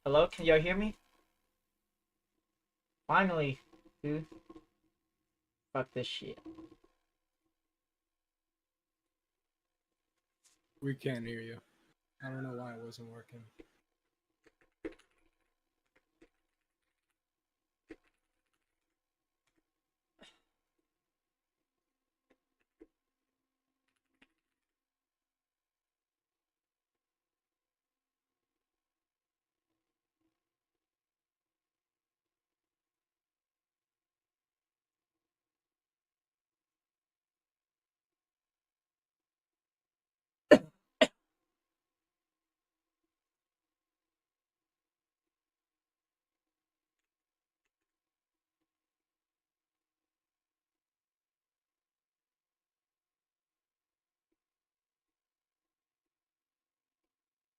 Hello, can y'all hear me? Finally, dude. Fuck this shit. We can't hear you. I don't know why it wasn't working.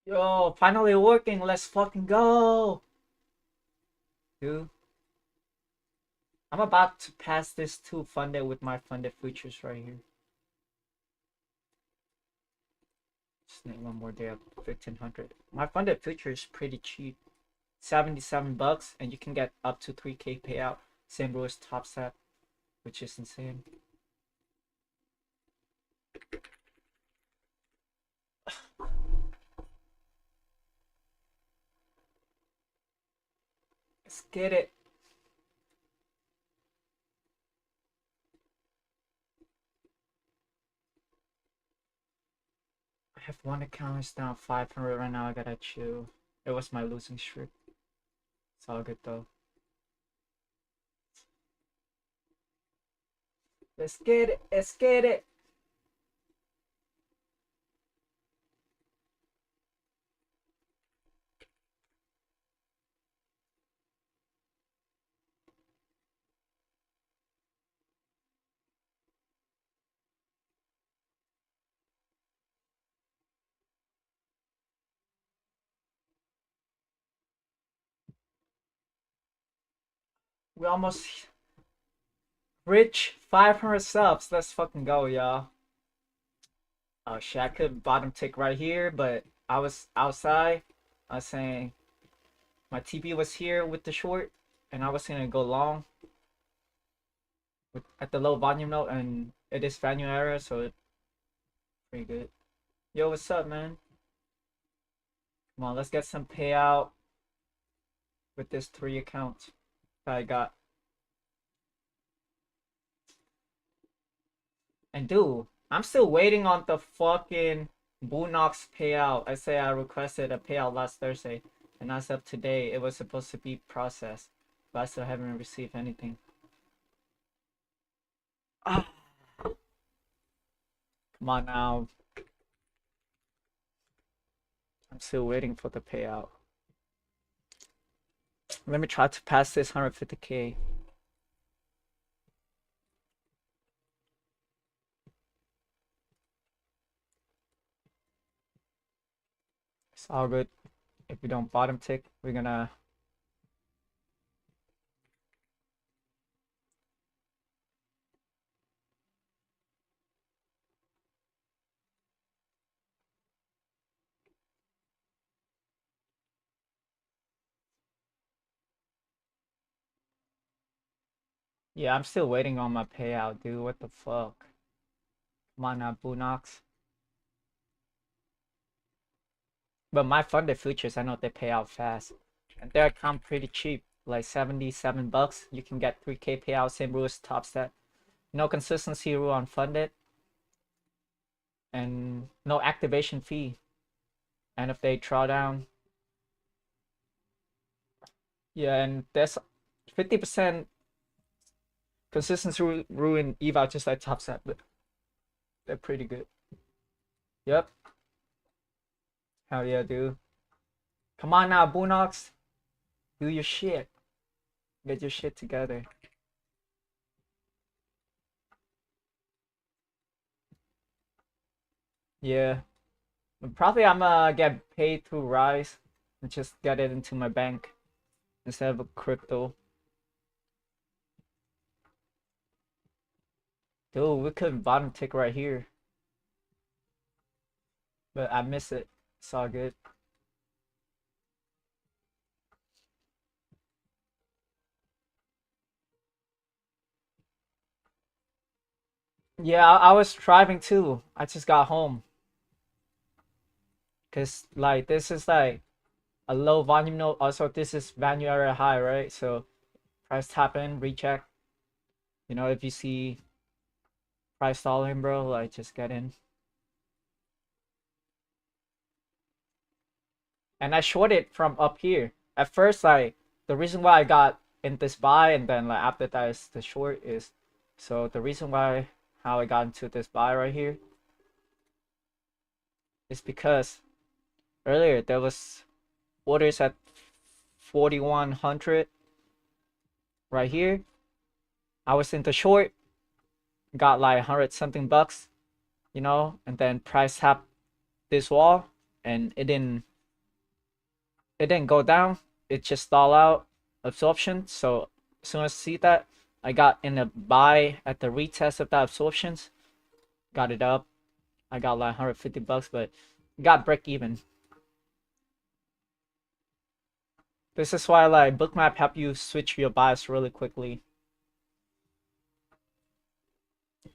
Yo, finally working. Let's fucking go. Dude. I'm about to pass this to funded with my funded futures right here. Just need one more day of 1500. My funded future is pretty cheap. 77 bucks and you can get up to 3k payout. Same rule as Topstep, which is insane. Let's get it. I have one account, it's down 500 right now. I gotta chill. It was my losing streak. It's all good though. Let's get it. Let's get it. We almost reach 500 subs. Let's fucking go, y'all. Oh shit, I could bottom tick right here, but I was outside. I was saying my TP was here with the short, and I was gonna go long at the low volume note, and it is manual error, so it's pretty good. Yo, what's up, man? Come on, let's get some payout with this 3 account that I got. And dude, I'm still waiting on the fucking Boonox payout. I say I requested a payout last Thursday, and as of today, it was supposed to be processed, but I still haven't received anything. Ah, come on now. I'm still waiting for the payout. Let me try to pass this 150k. It's all good. If we don't bottom tick, we're gonna. Yeah, I'm still waiting on my payout, dude. What the fuck? Come on now, Boonox. But my funded futures, I know they pay out fast. And their account pretty cheap, like 77 bucks. You can get 3k payout, same rule as Topstep. No consistency rule on funded. And no activation fee. And if they draw down. Yeah, and there's 50% consistency rule in eval just like Topstep. But they're pretty good. Yep. Hell yeah, dude. Come on now, Boonox. Do your shit. Get your shit together. Yeah. Probably I'm gonna get paid through Rise and just get it into my bank instead of a crypto. Dude, we could bottom tick right here, but I miss it. It's all good. Yeah, I was driving too. I just got home. Cause like this is like a low volume node. Also, this is value area high, right? So price tap in, recheck. You know, if you see price stalling, bro, like just get in. And I shorted from up here. At first, like the reason why I got in this buy and then like after that is the short is so the reason why how I got into this buy right here is because earlier there was orders at 4100 right here. I was in the short, got like 100 something bucks, you know, and then price tapped this wall and it didn't go down. It just stalled out absorption. So as soon as I see that, I got in a buy at the retest of that absorptions, got it up. I got like 150 bucks, but got break even. This is why like bookmap help you switch your bias really quickly.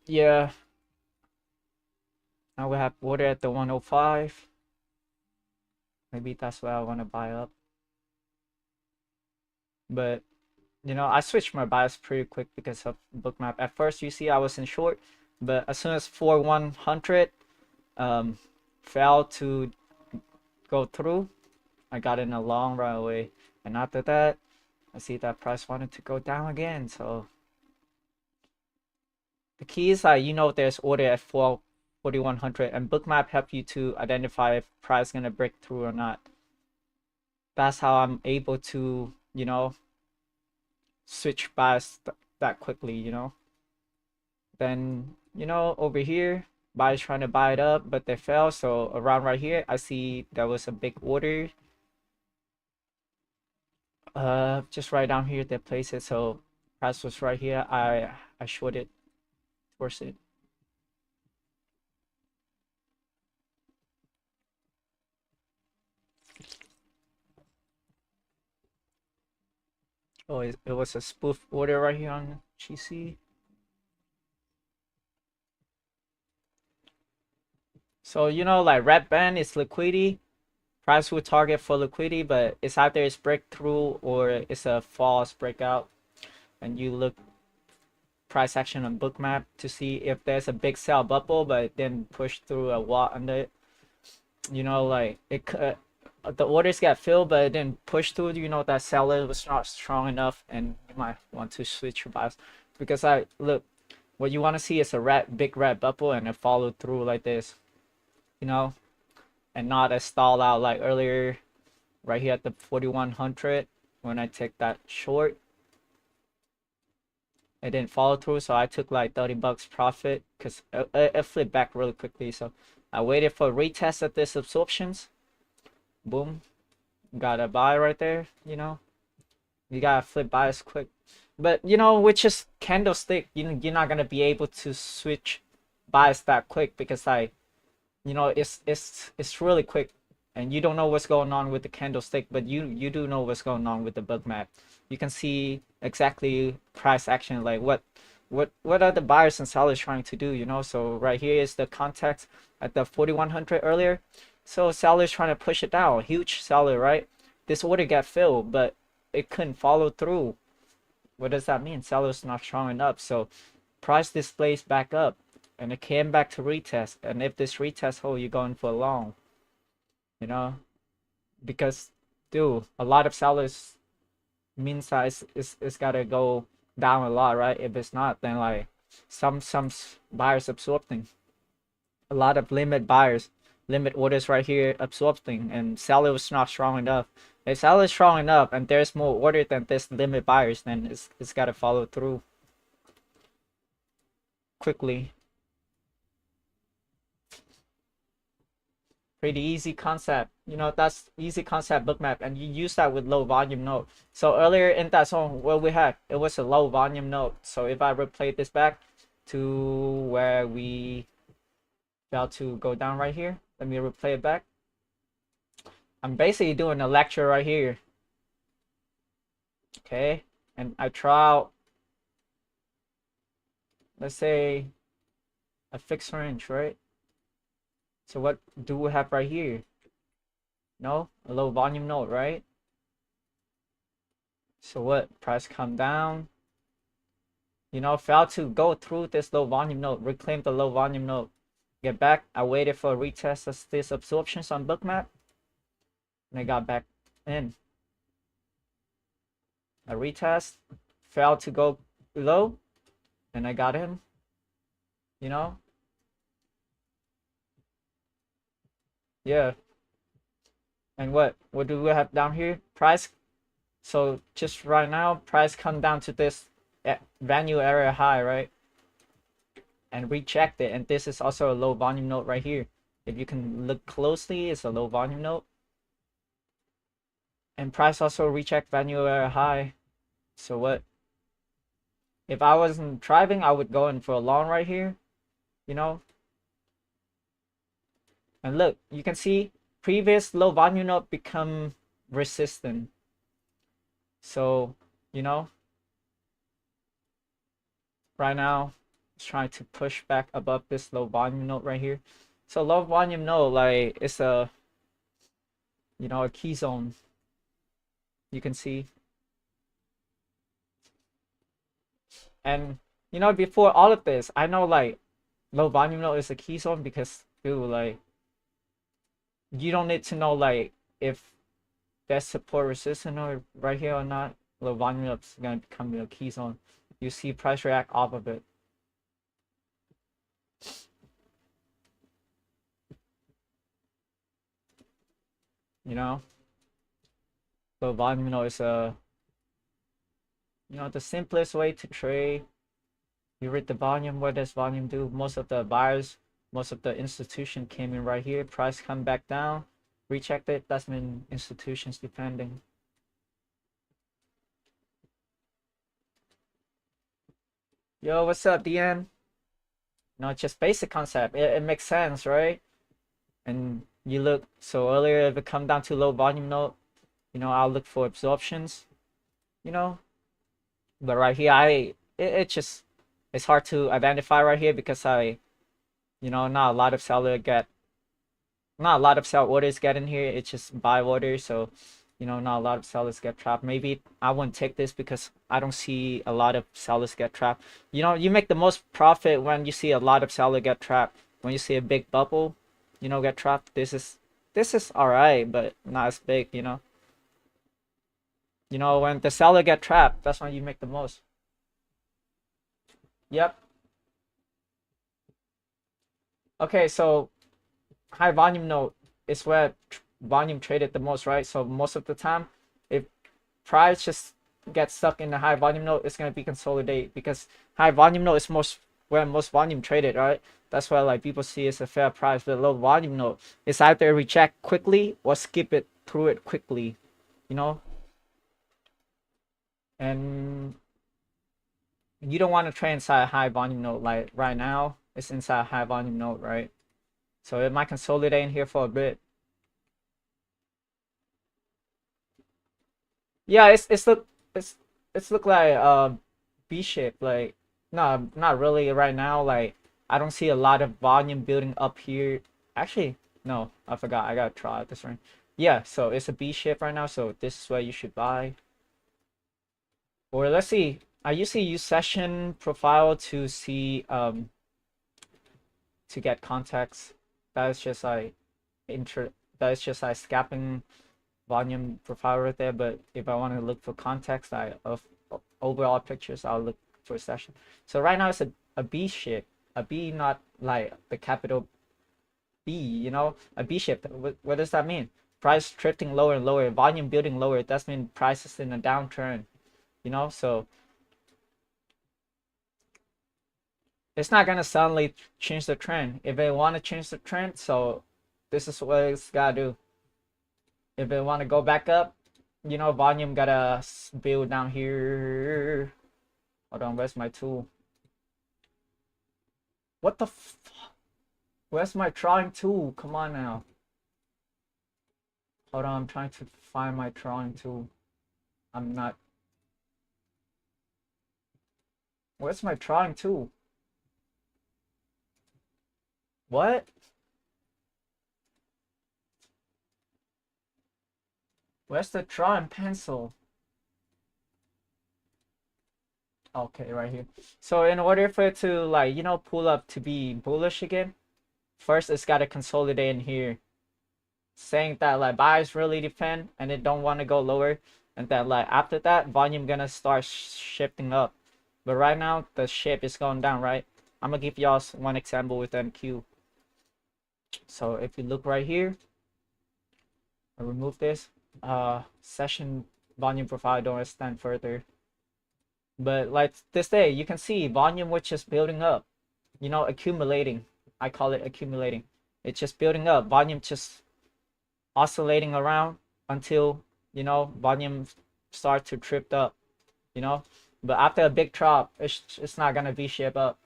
Yeah. Now we have order at the 105. Maybe that's why I want to buy up. But you know, I switched my bias pretty quick because of bookmap. At first, you see I was in short, but as soon as 4100 failed to go through, I got in a long right away. And after that, I see that price wanted to go down again. So the key is like, you know, there's order at 4100 and bookmap help you to identify if price gonna break through or not. That's how I'm able to, you know, switch bias that quickly, you know. Then, you know, over here, buyers trying to buy it up, but they fell. So around right here, I see there was a big order. Just right down here, they place it. So price was right here. I shorted towards it. Oh, it was a spoof order right here on GC. So, you know, like red band is liquidity. Price will target for liquidity, but it's either it's breakthrough or it's a false breakout. And you look price action on bookmap to see if there's a big sell bubble, but then push through a wall under it. You know, like it the orders got filled, but it didn't push through. You know that seller was not strong enough, and you might want to switch your bias because I look. What you want to see is a big red bubble and it follow through like this, you know, and not a stall out like earlier, right here at the 4100 when I take that short. It didn't follow through, so I took like 30 bucks profit because it flipped back really quickly. So I waited for a retest of this absorptions. Boom, got a buy right there. You know, you gotta flip bias quick. But you know, with just candlestick, you're not gonna be able to switch bias that quick because like, you know, it's really quick, and you don't know what's going on with the candlestick, but you do know what's going on with the book map. You can see exactly price action, like what are the buyers and sellers trying to do, you know. So right here is the context at the 4100 earlier. So sellers trying to push it down, huge seller, right? This order got filled, but it couldn't follow through. What does that mean? Seller's not strong enough. So price displays back up and it came back to retest. And if this retest hold, you're going for long, you know, because dude, a lot of sellers means that it's gotta go down a lot, right? If it's not, then like some buyers absorbing, a lot of limit buyers, limit orders right here absorbing, and seller was not strong enough. If seller is strong enough and there's more order than this limit buyers, then it's gotta follow through quickly. Pretty easy concept, you know. That's easy concept bookmap, and you use that with low volume node. So earlier in that zone, what we had, it was a low volume node. So if I replay this back to where we about to go down right here, let me replay it back. I'm basically doing a lecture right here, okay? And I try out, let's say a fixed range, right? So what do we have right here? No, a low volume node, right? So what? Price come down. You know, fail to go through this low volume node, reclaim the low volume node. Get back. I waited for a retest of this absorptions on bookmap, and I got back in. A retest, failed to go below, and I got in. You know? Yeah. And what do we have down here? Price. So just right now, price come down to this value area high, right? And reject it. And this is also a low volume node right here. If you can look closely, it's a low volume node. And price also reject value area high. So what? If I wasn't driving, I would go in for a long right here. You know? And look, you can see previous low volume node become resistant. So, you know, right now it's trying to push back above this low volume node right here. So low volume node, like, it's a, you know, a key zone. You can see. And you know, before all of this, I know like low volume node is a key zone because, dude, like, you don't need to know like if there's support resistant or right here or not. Low volume node is gonna become a key zone. You see price react off of it. You know, low volume node is a, you know, the simplest way to trade. You read the volume. What does volume do? Most of the buyers, most of the institution came in right here. Price come back down, rechecked it. That's been institutions defending. Yo, what's up, DN? No, just basic concept. It makes sense, right? And you look, so earlier if it come down to low volume node, you know, I'll look for absorptions, you know. But right here, it just, it's hard to identify right here because you know, not a lot of sell orders get in here. It's just buy orders, so you know, not a lot of sellers get trapped. Maybe I wouldn't take this because I don't see a lot of sellers get trapped. You know, you make the most profit when you see a lot of sellers get trapped. When you see a big bubble, you know, get trapped. This is all right, but not as big. You know. You know, when the seller get trapped, that's when you make the most. Yep. Okay, so high volume node is where volume traded the most, right? So most of the time, if price just gets stuck in the high volume node, it's gonna be consolidate because high volume node is most where most volume traded, right? That's why like people see it's a fair price. But low volume node, it's either reject quickly or skip it through it quickly, you know. And you don't want to trade inside a high volume node. Like right now, it's inside a high volume node, right? So it might consolidate in here for a bit. Yeah, it's look like B shape. Like, no, not really right now. Like, I don't see a lot of volume building up here. Actually, no, I forgot. I gotta try this one. Yeah, so it's a B shape right now. So this is where you should buy. Or let's see. I usually use session profile to see to get context. That is just like that is just like scapping volume profile right there. But if I want to look for context, of overall pictures, I'll look for session. So right now it's a B shape, a B, not like the capital B, you know, a B shape. What does that mean? Price drifting lower and lower, volume building lower. That means price is in a downturn, you know. So it's not gonna suddenly change the trend. If they want to change the trend, so this is what it's gotta do. If they want to go back up, you know, volume gotta build down here. Hold on, where's my tool? What the where's my drawing tool? Come on now. Hold on, I'm trying to find my drawing tool. I'm not. Where's my drawing tool? What? Where's the drawing pencil? Okay, right here. So in order for it to like, you know, pull up to be bullish again, first it's gotta consolidate in here, saying that like buyers really defend and they don't want to go lower, and that like after that volume gonna start shifting up. But right now the shape is going down, right? I'm gonna give y'all one example with NQ. So if you look right here, I remove this. Session volume profile don't extend further. But like this day, you can see volume was just building up, you know, accumulating. I call it accumulating. It's just building up. Volume just oscillating around until, you know, volume start to trip up, you know. But after a big drop, it's not gonna V-shape up,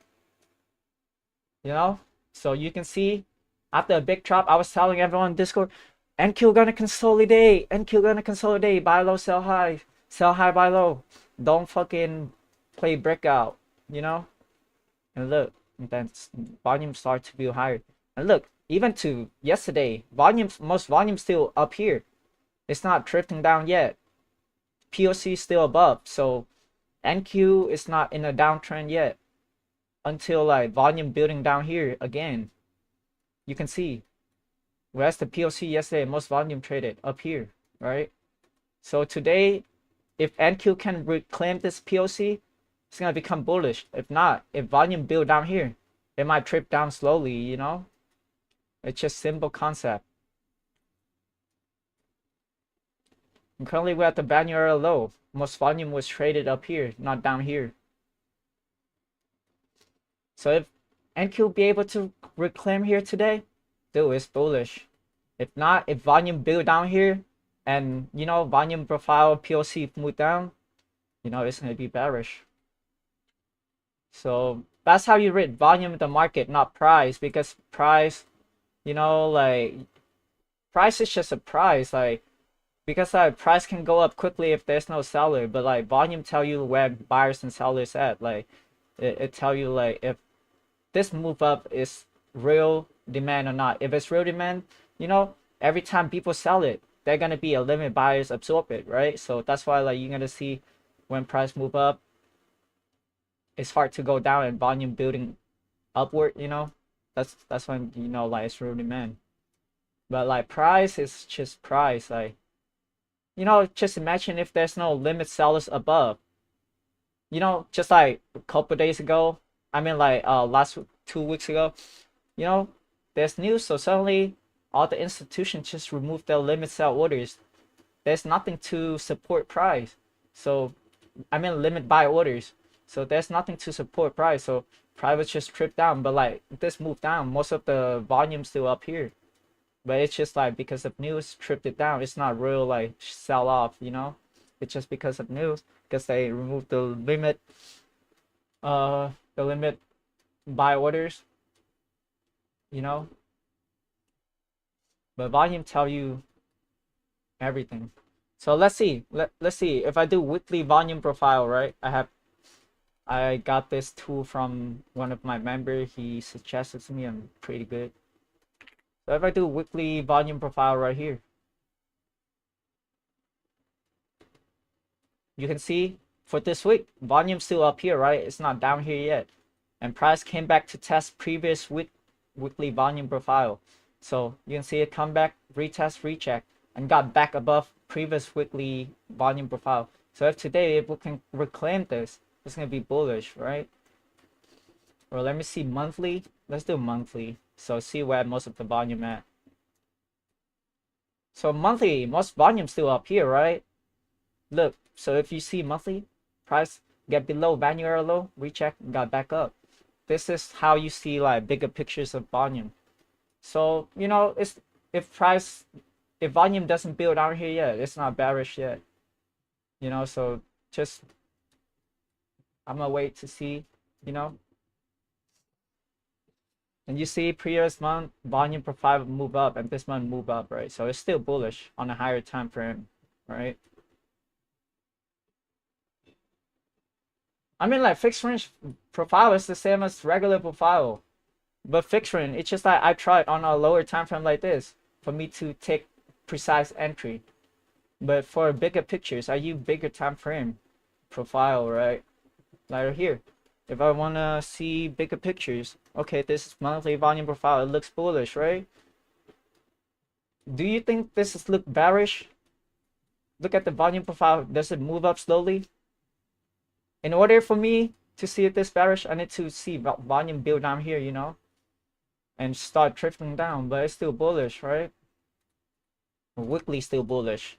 you know. So you can see after a big drop, I was telling everyone in Discord, NQ gonna consolidate, NQ gonna consolidate, buy low, sell high, buy low. Don't fucking play breakout, you know. And look, and then volume start to build higher. And look, even to yesterday, most volume still up here. It's not drifting down yet. POC is still above, so NQ is not in a downtrend yet until like volume building down here again. You can see. Whereas the POC yesterday, most volume traded up here, right? So today, if NQ can reclaim this POC, it's gonna become bullish. If not, if volume build down here, it might trip down slowly, you know? It's just simple concept. And currently we're at the January low. Most volume was traded up here, not down here. So if NQ be able to reclaim here today, dude, it's bullish. If not, if volume build down here and, you know, volume profile POC move down, you know, it's gonna be bearish. So that's how you read volume in the market, not price, because price, you know, like price is just a price, like because like price can go up quickly if there's no seller, but like volume tell you where buyers and sellers at. Like it tell you like if this move up is real demand or not. If it's real demand, you know, every time people sell it, they're gonna be a limit buyers absorb it, right? So that's why like you're gonna see when price move up, it's hard to go down and volume building upward, you know. That's when you know like it's real demand. But like price is just price, like you know, just imagine if there's no limit sellers above. You know, just like a couple days ago, I mean like last 2 weeks ago, you know, there's news, so suddenly all the institutions just removed their limit sell orders. There's nothing to support price. So I mean limit buy orders. So there's nothing to support price. So price was just tripped down. But like this moved down, most of the volume still up here. But it's just like because of news tripped it down. It's not real like sell off, you know. It's just because of news, because they removed the limit buy orders, you know. But volume tell you everything. So let's see. Let's see if I do weekly volume profile, right? I got this tool from one of my members. He suggested to me. I'm pretty good. So if I do weekly volume profile right here, you can see for this week, volume still up here, right? It's not down here yet. And price came back to test previous weekly volume profile. So you can see it come back, retest, recheck, and got back above previous weekly volume profile. So if today, if we can reclaim this, it's gonna be bullish, right? Or let me see monthly. Let's do monthly. So see where most of the volume at. So monthly, most volume still up here, right? Look, so if you see monthly, price get below January low, recheck, got back up. This is how you see like bigger pictures of volume. So you know, it's if volume doesn't build out here yet, it's not bearish yet. You know, so just I'm gonna wait to see, you know. And you see previous month volume profile move up and this month move up, right? So it's still bullish on a higher time frame, right? I mean like fixed range profile is the same as regular profile. But fixturing, it's just like I tried on a lower time frame like this for me to take precise entry. But for bigger pictures, I use bigger time frame profile, right? Like right here. If I wanna see bigger pictures, okay, this is monthly volume profile. It looks bullish, right? Do you think this is look bearish? Look at the volume profile. Does it move up slowly? In order for me to see it this bearish, I need to see volume build down here, you know, and start drifting down. But it's still bullish, right? Weekly still bullish.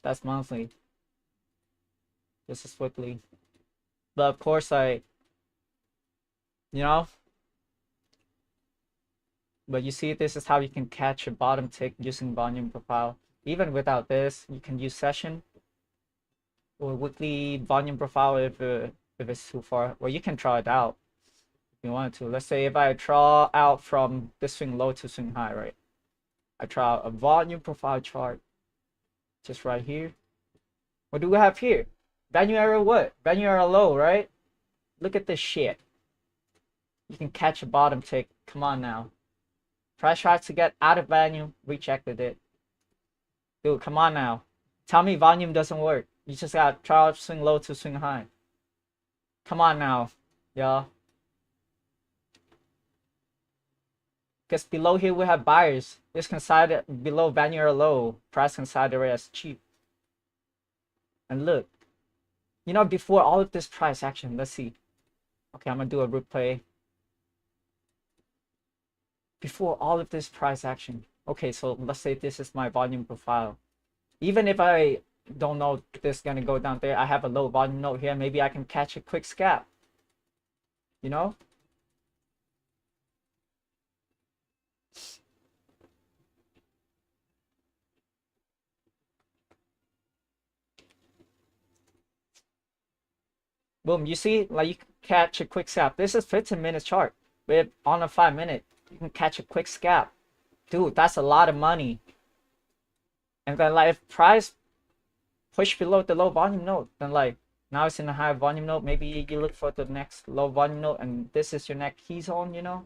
That's monthly. This is weekly. But of course, you know, but you see, this is how you can catch a bottom tick using volume profile. Even without this, you can use session or weekly volume profile if it's too far. Or you can draw it out if you want to. Let's say if I draw out from this swing low to swing high, right? I draw a volume profile chart just right here. What do we have here? Value area what? Value area low, right? Look at this shit. You can catch a bottom tick. Come on now. Price tried to get out of value, rejected it. Dude, come on now. Tell me volume doesn't work. You just gotta try to swing low to swing high. Come on now, y'all. Because below here we have buyers. It's considered below value area low. Price considered as cheap. And look, you know, before all of this price action, let's see. Okay, I'm gonna do a replay. Before all of this price action. Okay, so let's say this is my volume profile. Even if I don't know this is gonna go down there, I have a low volume note here. Maybe I can catch a quick scalp. You know? Boom, you see, like you can catch a quick scalp. This is 15-minute chart. But on a 5-minute, you can catch a quick scalp. Dude, that's a lot of money. And then like if price push below the low volume node, then like now it's in a high volume node. Maybe you look for the next low volume node, and this is your next key zone, you know?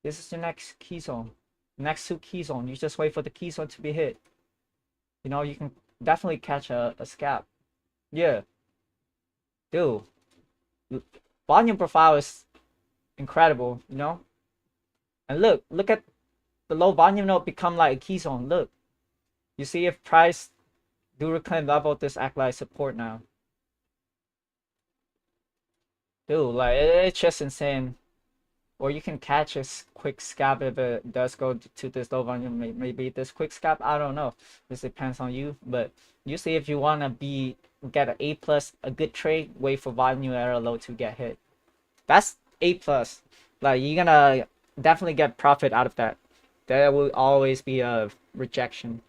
This is your next key zone. Next to key zone. You just wait for the key zone to be hit. You know, you can definitely catch a scalp. Yeah. Dude. Volume profile is incredible, you know? And look at the low volume node become like a key zone. Look. You see if price do reclaim level, this act like support now. Dude, like it's just insane. Or you can catch a quick scalp if it does go to this low volume. Maybe this quick scalp, I don't know. This depends on you. But usually if you want to get an A plus, a good trade, wait for volume area low to get hit. That's A plus. Like you're gonna definitely get profit out of that. There will always be a rejection.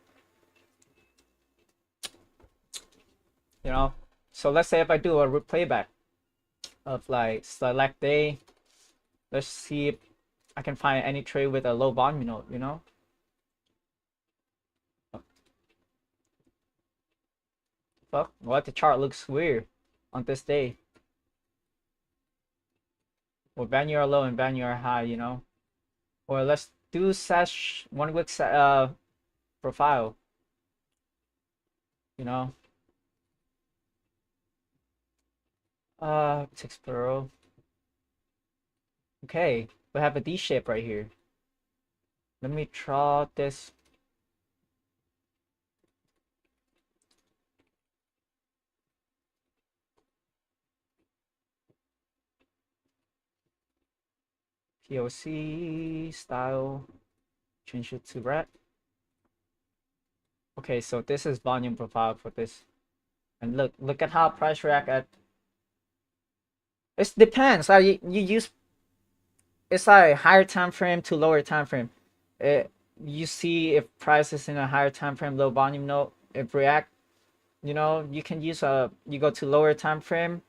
You know? So let's say if I do a replayback of like select day. Let's see if I can find any trade with a low volume node, you know? Fuck, what, the chart looks weird on this day. Or value are low and value are high, you know? Or let's do sesh 1 week profile. You know? Six Pro. Okay, we have a D shape right here. Let me draw this. POC style. Change it to red. Okay, so this is volume profile for this. And look at how price react at. It depends. Like you use. It's like higher time frame to lower time frame. You see if price is in a higher time frame, low volume node, if react, you know, you can use you go to lower time frame,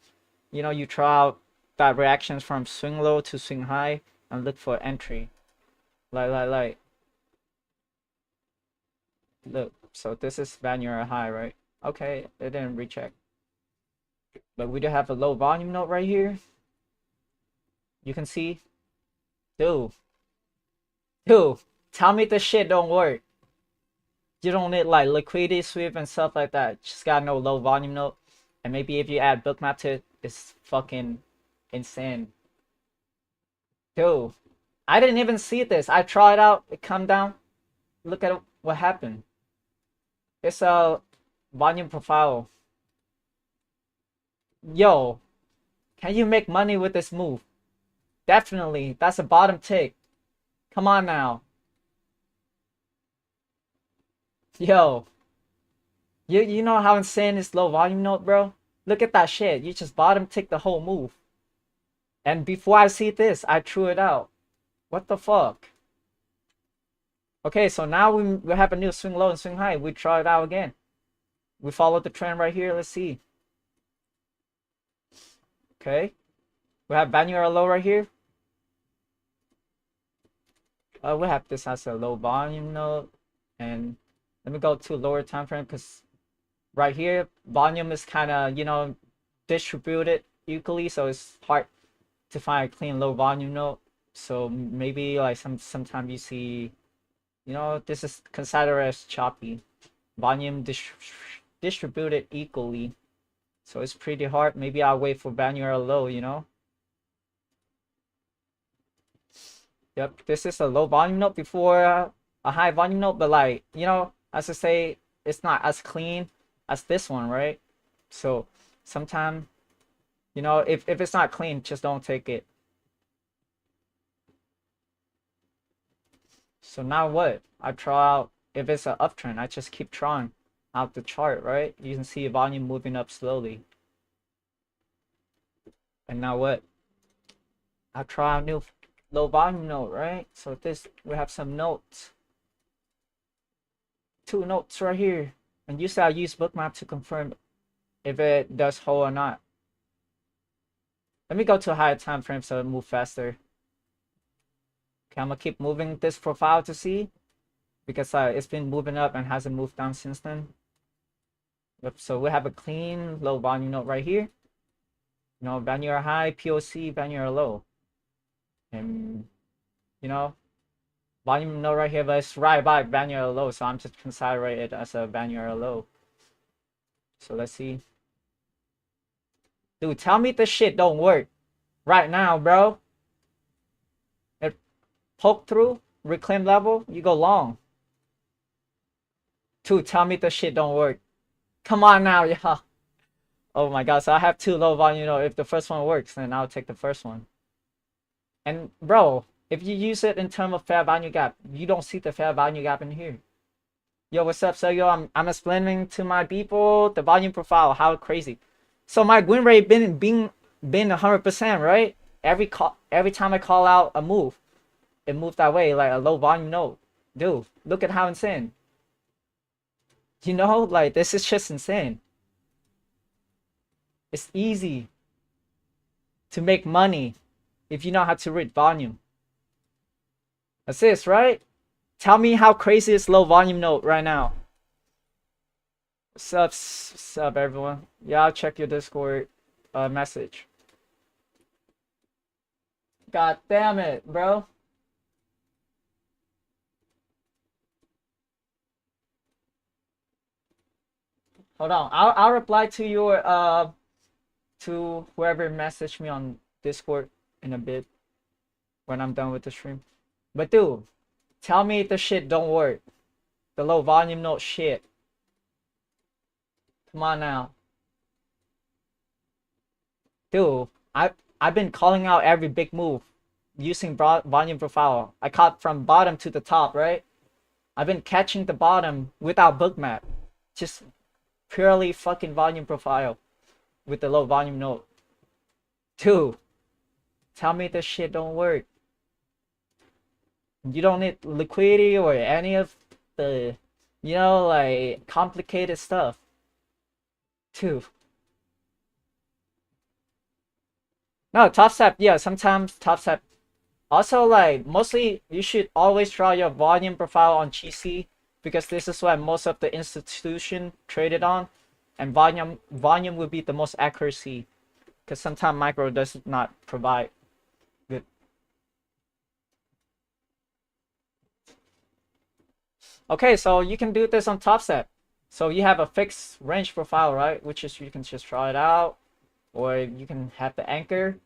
you know, you try out that reactions from swing low to swing high and look for entry. Like. Look, so this is vanilla high, right? Okay, it didn't recheck. But we do have a low volume node right here. You can see Dude, dude, tell me this shit don't work. You don't need like liquidity sweep and stuff like that. Just got no low volume note. And maybe if you add bookmap to it, it's fucking insane. Dude, I didn't even see this. I tried out, it come down. Look at what happened. It's a volume profile. Yo, can you make money with this move? Definitely. That's a bottom tick. Come on now. Yo. You know how insane this low volume note, bro? Look at that shit. You just bottom tick the whole move. And before I see this, I threw it out. What the fuck? Okay, so now we have a new swing low and swing high. We try it out again. We follow the trend right here. Let's see. Okay. We have Banner low right here. We have this as a low volume note. And let me go to lower time frame because right here, volume is kind of, you know, distributed equally. So it's hard to find a clean low volume note. So maybe like sometimes you see, you know, this is considered as choppy. Volume distributed equally. So it's pretty hard. Maybe I'll wait for Banner low, you know. Yep, this is a low volume note before a high volume note, but like, you know, as I say, it's not as clean as this one, right? So sometimes, you know, if it's not clean, just don't take it. So now what? I try out, if it's an uptrend, I just keep trying out the chart, right? You can see volume moving up slowly. And now what? I try a new low volume note, right? So this, we have some notes. 2 notes right here. And usually I use bookmap to confirm if it does hold or not. Let me go to a higher time frame so it move faster. Okay, I'm gonna keep moving this profile to see because it's been moving up and hasn't moved down since then. Yep, so we have a clean low volume note right here. You know, Banner high, POC, Banner low. And you know, volume note right here, but it's right by Banner low, so I'm just considering it as a Banner low. So let's see. Dude, tell me this shit don't work right now, bro. It poke through, reclaim level, you go long. Dude, tell me this shit don't work. Come on now, yeah. Oh my god, so I have 2 low volume, you know, if the first one works, then I'll take the first one. And bro, if you use it in terms of fair value gap, you don't see the fair value gap in here. Yo, what's up? So yo, I'm explaining to my people the volume profile, how crazy. So my win rate been 100%, right? Every time I call out a move, it moved that way, like a low volume note. Dude, look at how insane. You know, like this is just insane. It's easy to make money if you know how to read volume. That's this, right? Tell me how crazy is low volume note right now. What's up, everyone? Yeah, I'll check your Discord message. God damn it, bro. Hold on. I'll reply to your to whoever messaged me on Discord in a bit when I'm done with the stream. But dude, tell me the shit don't work. The low volume note shit. Come on now. Dude, I've been calling out every big move using volume profile. I caught from bottom to the top, right? I've been catching the bottom without bookmap. Just purely fucking volume profile with the low volume note. Dude, tell me this shit don't work. You don't need liquidity or any of the, you know, like complicated stuff. Dude. No, Topstep, yeah, sometimes Topstep. Also, like, mostly you should always draw your volume profile on GC because this is what most of the institution traded on, and volume would be the most accuracy because sometimes micro does not provide good. Okay, so you can do this on Topstep. So you have a fixed range profile, right? Which is you can just try it out, or you can have the anchor.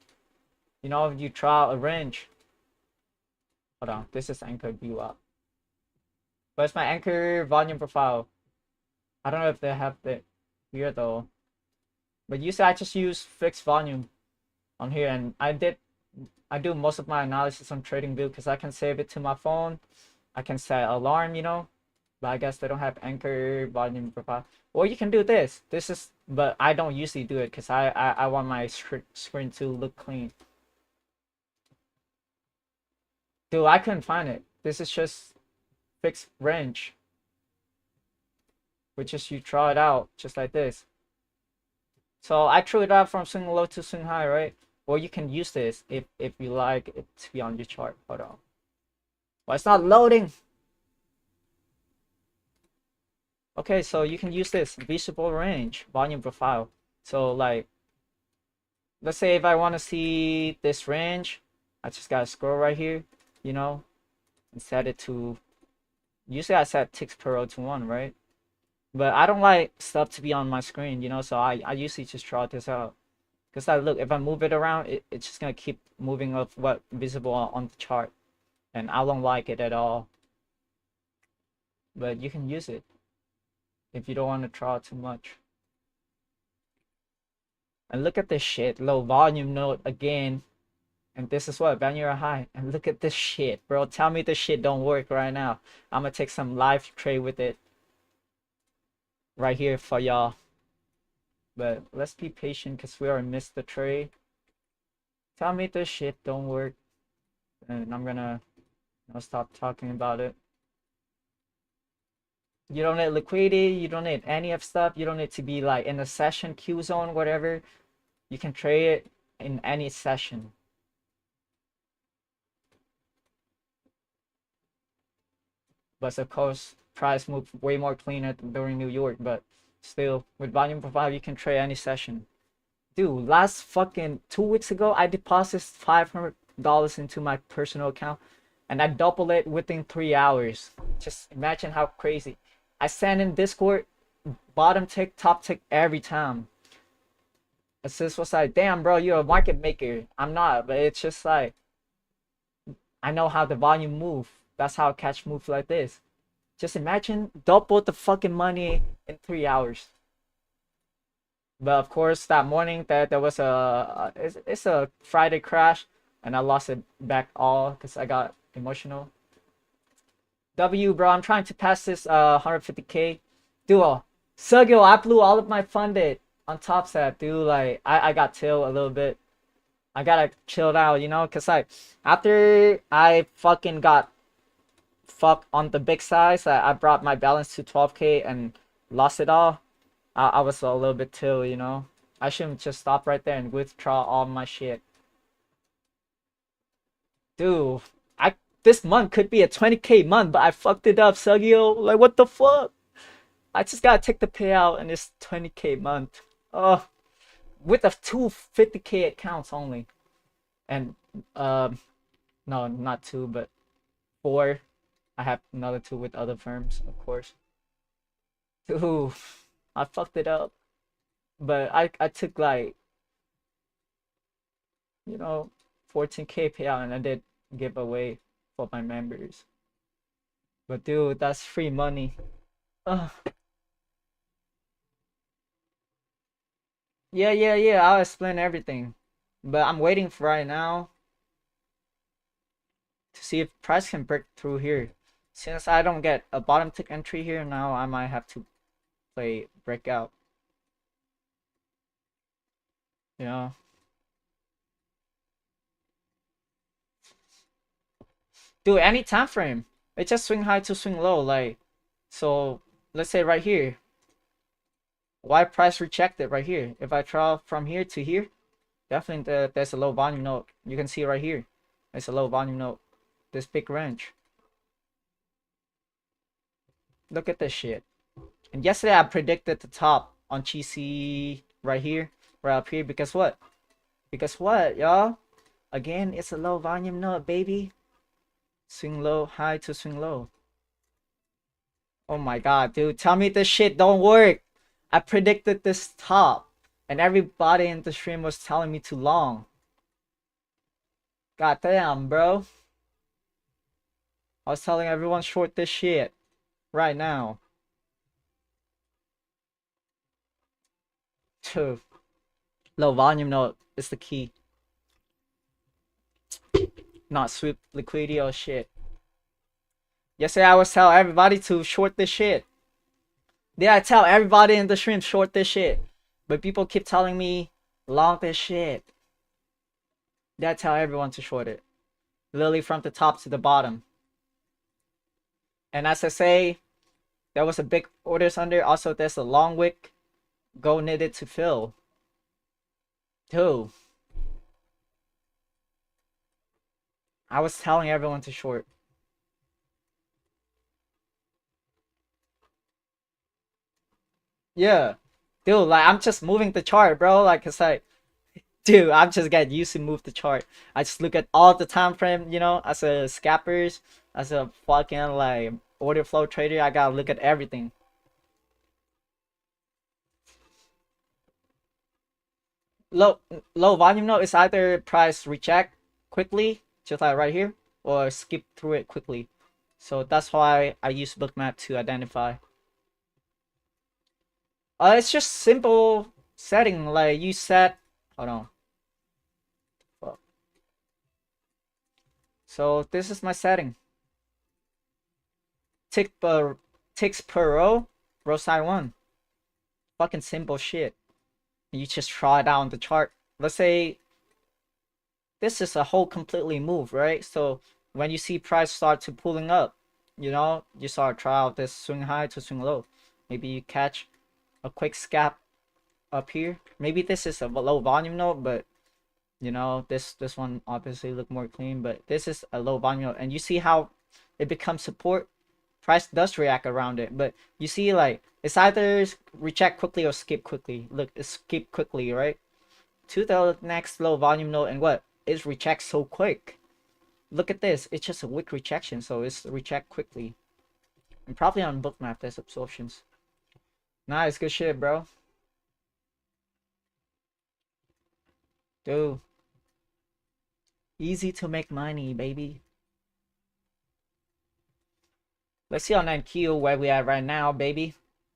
You know, you try out a range. Hold on, this is anchor view up. But it's my anchor volume profile. I don't know if they have it here though. But usually I just use fixed volume on here, and I do most of my analysis on TradingView because I can save it to my phone. I can set alarm, you know. But I guess they don't have anchor volume profile. Or you can do this. This is, but I don't usually do it because I want my screen to look clean. Dude, I couldn't find it. This is just fixed range, which is you draw it out just like this. So I threw it out from swing low to swing high, right? Or you can use this if you like it to be on your chart. Hold on. Well, it's not loading. Okay, so you can use this visible range volume profile. So like, let's say if I want to see this range, I just gotta scroll right here, you know, and set it to. Usually I set ticks per row to 1, right? But I don't like stuff to be on my screen, you know, so I usually just draw this out. Because I look, if I move it around, it's just gonna keep moving of what visible on the chart. And I don't like it at all. But you can use it if you don't want to draw too much. And look at this shit, low volume note again. And this is what, vanilla high. And look at this shit, bro. Tell me this shit don't work right now. I'm gonna take some live trade with it right here for y'all. But let's be patient because we already missed the trade. Tell me this shit don't work. And I'm gonna stop talking about it. You don't need liquidity, you don't need any of stuff, you don't need to be like in a session, Q zone, whatever. You can trade it in any session. But of course, price moved way more cleaner during New York, but still, with volume profile, you can trade any session. Dude, last fucking 2 weeks ago, I deposited $500 into my personal account, and I doubled it within 3 hours. Just imagine how crazy. I send in Discord, bottom tick, top tick every time. Assist was like, damn, bro, you're a market maker. I'm not, but it's just like, I know how the volume move. That's how I catch moves like this. Just imagine double the fucking money in 3 hours. But of course, that morning there was it's a Friday crash, and I lost it back all because I got emotional. W, bro, I'm trying to pass this 150K duo. Sugyo, I blew all of my funded on Topstep, dude. Like I got chill a little bit. I gotta chill out, you know, cause like after I fucking got fucked on the big size, I brought my balance to 12K and lost it all. I was a little bit chill, you know. I shouldn't just stop right there and withdraw all my shit. Dude, this month could be a 20K month, but I fucked it up, Sugio. Like what the fuck? I just gotta take the payout and it's 20K month. Oh, with a 250K accounts only. And no, not 2, but 4. I have another 2 with other firms, of course. Dude, I fucked it up. But I took like, you know, 14K payout, and I did give away for my members. But dude, that's free money. Ugh. Yeah. I'll explain everything. But I'm waiting for right now to see if price can break through here. Since I don't get a bottom tick entry here, now I might have to play breakout. You know? Dude, any time frame. It's just swing high to swing low. Like, so let's say right here. Why price rejected right here? If I draw from here to here, definitely there's a low volume note. You can see right here. There's a low volume note. This big range. Look at this shit. And yesterday I predicted the top on GC right here, right up here. Because what? Because what, y'all? Again, it's a low volume note, baby. Swing low, high to swing low. Oh my god, dude. Tell me this shit don't work. I predicted this top. And everybody in the stream was telling me too long. God damn, bro. I was telling everyone short this shit. Right now. Two. Low volume note is the key. Not sweep liquidity or shit. Yesterday I was telling everybody to short this shit. Yeah, I tell everybody in the stream short this shit. But people keep telling me long this shit. Yeah, I tell everyone to short it. Literally from the top to the bottom. And as I say, there was a big orders under. Also, there's a long wick. Go needed to fill. Dude. I was telling everyone to short. Yeah. Dude, like, I'm just moving the chart, bro. Like, it's like, dude, I'm just getting used to move the chart. I just look at all the time frame, you know, as a scappers, as a fucking, like, order flow trader. I gotta look at everything. Low, low volume note is either price reject quickly, just like right here, or skip through it quickly. So that's why I use bookmap to identify. It's just simple setting. Like you set, hold on. Fuck. So this is my setting. Ticks per row side one. Fucking simple shit. You just try it out on the chart. Let's say this is a whole completely move, right? So when you see price start to pulling up, you know, you start try out this swing high to swing low. Maybe you catch a quick scalp up here. Maybe this is a low volume note, but you know, this one obviously look more clean, but this is a low volume note, and you see how it becomes support. Price does react around it, but you see, like, it's either reject quickly or skip quickly. Look, it's skip quickly, right? To the next low volume note, and what? It's reject so quick. Look at this. It's just a weak rejection, so it's reject quickly. And probably on bookmap there's absorptions. Nice, good shit, bro. Dude. Easy to make money, baby. Let's see on NQ where we at right now, baby.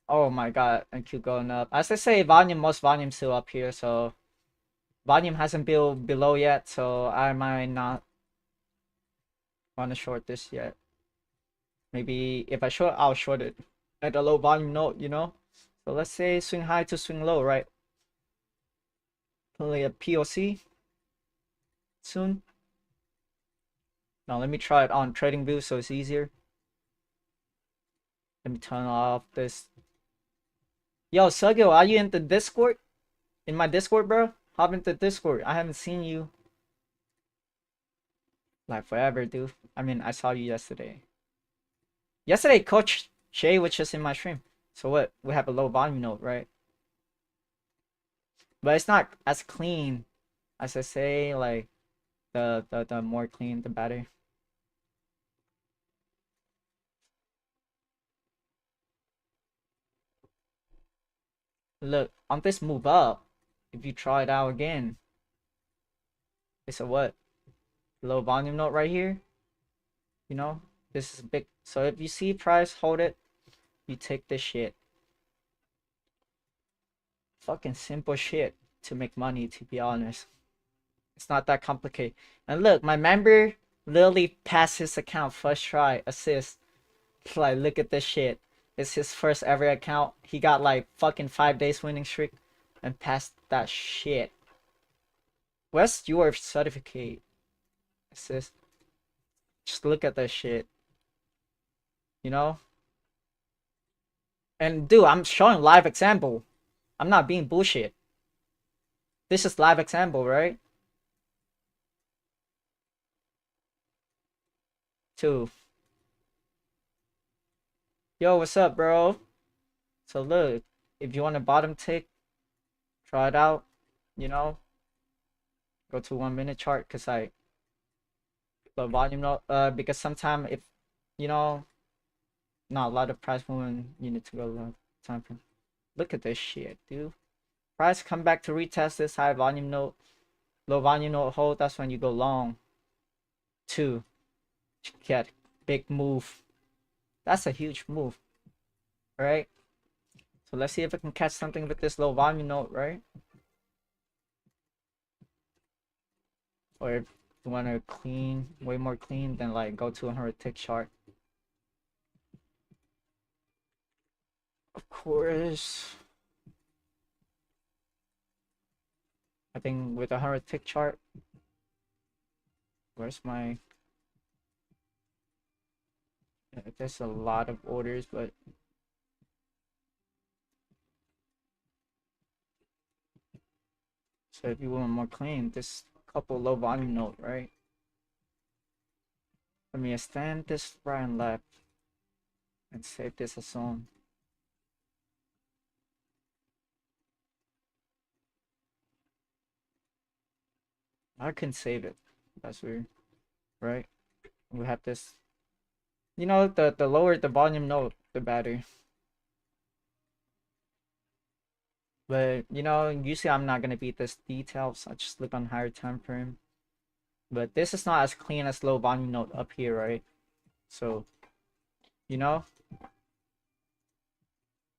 Oh my god, NQ going up. As I say, volume, most volume still up here, so volume hasn't built below yet, so I might not want to short this yet. Maybe if I short, I'll short it at a low volume note, you know? So let's say swing high to swing low, right? Play a POC soon. Now let me try it on TradingView so it's easier. Let me turn off this. Yo, Sergio, are you in the Discord? In my Discord, bro? Hop into Discord. I haven't seen you like forever, dude. I mean, I saw you yesterday. Yesterday, Coach Shay was just in my stream. So what? We have a low volume note, right? But it's not as clean as I say. Like the more clean, the better. Look, on this move up, if you try it out again, it's a what? Low volume note right here. You know, this is big. So if you see price, hold it. You take this shit. Fucking simple shit to make money, to be honest. It's not that complicated. And look, my member literally passed his account first try, assist. Like, look at this shit. It's his first ever account. He got like fucking 5 days winning streak and passed that shit. Where's your certificate? Assist. Just look at that shit. You know? And dude, I'm showing live example. I'm not being bullshit. This is live example, right? Two. Yo, what's up, bro? So look, if you want a bottom tick, try it out. You know, go to 1 minute chart, cause I the volume note. Because sometimes if you know Not a lot of price movement. You need to go low time frame. Look at this shit, dude. Price come back to retest this high volume note, low volume note hold. That's when you go long. 2. Get big move. That's a huge move, right? So let's see if I can catch something with this low volume note, right? Or if you want to clean, way more clean, then like go to a 100 tick chart. Of course, I think with a 100 tick chart, where's my? There's a lot of orders, but so if you want more clean, this couple low volume note, right? Let me extend this right and left and save this as zone. I can save it. That's weird, right? We have this. You know, the lower the volume note, the better. But you know, usually I'm not gonna beat this detail, so I just look on higher time frame. But this is not as clean as low volume note up here, right? So, you know,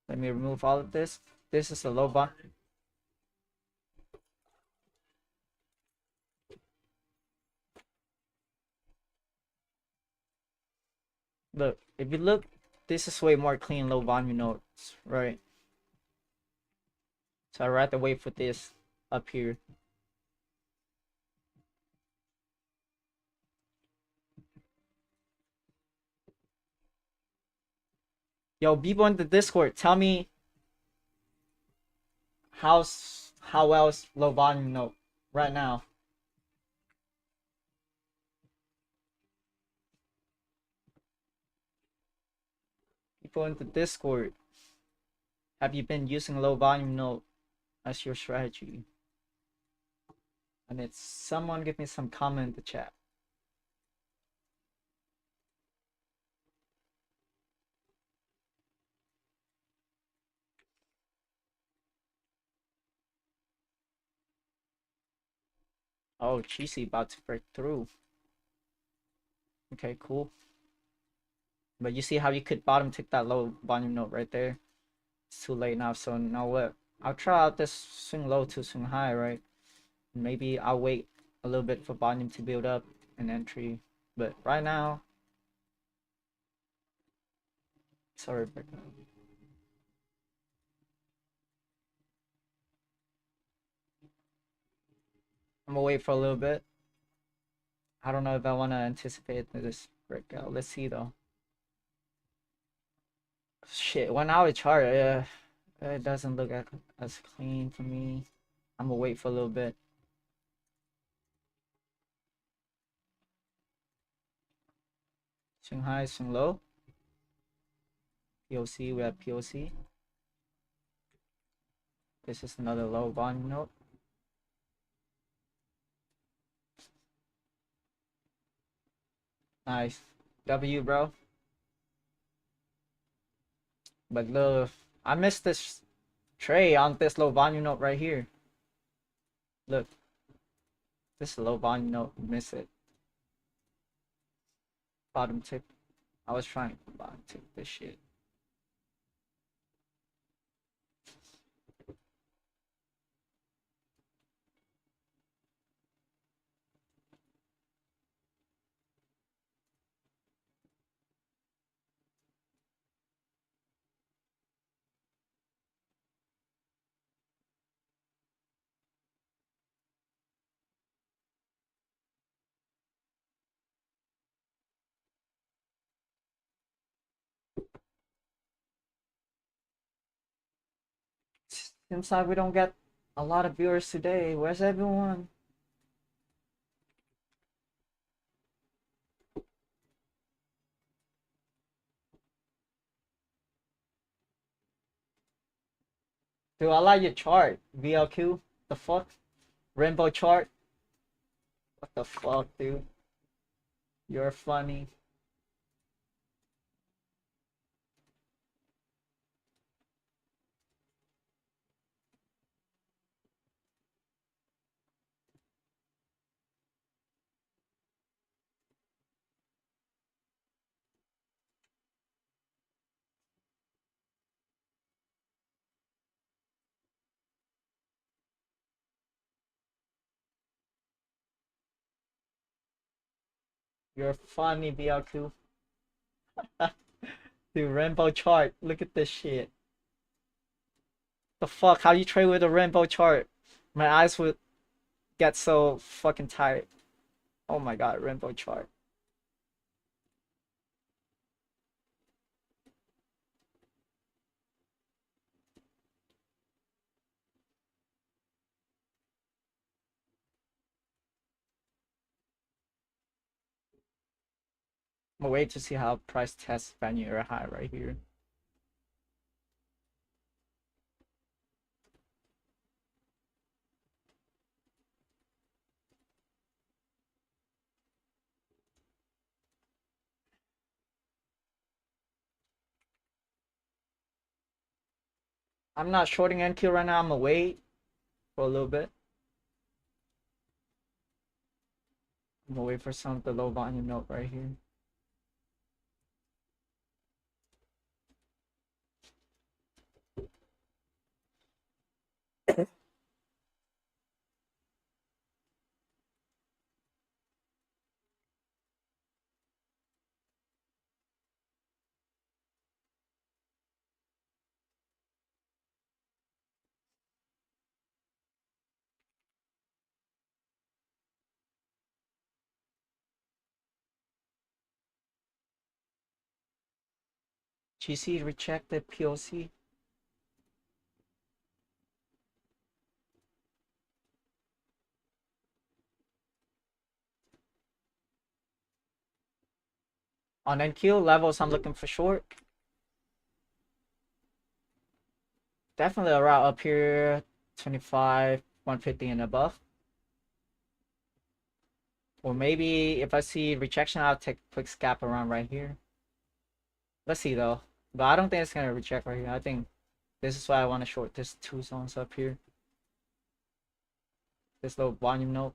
let me remove all of this. This is a low volume. Look, if you look, this is way more clean low volume notes, right? So I rather wait for this up here. Yo, people in the Discord, tell me how else low volume note right now. People in the Discord, have you been using low volume note as your strategy? And it's someone give me some comment in the chat. Oh, cheesy about to break through. Okay, cool. But you see how you could bottom tick that low volume note right there? It's too late now, so now what? I'll try out this swing low to swing high, right? Maybe I'll wait a little bit for volume to build up an entry. But right now, sorry, I'm gonna wait for a little bit. I don't know if I want to anticipate this breakout. Let's see though. Shit, 1 hour chart, yeah, it doesn't look as clean for me. I'm gonna wait for a little bit. Swing high, swing low. POC, we have POC. This is another low volume note. Nice. W, bro. But look, I missed this tray on this low volume note right here. Look. This low volume note, miss it. Bottom tick. I was trying to bottom tick this shit. Seems like we don't get a lot of viewers today. Where's everyone? Dude, I like your chart. VLQ. The fuck? Rainbow chart. What the fuck, dude? You're funny. You're funny, BLQ. Dude, rainbow chart. Look at this shit. The fuck? How do you trade with a rainbow chart? My eyes would get so fucking tired. Oh my god, rainbow chart. I'm gonna wait to see how price tests Vanilla high right here. I'm not shorting NQ right now. I'm gonna wait for a little bit. I'm gonna wait for some of the low volume note right here. GC rejected POC. On NQ levels, I'm looking for short. Definitely around up here, 25, 150 and above. Or maybe if I see rejection, I'll take a quick scalp around right here. Let's see though. But I don't think it's gonna reject right here. I think this is why I want to short this two zones up here. This little volume note.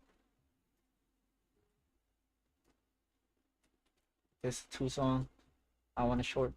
This two zone. I want to short.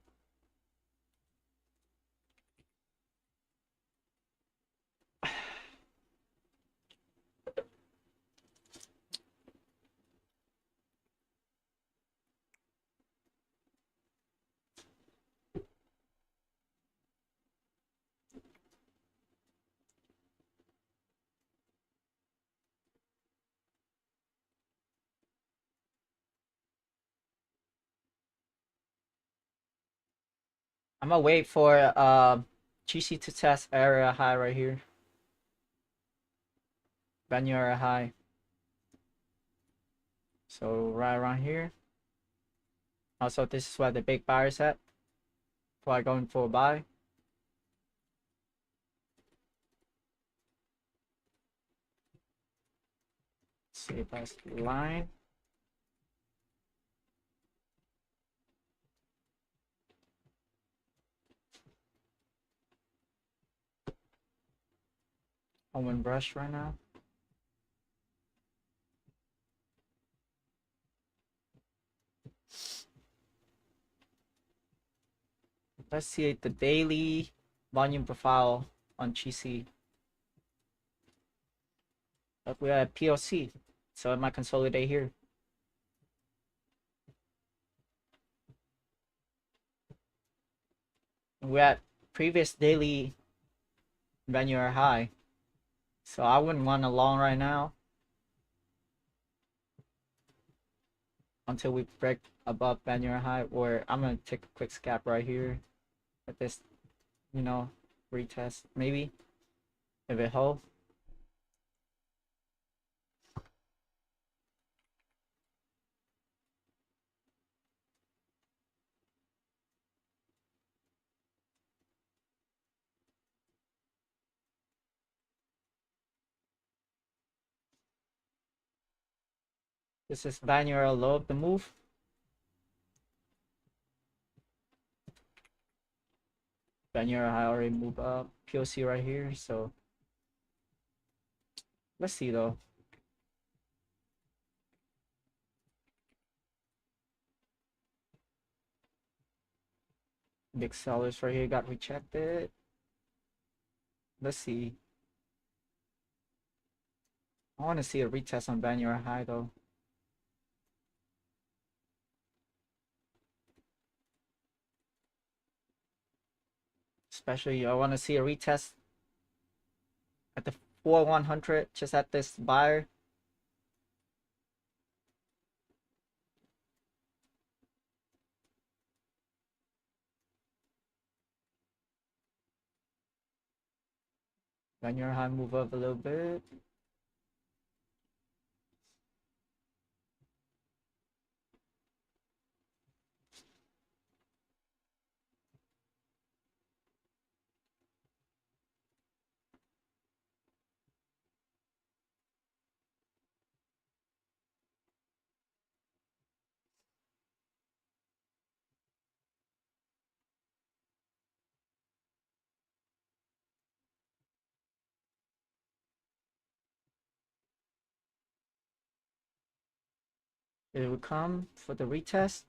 I'm gonna wait for GC to test area high right here. Venue area high. So right around here. Also, this is where the big buyer is at. Before I go in for a buy. Let's see if that's the line. I'm in brush right now. Let's see the daily volume profile on GC. Look, we're at POC. So it might consolidate here. We're at previous daily venue high. So I wouldn't want a long right now. Until we break above venue high. Or I'm gonna take a quick scalp right here. At this, you know, retest. Maybe. If it holds. This is binary low of the move. Binary high already moved up. POC right here. So let's see though. Big sellers right here got rejected. Let's see. I want to see a retest on binary high though. Especially I want to see a retest at the 4100, just at this buyer. Then your high move up a little bit. It will come for the retest.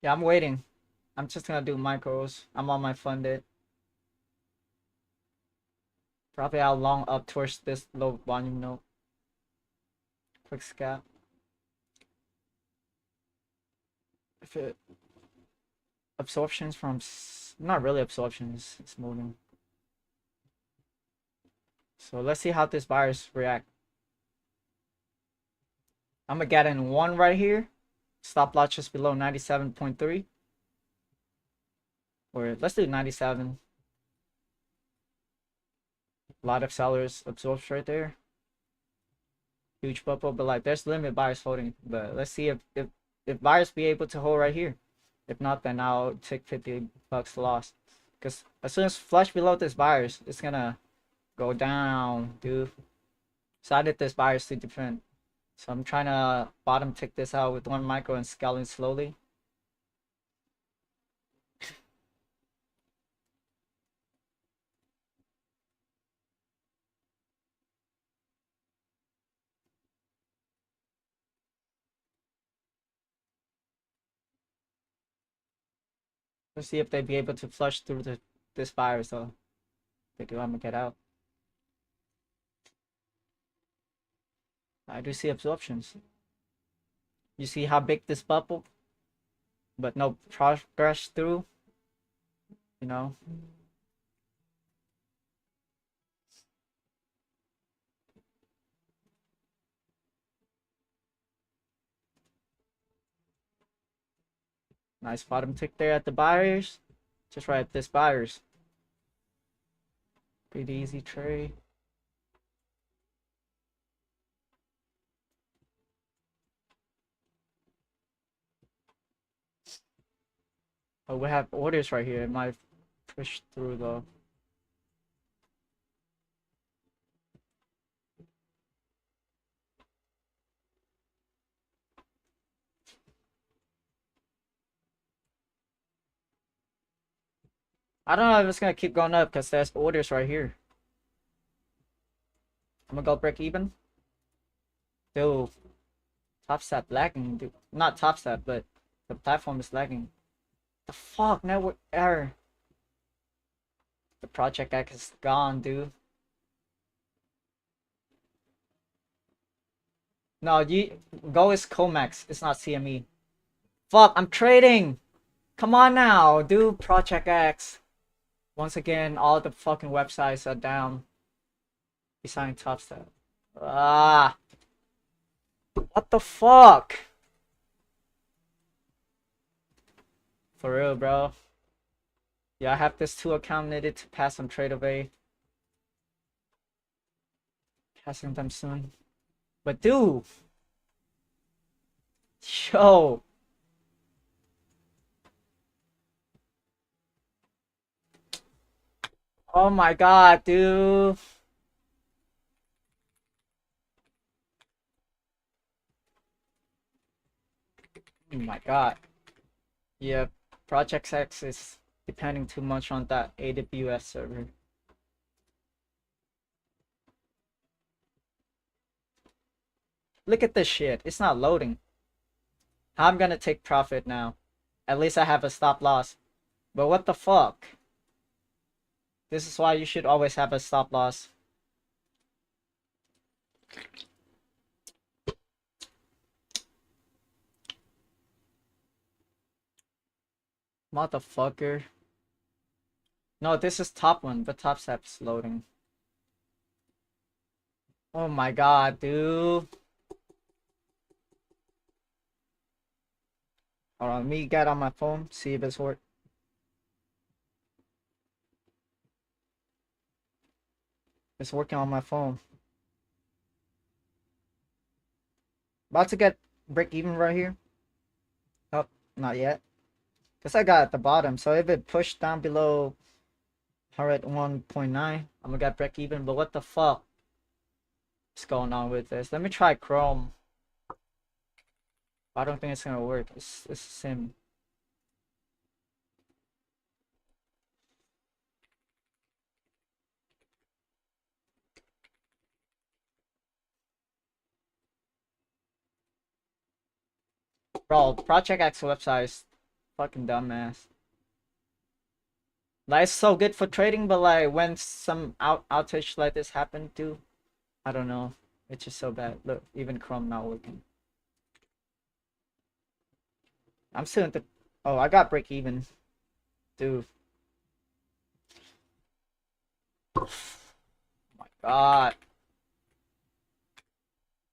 Yeah, I'm waiting. I'm just gonna do micros. I'm on my funded. Probably out long up towards this low volume note. Quick scalp. If it absorptions from not really absorptions, it's moving. So let's see how this buyers react. I'm gonna get in one right here. Stop loss just below 97.3. Or let's do 97. A lot of sellers absorbs right there. Huge bubble, but like there's limit buyers holding. But let's see if buyers be able to hold right here. If not, then I'll take $50 loss. Because as soon as flush below this buyers, it's gonna go down, dude. So I did this buyers to defend. So I'm trying to bottom tick this out with one micro and scaling slowly. Let's see if they be able to flush through this buyers though. If they do, I'm gonna get out. I do see absorptions. You see how big this bubble? But no progress through. You know. Nice bottom tick there at the buyers. Just right at this buyers. Pretty easy trade. Oh, we have orders right here. It might push through though. I don't know if it's gonna keep going up because there's orders right here. I'm gonna go break even. Dude, Topstep lagging. Dude. Not Topstep, but the platform is lagging. The fuck, network error. The project X is gone, dude. No, you go is Comex. It's not CME. Fuck, I'm trading. Come on now, dude. Project X. Once again, all the fucking websites are down. Besides Topstep. Ah. What the fuck? For real, bro. Yeah, I have this 2 account needed to pass some trade away. Passing them soon. But dude. Yo. Oh my god, dude. Oh my god. Yeah, Project X is depending too much on that AWS server. Look at this shit. It's not loading. I'm gonna take profit now. At least I have a stop loss. But what the fuck? This is why you should always have a stop loss. Motherfucker. No, this is top one, but Topstep's loading. Oh my god, dude. Hold on, let me get on my phone, see if it's work. It's working on my phone. About to get break even right here. Oh, not yet. Guess I got at the bottom, so if it pushed down below 101.9, I'm gonna get break even, but what the fuck is going on with this? Let me try Chrome. I don't think it's gonna work. It's sim. Bro, Project X website is fucking dumbass. Like, it's so good for trading, but like when some outage like this happened to, I don't know. It's just so bad. Look, even Chrome not working. I'm still in the. Oh, I got break even, dude. Oh my God,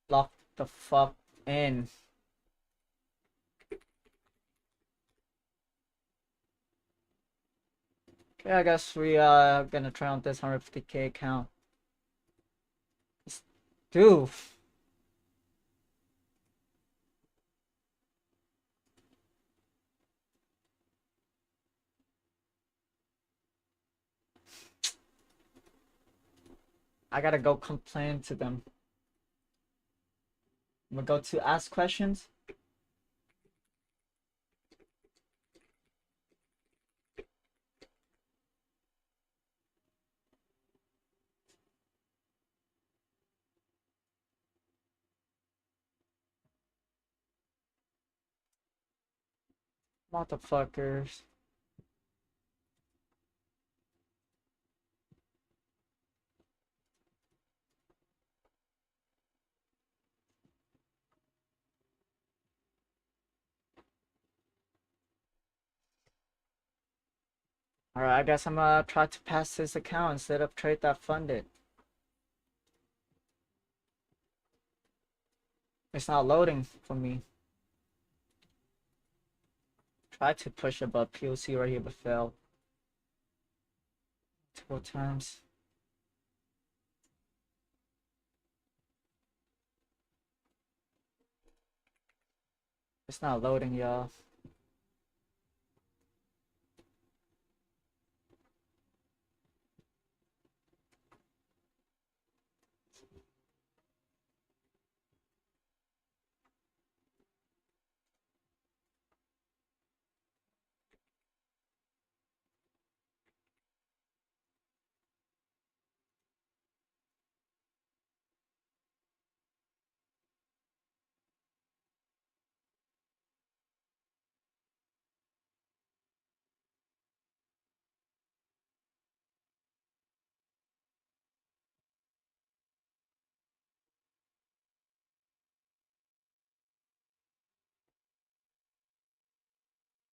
lock the fuck in. Okay, I guess we gonna try on this 150K account. Dude. I gotta go complain to them. I'm gonna go to ask questions. Motherfuckers. Alright, I guess I'm gonna try to pass this account instead of trade that funded. It's not loading for me. Try to push above POC right here, but failed. 2 times. It's not loading, y'all.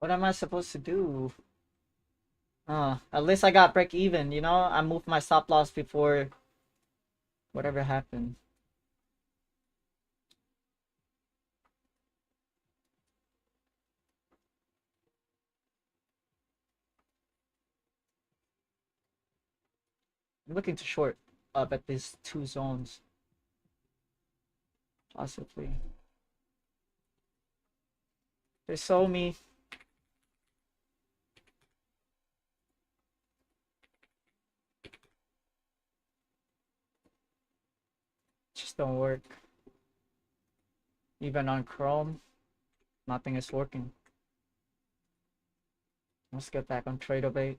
What am I supposed to do? At least I got break even, you know? I moved my stop loss before whatever happened. I'm looking to short up at these two zones. Possibly. They sold me. Just don't work. Even on Chrome, nothing is working. Let's get back on Tradeobate.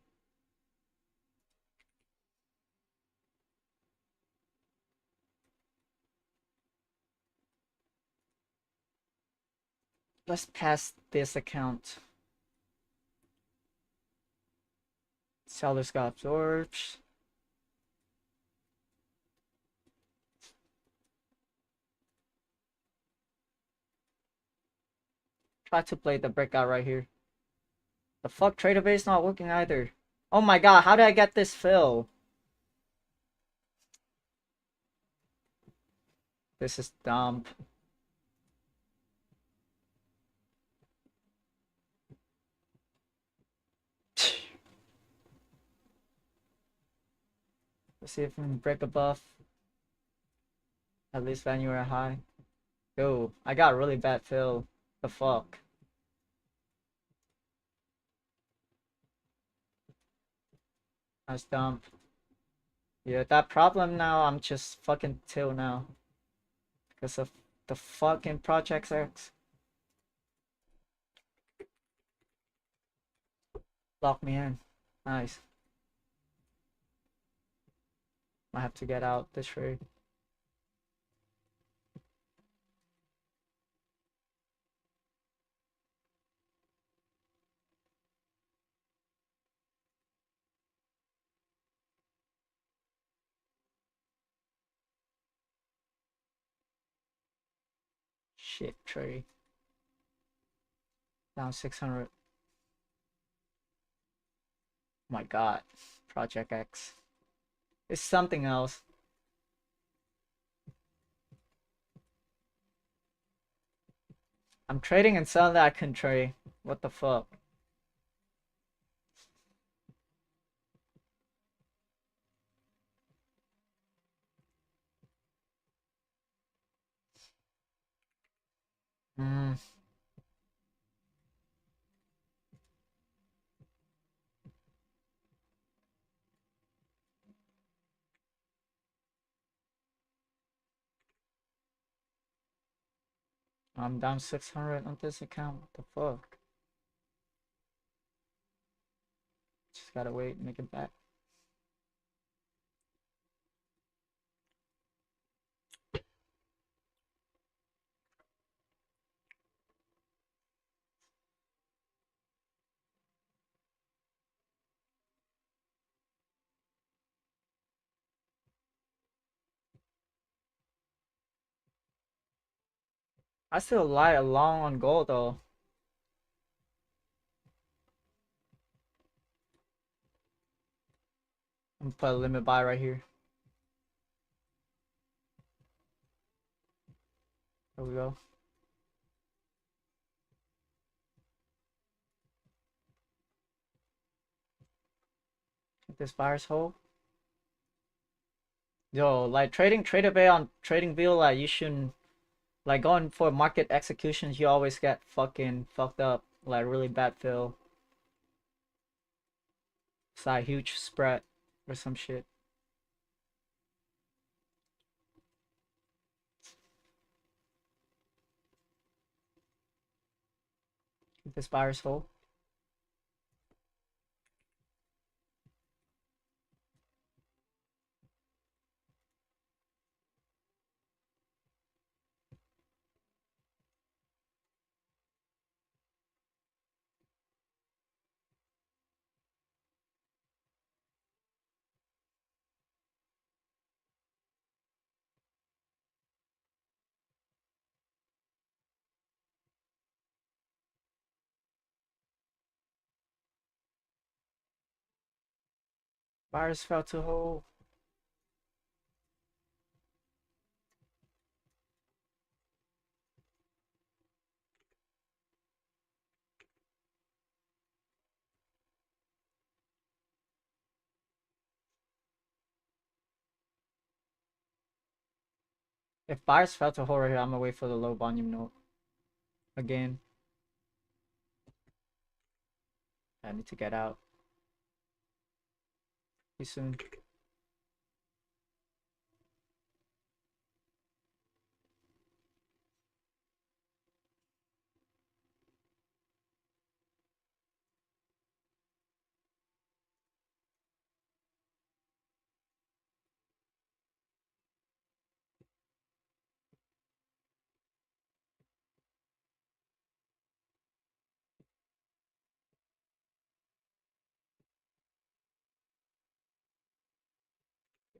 Let's pass this account. Sellers got absorbed. Try to play the breakout right here. The fuck, trader base not working either. Oh my god, how did I get this fill? This is dumb. Let's see if we can break above. At least when you were high. Yo, I got a really bad fill. The fuck? That's dumb. Yeah, that problem now, I'm just fucking till now. Because of the fucking Project X. Lock me in. Nice. I have to get out this trade. Shit trade. Down 600. My god. Project X. It's something else. I'm trading and selling that I couldn't trade. What the fuck? Hmm. I'm down 600 on this account. What the fuck? Just gotta wait and make it back. I still lie long on gold though. I'm gonna put a limit buy right here. There we go. Get this buyer's hold. Yo, like trading trader bay on trading view, like you shouldn't like going for market executions, you always get fucking fucked up. Like really bad fill. It's like huge spread or some shit. Get this buyer's hold. Buyers fell to hold. If buyers fell to hold right here, I'm gonna wait for the low volume note. Again. I need to get out. Too soon.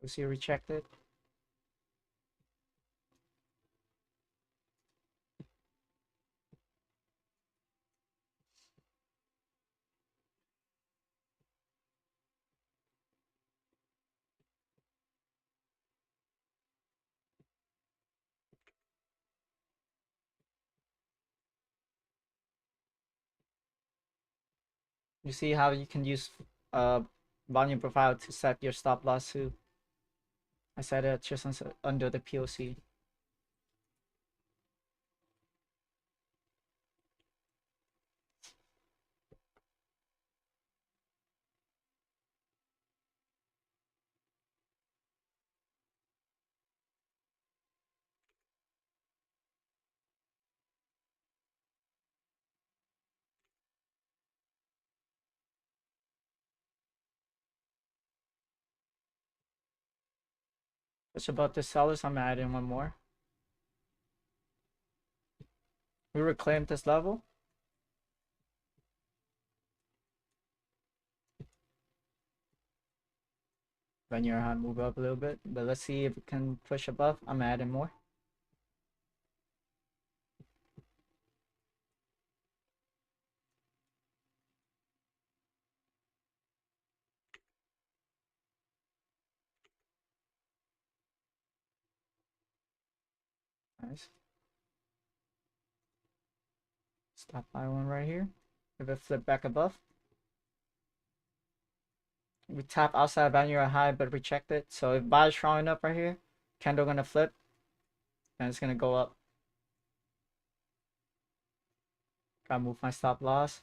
Was he rejected? You see how you can use volume profile to set your stop loss too. I set it just under the POC. What's about the sellers? I'm adding one more. We reclaimed this level. Then your hand move up a little bit, but let's see if we can push above. I'm adding more. Nice. Stop by one right here. If it flip back above. We tap outside vanilla high but reject it. So if buy is strong enough right here, candle gonna flip and it's gonna go up. Gotta move my stop loss.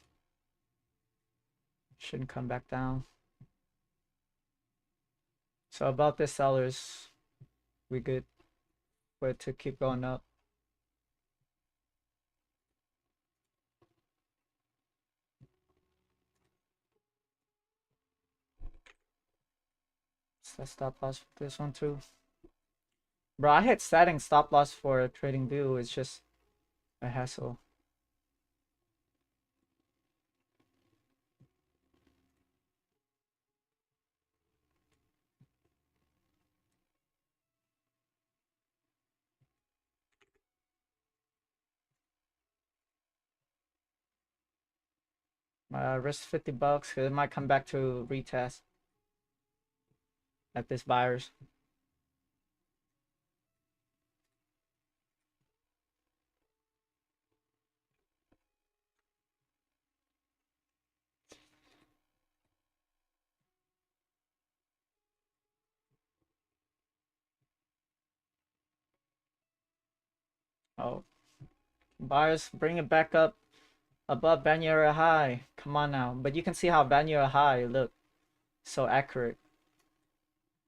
Shouldn't come back down. So about this sellers, we good for it to keep going up. Let's stop loss for this one too. Bro, I hit setting stop loss for a trading view. It's just a hassle. Risk $50 because it might come back to retest at this buyers. Oh, buyers bring it back up above Bannier high. Come on now. But you can see how Bannier high look so accurate.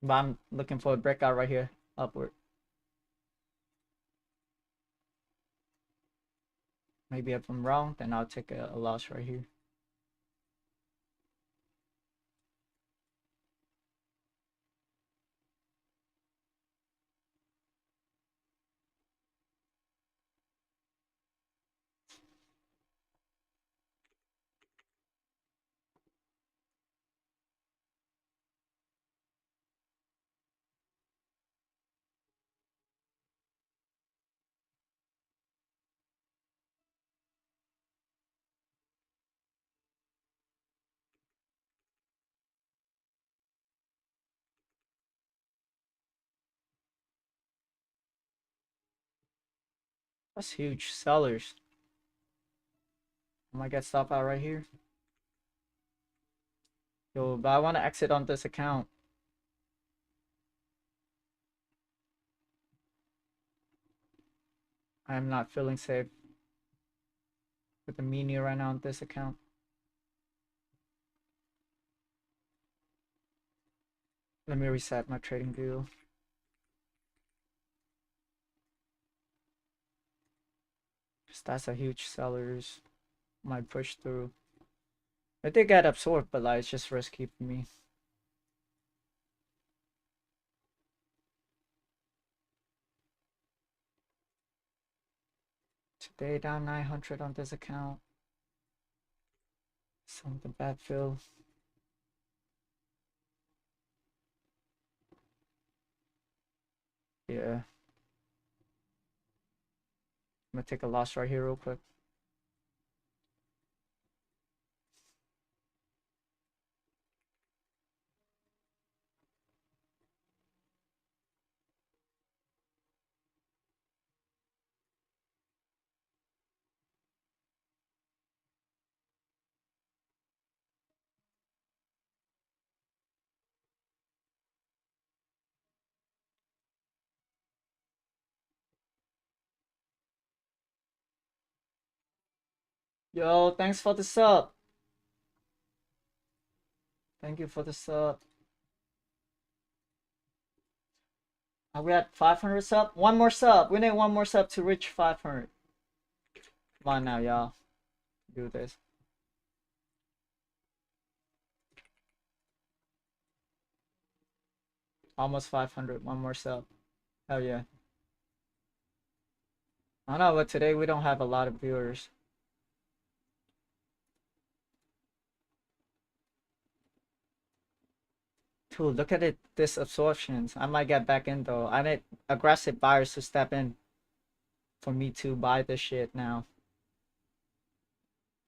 But I'm looking for a breakout right here upward. Maybe if I'm wrong, then I'll take a loss right here. That's huge. Sellers. I might get stopped out right here. Yo, but I want to exit on this account. I am not feeling safe with the media right now on this account. Let me reset my trading view. Cause that's a huge sellers. Might push through. I did get absorbed, but like it's just risky for me. Today down 900 on this account. Something bad feel. Yeah. I'm gonna take a loss right here real quick. Yo, thanks for the sub. Thank you for the sub. Are we at 500 sub? One more sub. We need one more sub to reach 500. Come on now, y'all. Do this. Almost 500. One more sub. Hell yeah. I know, but today we don't have a lot of viewers. Dude, look at it. This absorptions. I might get back in though. I need aggressive buyers to step in for me to buy this shit now.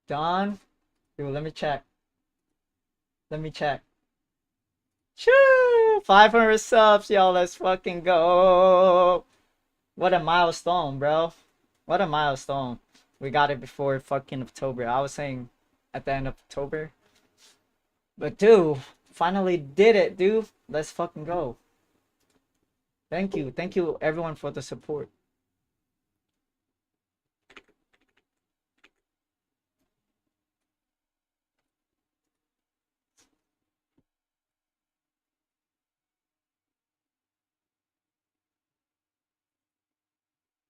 Done. Dude, let me check. Let me check. Choo! 500 subs, y'all. Let's fucking go. What a milestone, bro. What a milestone. We got it before fucking October. I was saying at the end of October. But dude, finally did it, dude. Let's fucking go. Thank you. Thank you everyone for the support.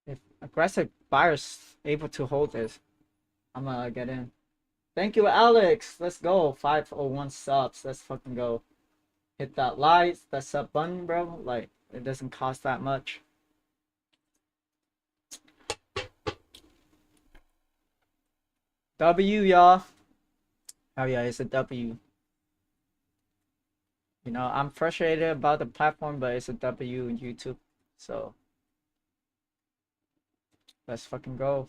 If aggressive buyers able to hold this, I'm gonna get in. Thank you, Alex. Let's go. 501 subs. Let's fucking go. Hit that like, that sub button, bro. Like, it doesn't cost that much. W, y'all. Oh yeah, it's a W. You know, I'm frustrated about the platform, but it's a W in YouTube. So, let's fucking go.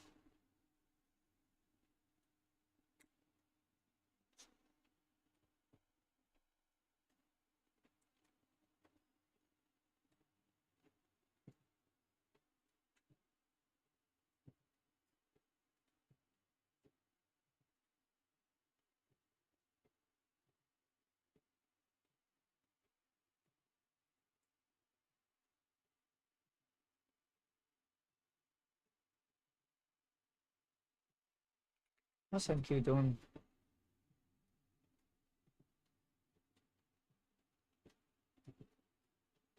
What's MQ doing?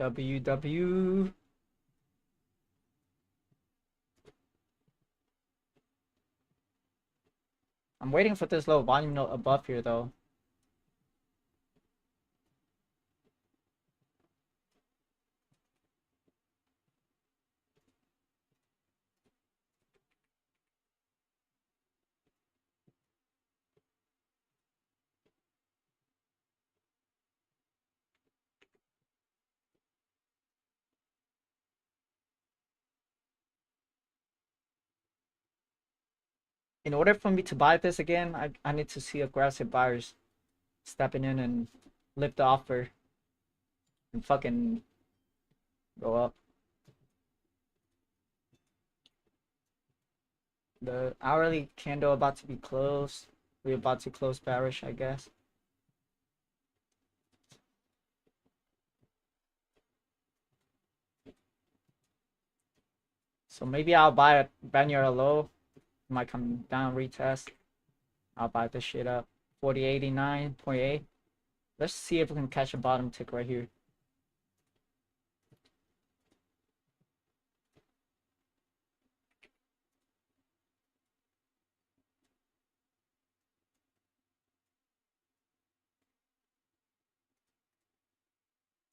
WW. I'm waiting for this low volume note above here though. In order for me to buy this again, I need to see aggressive buyers stepping in and lift the offer and fucking go up. The hourly candle about to be closed. We're about to close bearish, I guess. So maybe I'll buy a banner low. Might come down, retest. I'll buy this shit up. 4089.8. Let's see if we can catch a bottom tick right here.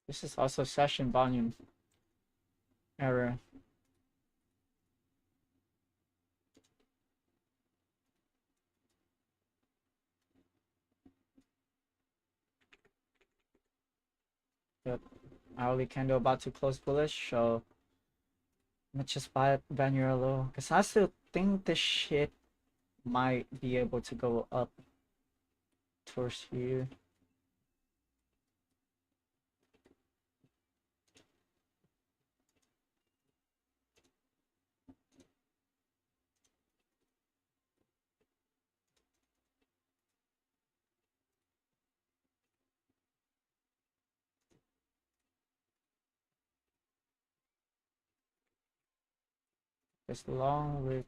This is also session volume error. Yep. Hourly candle about to close bullish, so Let's just buy it Vanilla low. Because I still think this shit might be able to go up towards here. This long wick.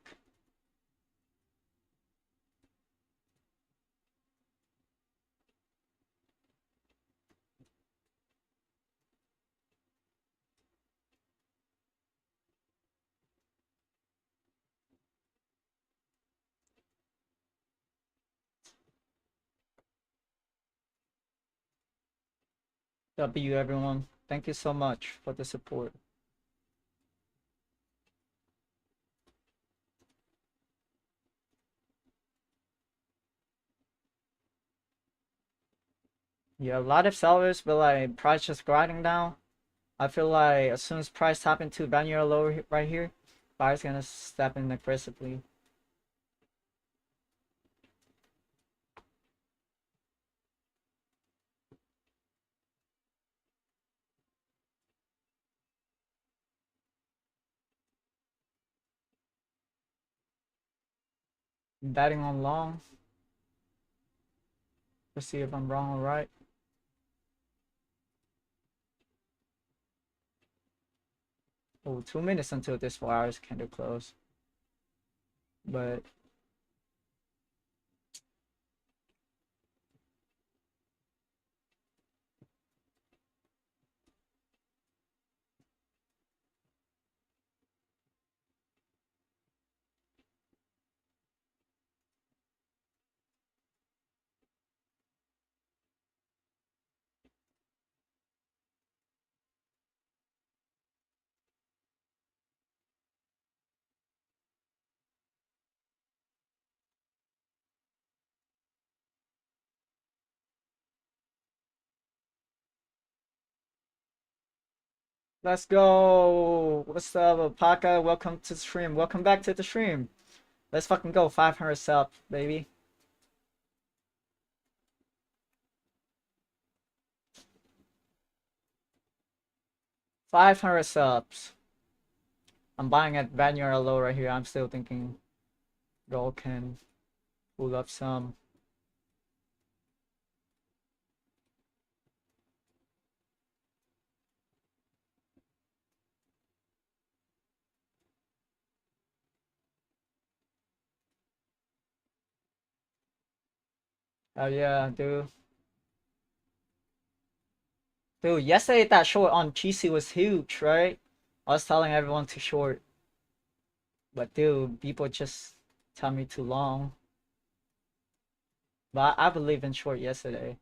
W everyone. Thank you so much for the support. Yeah, a lot of sellers, but like price just grinding down. I feel like as soon as price tap into Vanilla low right here, buyers gonna step in aggressively. Betting on long. Let's see if I'm wrong or right. Oh, 2 minutes until this 4 hours candle close. But let's go. What's up, Alpaca? Welcome to the stream. Welcome back to the stream. Let's fucking go. 500 subs, baby. 500 subs. I'm buying at Vanilla low right here. I'm still thinking gold can pull up some. Oh yeah, dude. Dude, yesterday that short on GC was huge, right? I was telling everyone to short. But dude, people just tell me too long. But I believe in short yesterday.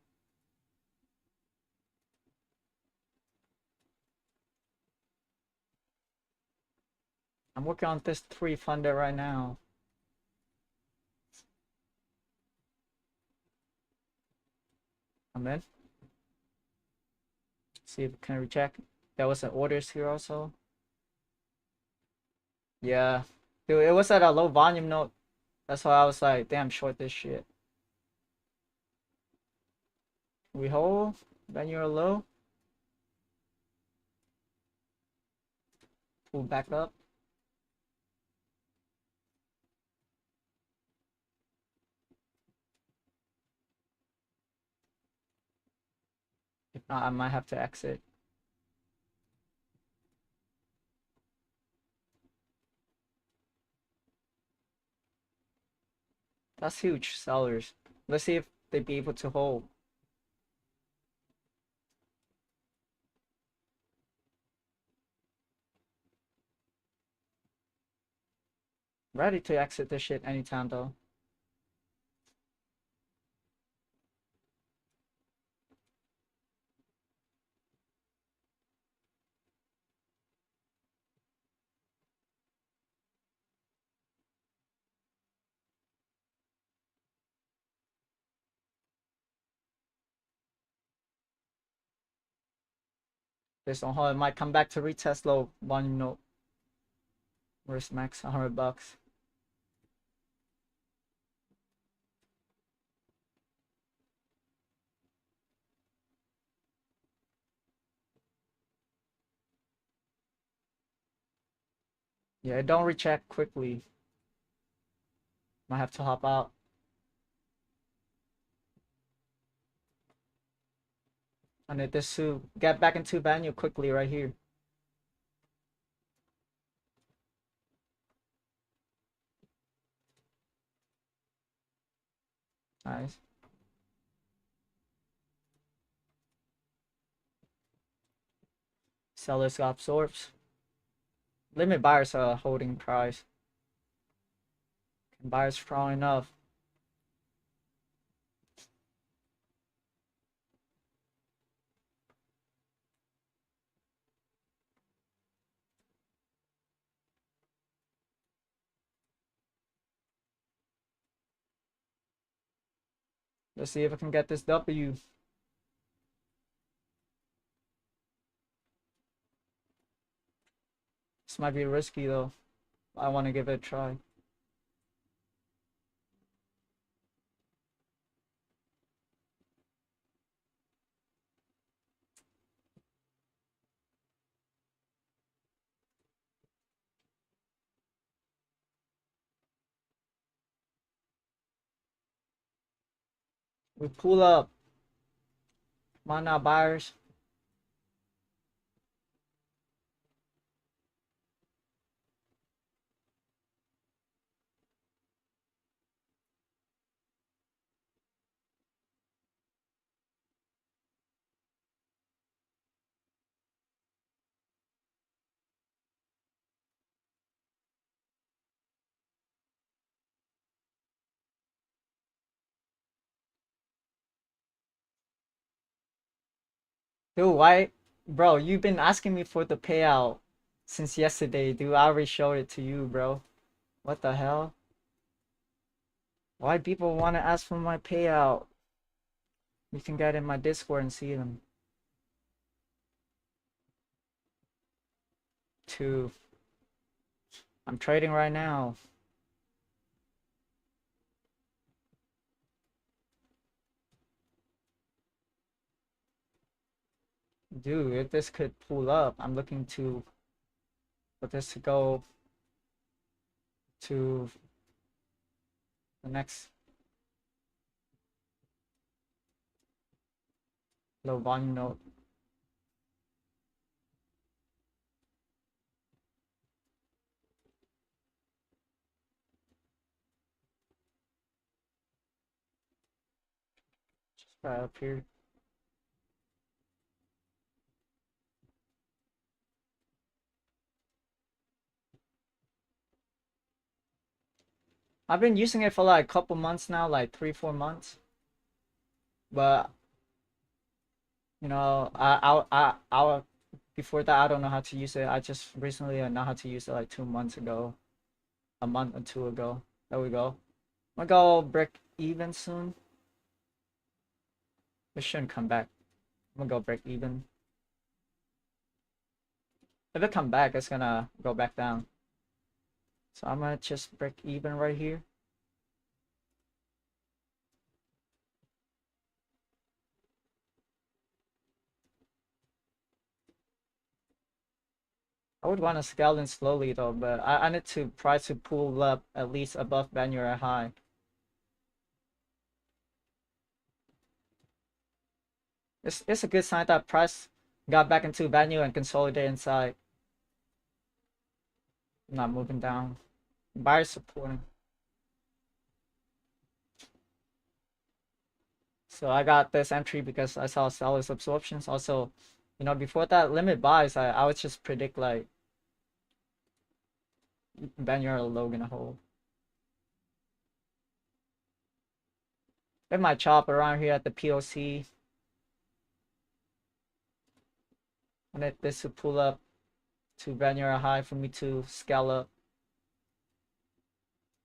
I'm working on this 3 funded right now. I'm in. See if we can recheck. There was an orders here also. Yeah. Dude, it was at a low volume note. That's why I was like, damn, short this shit. We hold. Then you're low. Pull back up. If not, I might have to exit. That's huge, sellers. Let's see if they be able to hold. Ready to exit this shit anytime though. This on hold. It might come back to retest low volume note. Where's max? $100. Yeah, don't recheck quickly. Might have to hop out. I need this to get back into venue quickly right here. Nice. Sellers got absorbs. Limit buyers are holding price. Buyers strong enough. Let's see if I can get this W. This might be risky though. I want to give it a try. We pull up. Come on now, buyers. Dude, why? Bro, you've been asking me for the payout since yesterday, dude. I already showed it to you, bro. What the hell? Why people want to ask for my payout? You can get in my Discord and see them. 2. I'm trading right now. Dude, if this could pull up, I'm looking to for this to go to the next low volume node. Just right up here. I've been using it for like a couple months now, like 3-4 months. But you know, before that I don't know how to use it. I just recently know how to use it like 2 months ago, a month or two ago. There we go. I'm gonna go break even soon. It shouldn't come back. I'm gonna go break even. If it come back, it's gonna go back down. So I'm gonna just break even right here. I would want to scale in slowly though, but I need to try to pull up at least above January high. It's a good sign that price got back into value and consolidate inside. Not moving down. Buyers supporting. So I got this entry because I saw sellers absorptions. Also, you know, before that limit buys, I would just predict like January low gonna hold. It might chop around here at the POC. I need this to pull up to January high for me to scale up.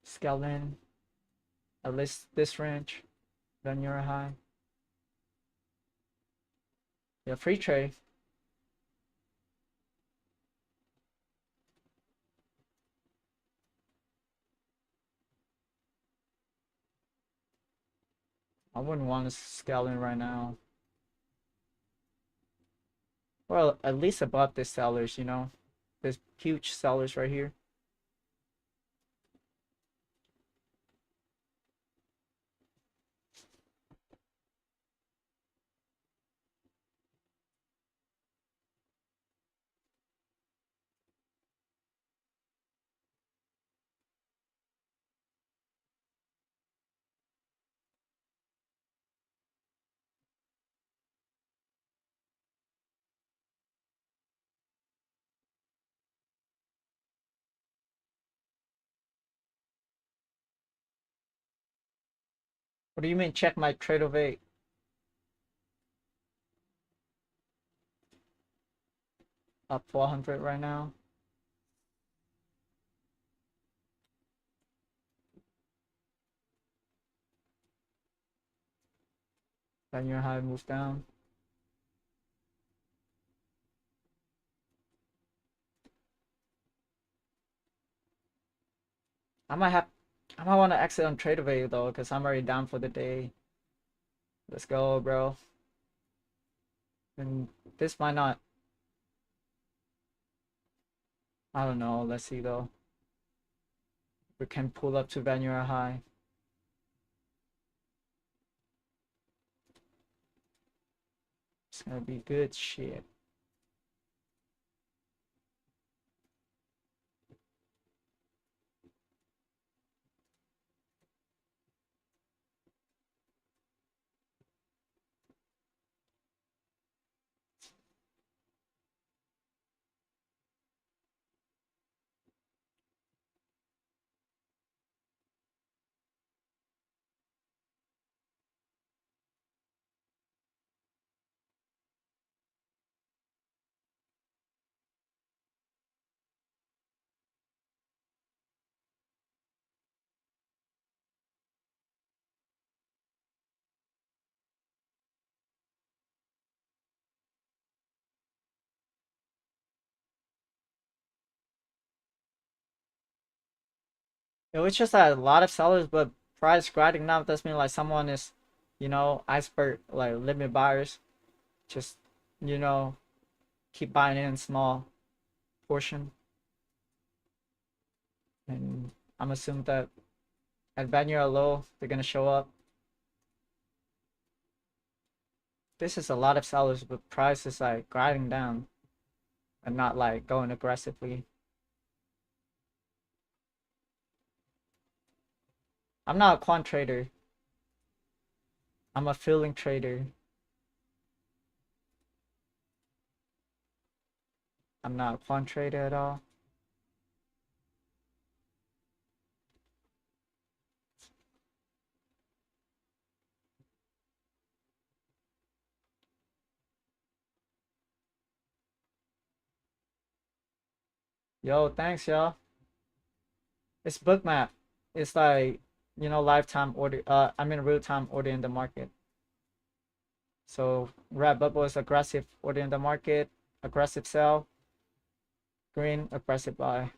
Scale in. At least this range. January high. Yeah, free trade. I wouldn't want to scale in right now. Well, at least above the sellers, you know. There's huge sellers right here. What do you mean check my trade of 8? Up 400 right now. Then your high moves down. I might have I might want to exit on trade of 8 though, because I'm already down for the day. Let's go, bro. And this might not. I don't know. Let's see though. We can pull up to Vanilla high. It's gonna be good shit. It was just a lot of sellers, but price grading now does mean like someone is, you know, iceberg like limit buyers. Just, you know, keep buying in small portion. And I'm assuming that at Vanilla low, they're gonna show up. This is a lot of sellers, but price is like grinding down and not like going aggressively. I'm not a quant trader. I'm a feeling trader. I'm not a quant trader at all. Yo, thanks, y'all. It's Bookmap. It's like, you know, lifetime order. I mean, real time order in the market. So red bubble is aggressive order in the market, aggressive sell, green aggressive buy.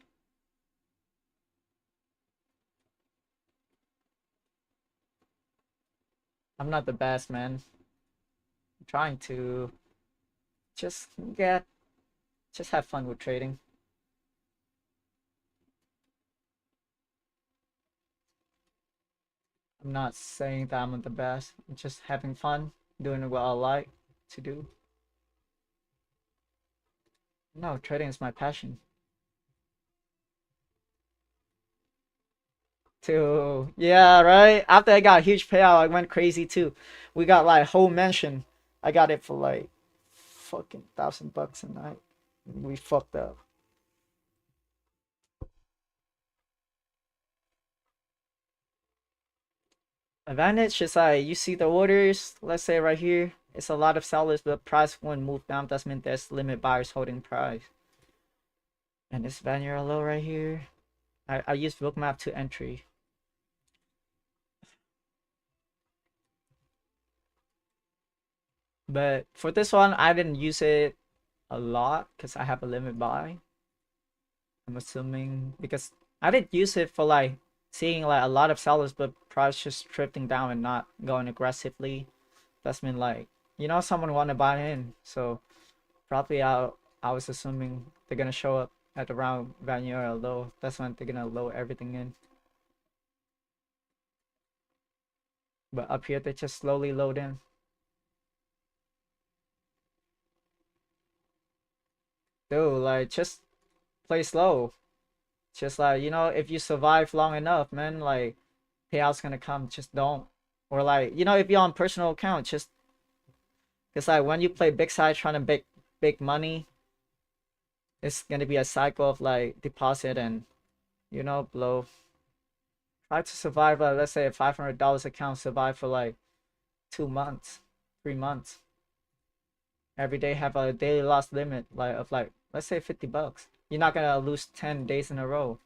I'm not the best, man. I'm trying to just get, just have fun with trading. I'm not saying that I'm the best. I'm just having fun, doing what I like to do. No, trading is my passion. Too. Yeah, right. After I got a huge payout, I went crazy too. We got like whole mansion. I got it for like fucking $1,000 a night. We fucked up. Advantage is like you see the orders. Let's say right here, it's a lot of sellers, but price won't move down. That means there's limit buyers holding price. And this vanilla low right here. I use bookmap to entry. But for this one, I didn't use it a lot because I have a limit buy. I'm assuming because I didn't use it for like seeing like a lot of sellers, but price just drifting down and not going aggressively. That's been like, someone want to buy in, so probably I was assuming they're gonna show up at around Vanilla low. That's when they're gonna load everything in. But up here they just slowly load in. Dude, like just play slow. Just like, if you survive long enough, man, like payout's gonna come. Just don't. Or like, if you're on personal account, just it's like when you play big side trying to make big money, it's gonna be a cycle of like deposit and blow. Try to survive let's say a $500 account, survive for like 2 months, 3 months. Every day have a daily loss limit like of like let's say $50. You're not gonna lose 10 days in a row.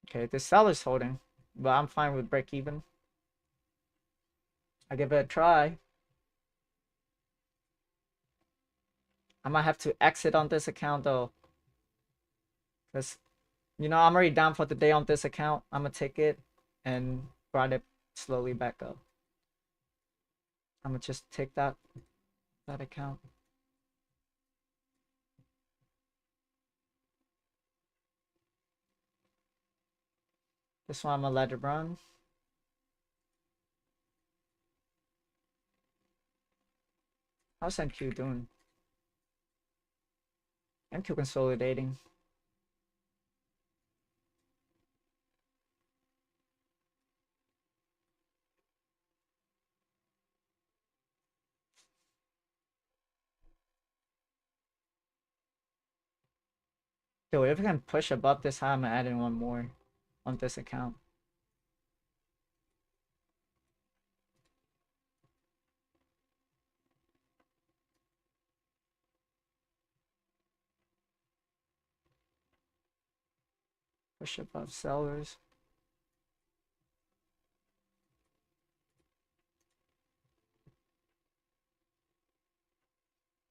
Okay, the seller's holding, but I'm fine with break even. I give it a try. I might have to exit on this account though, because I'm already down for the day on this account. I'm gonna take it and grind it slowly back up. I'm gonna just take that account. This one I'm gonna let it run. How's MQ doing? MQ consolidating. Yo, if we can push above this high, I'm gonna add in one more on this account. Push above sellers.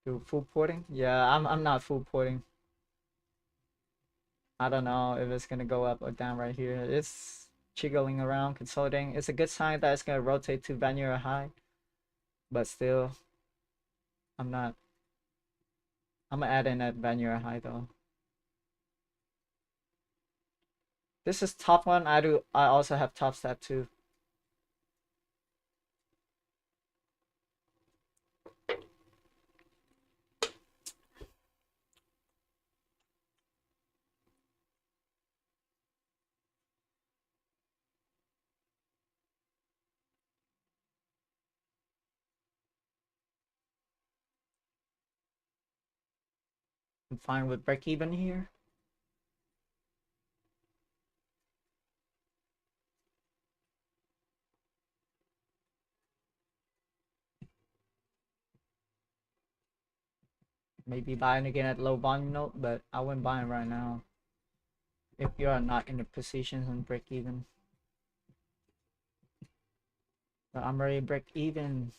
Do full porting? Yeah, I'm not full porting. I don't know if it's gonna go up or down right here. It's jiggling around, consolidating. It's a good sign that it's gonna rotate to Vanilla high, but still, I'm not. I'm gonna add in at Vanilla high though. This is top one. I also have Topstep too. I'm fine with break even here. Maybe buying again at low volume note, but I wouldn't buy it right now if you are not in the positions on break even. But I'm ready to break even.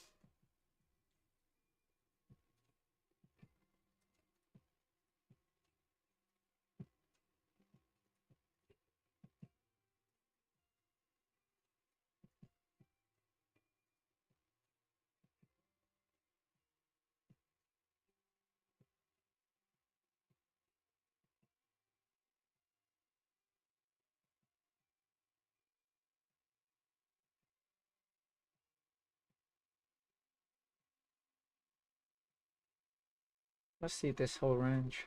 Let's see this whole range.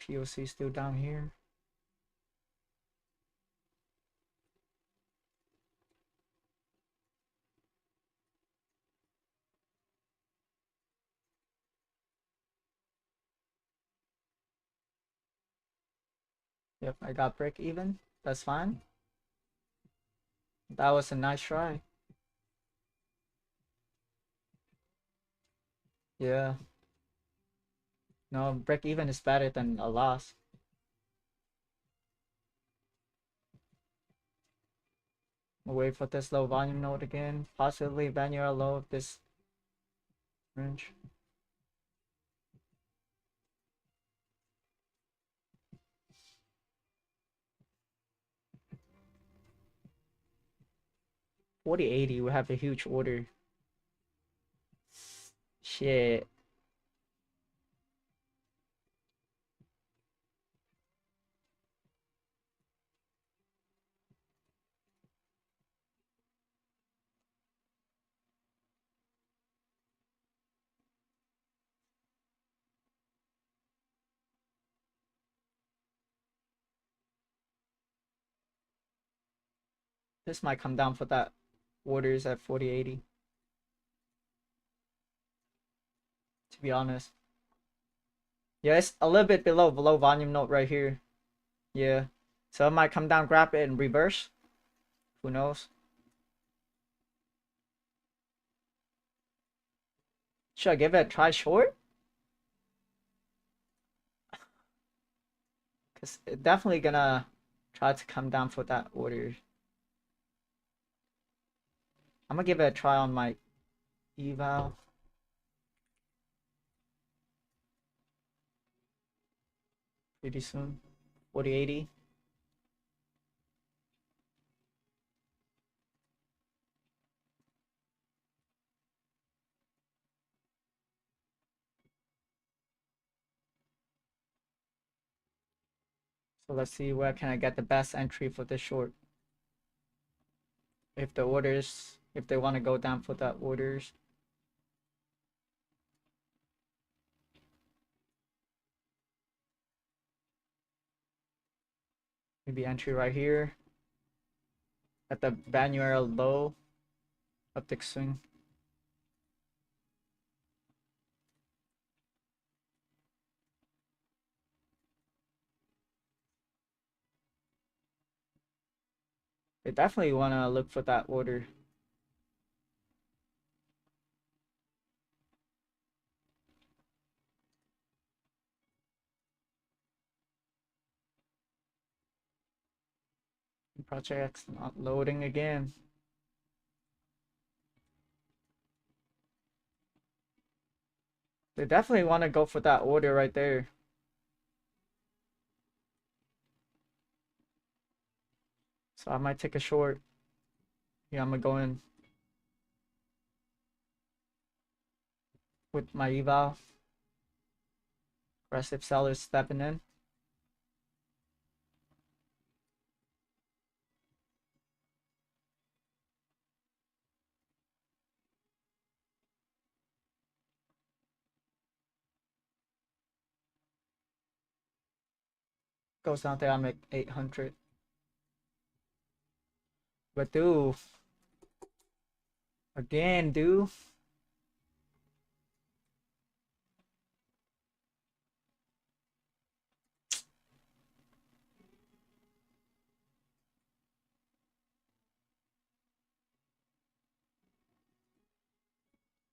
POC still down here. Yep, I got break even. That's fine. That was a nice try. Yeah. No, break even is better than a loss. We'll wait for this low volume node again. Possibly Vanilla low of this range. 4080, we have a huge order. Shit. This might come down for that orders at 4080. To be honest. Yeah, it's a little bit below volume note right here. Yeah. So it might come down, grab it, and reverse. Who knows? Should I give it a try short? Because it's definitely gonna try to come down for that order. I'm gonna give it a try on my eval. Pretty soon. 4080. So let's see where can I get the best entry for this short. If the orders, if they want to go down for that orders. Maybe entry right here. At the January low. Uptick swing. They definitely want to look for that order. Project's not loading again. They definitely want to go for that order right there. So I might take a short. Yeah, I'm gonna go in with my eval. Aggressive sellers stepping in. Goes down there, I make 800. But dude, again, dude.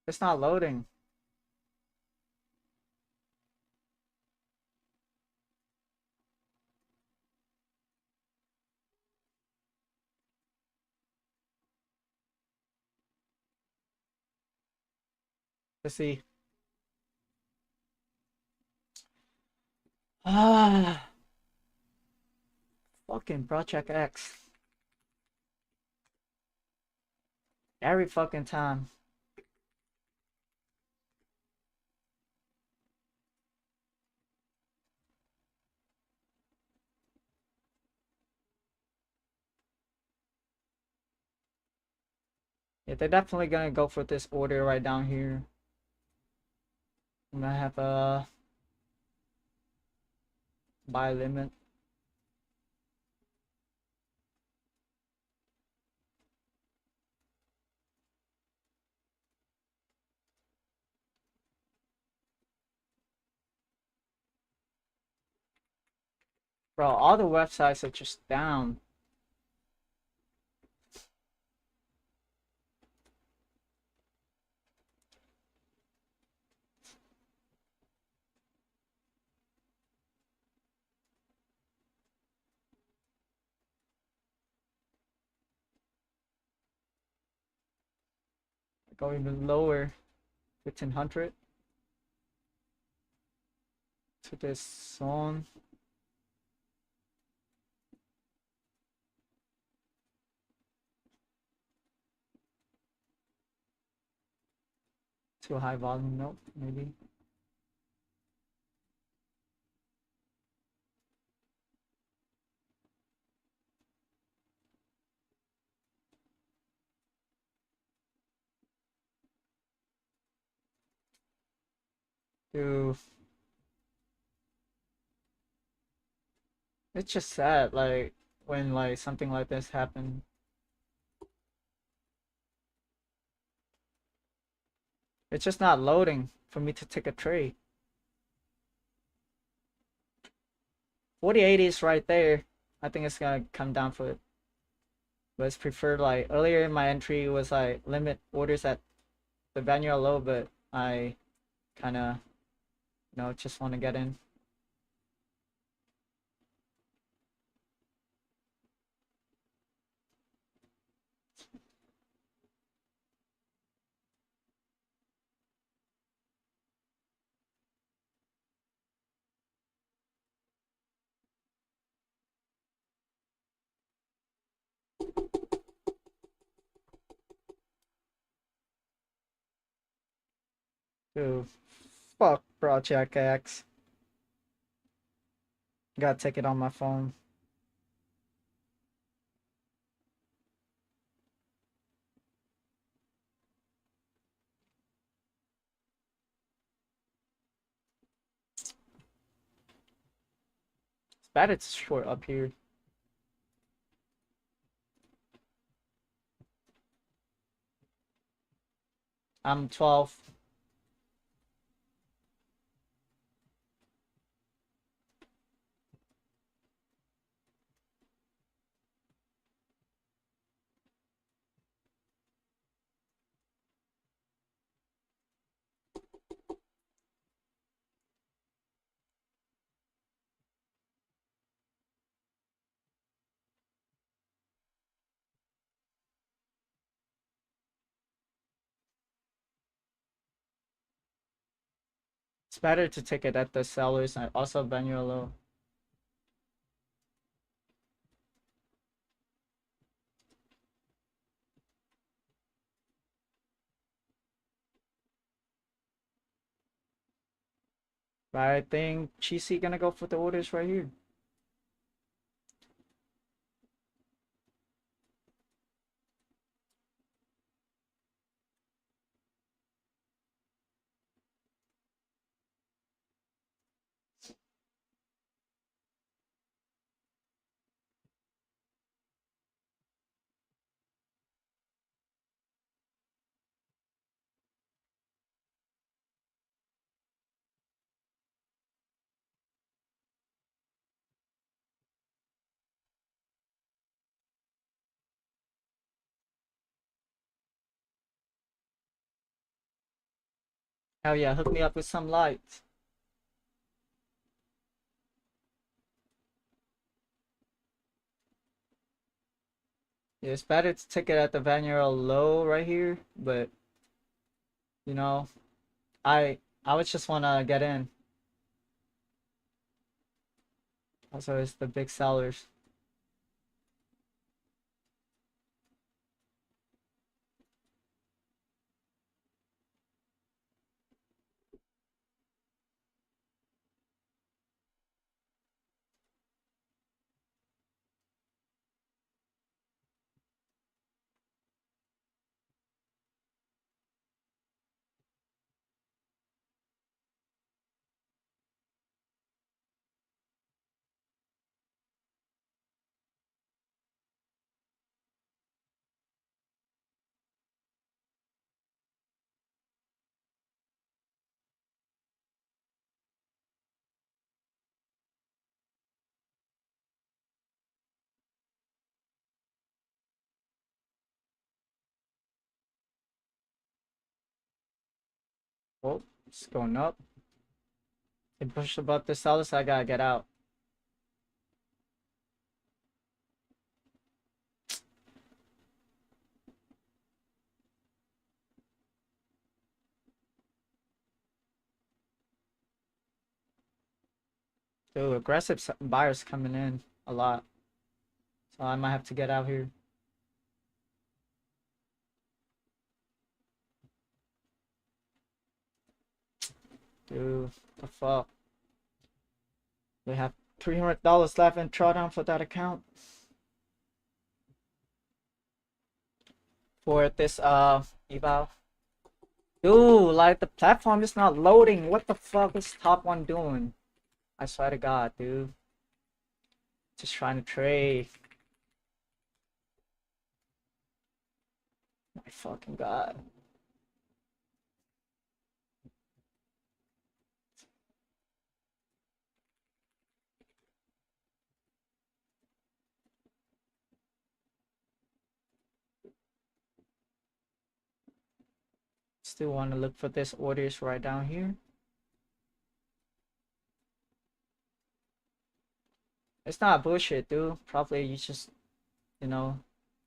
It's not loading. Let's see. Ah, fucking Project X. Every fucking time. Yeah, they're definitely gonna go for this order right down here. I'm gonna have a buy limit. Bro, all the websites are just down. Go even lower. 1500 to this zone. Too high volume, nope, maybe. Dude, it's just sad, like, when, like, something like this happened. It's just not loading for me to take a trade. 4080 is right there. I think it's gonna come down for it. But it's preferred, like, earlier in my entry was, like, limit orders at the vanilla low, but I kinda, just want to get in. Dude, fuck Project X. Gotta take it on my phone. It's bad it's short up here. I'm 12. It's better to take it at the sellers and also vanilla low. But I think Cheesy gonna go for the orders right here. Hell yeah, hook me up with some lights. Yeah, it's better to take it at the vanilla low right here, but you know, I would just wanna get in. Also, it's the big sellers. Oh, it's going up. They push above the sellers, so I gotta get out. Dude, aggressive buyers coming in a lot. So I might have to get out here. Dude, the fuck? We have $300 left in drawdown for that account. For this eval. Dude, like the platform is not loading. What the fuck is top one doing? I swear to God, dude. Just trying to trade. My fucking God. Still want to look for this orders right down here. It's not bullshit, dude. Probably you just, you know,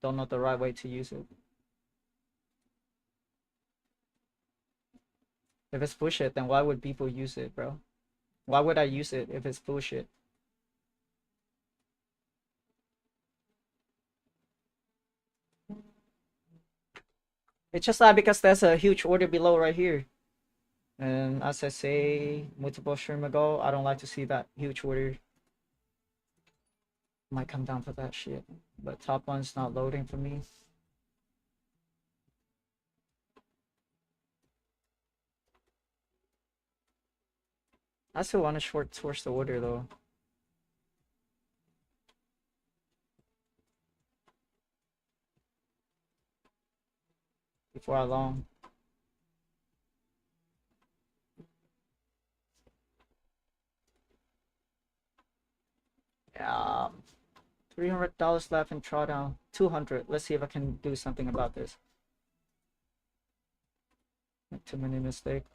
don't know the right way to use it. If it's bullshit, then why would people use it, bro? Why would I use it if it's bullshit? It's just that because there's a huge order below right here. And as I say multiple stream ago, I don't like to see that huge order. Might come down for that shit. But top one's not loading for me. I still want to short towards the order though. Before I long. Yeah. $300 left in drawdown. 200. Let's see if I can do something about this. Not too many mistakes.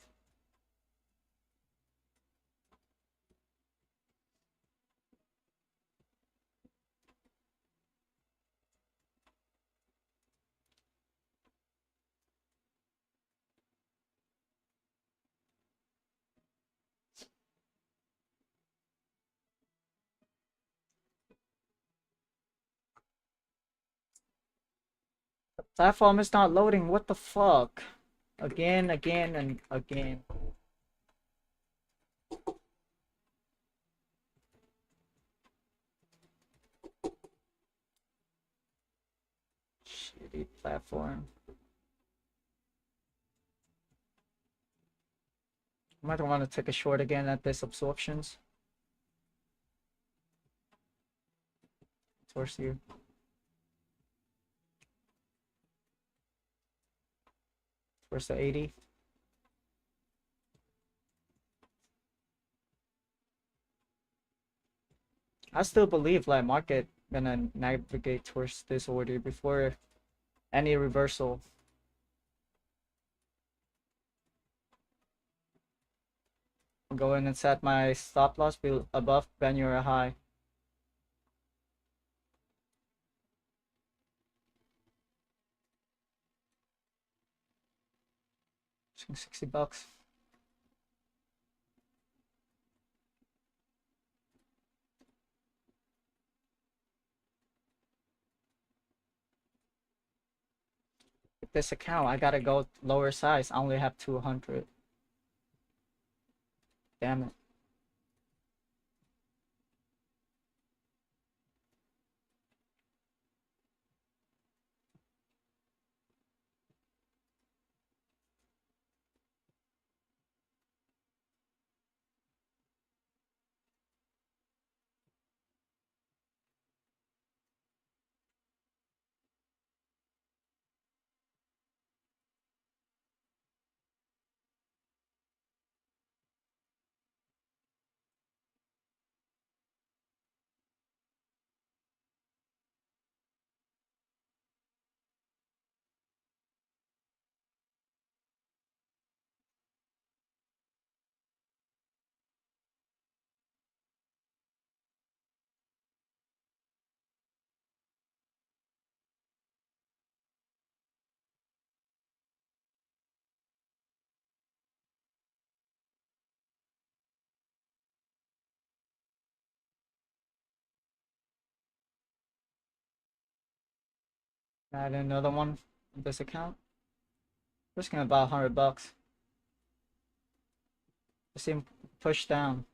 The platform is not loading. What the fuck? Again, again, and again. Shitty platform. I might want to take a short again at this absorptions. Towards you. Towards the 80. I still believe like market gonna navigate towards this order before any reversal. I'll go in and set my stop loss above January high. 60 bucks. With this account, I gotta go lower size. I only have 200. Damn it. Add another one with this account. Risking about 100 bucks. I see him push down.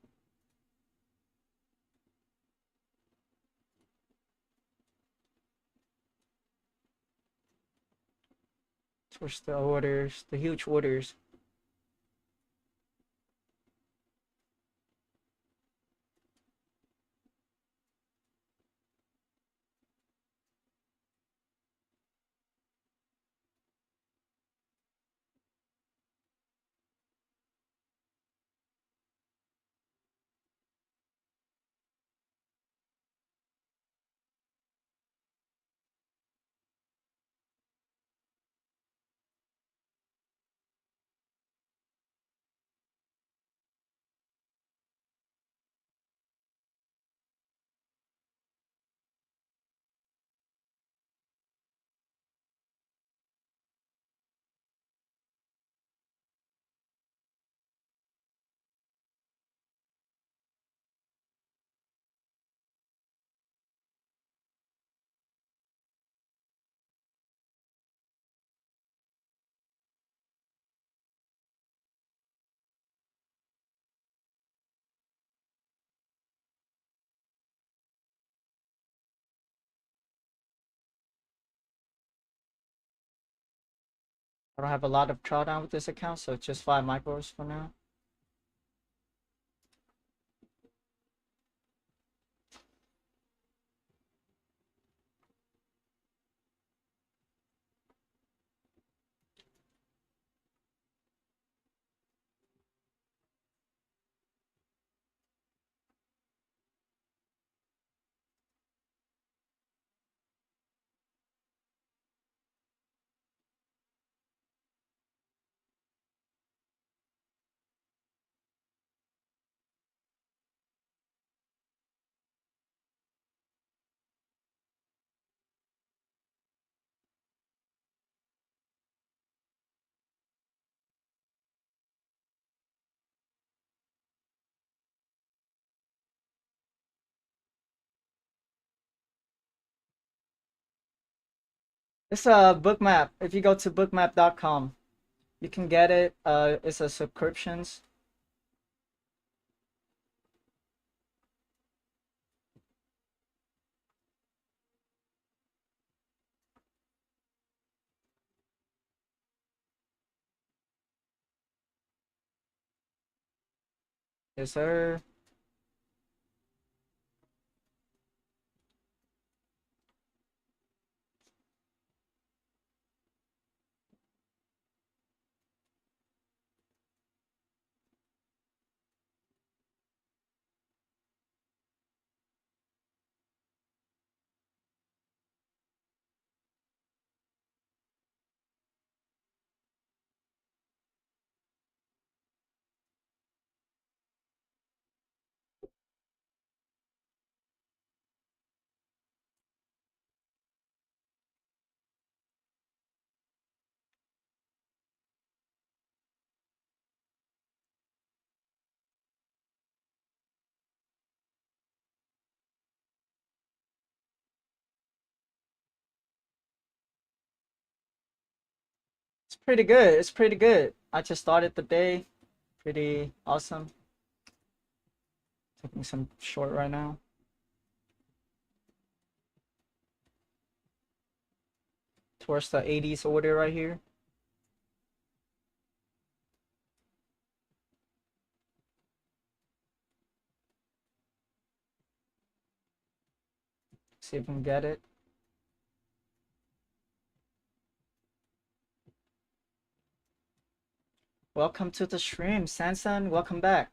Towards the orders, the huge orders. I don't have a lot of drawdown with this account, so it's just 5 micros for now. It's a book map. If you go to bookmap.com, you can get it. It's a subscriptions. Yes, sir. It's pretty good. It's pretty good. I just started the day. Pretty awesome. Taking some short right now. Towards the 80s order right here. See if we can get it. Welcome to the stream, Sansan. Welcome back.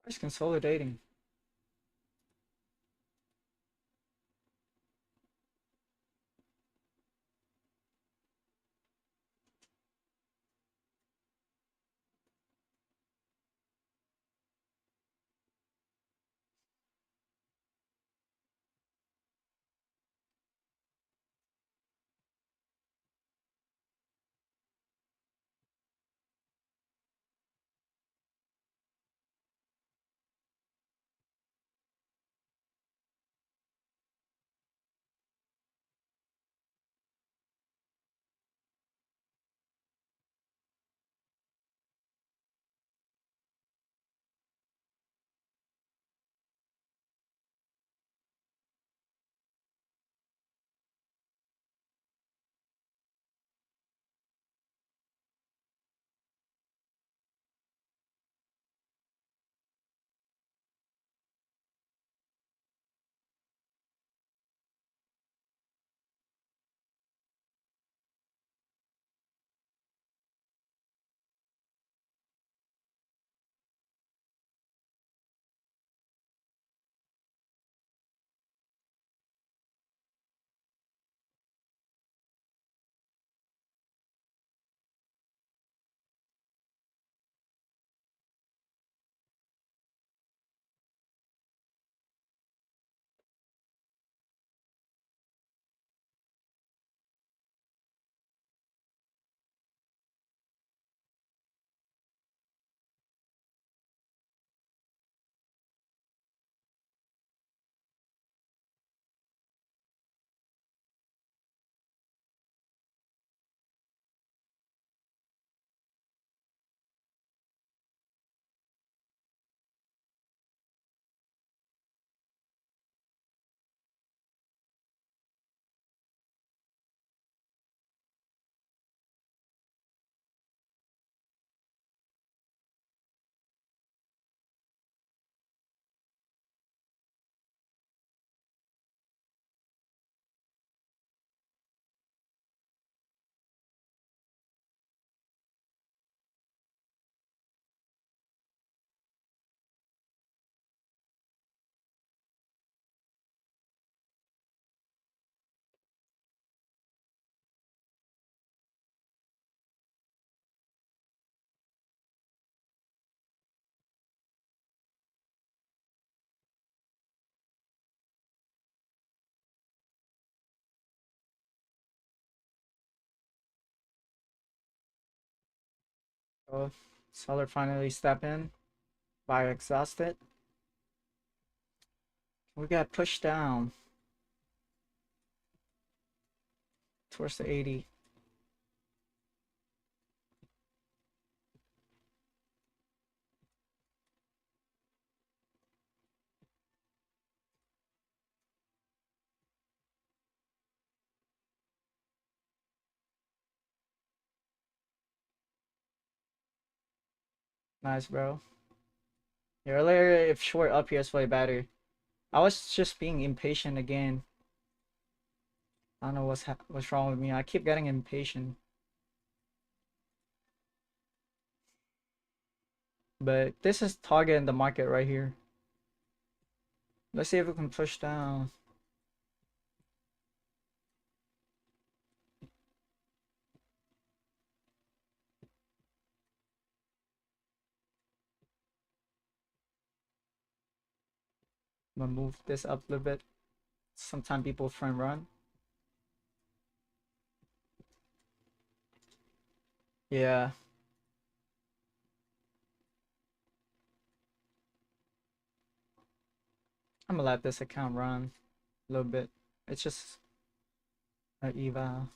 It's consolidating. Oh, seller finally step in. Buyer exhausted. We got pushed down towards the 80. Nice, bro. Yeah, earlier, if short up here is way better. I was just being impatient again. I don't know what's wrong with me. I keep getting impatient. But this is target in the market right here. Let's see if we can push down. I'm gonna move this up a little bit. Sometimes people front run. Yeah, I'm gonna let this account run a little bit. It's just an eval.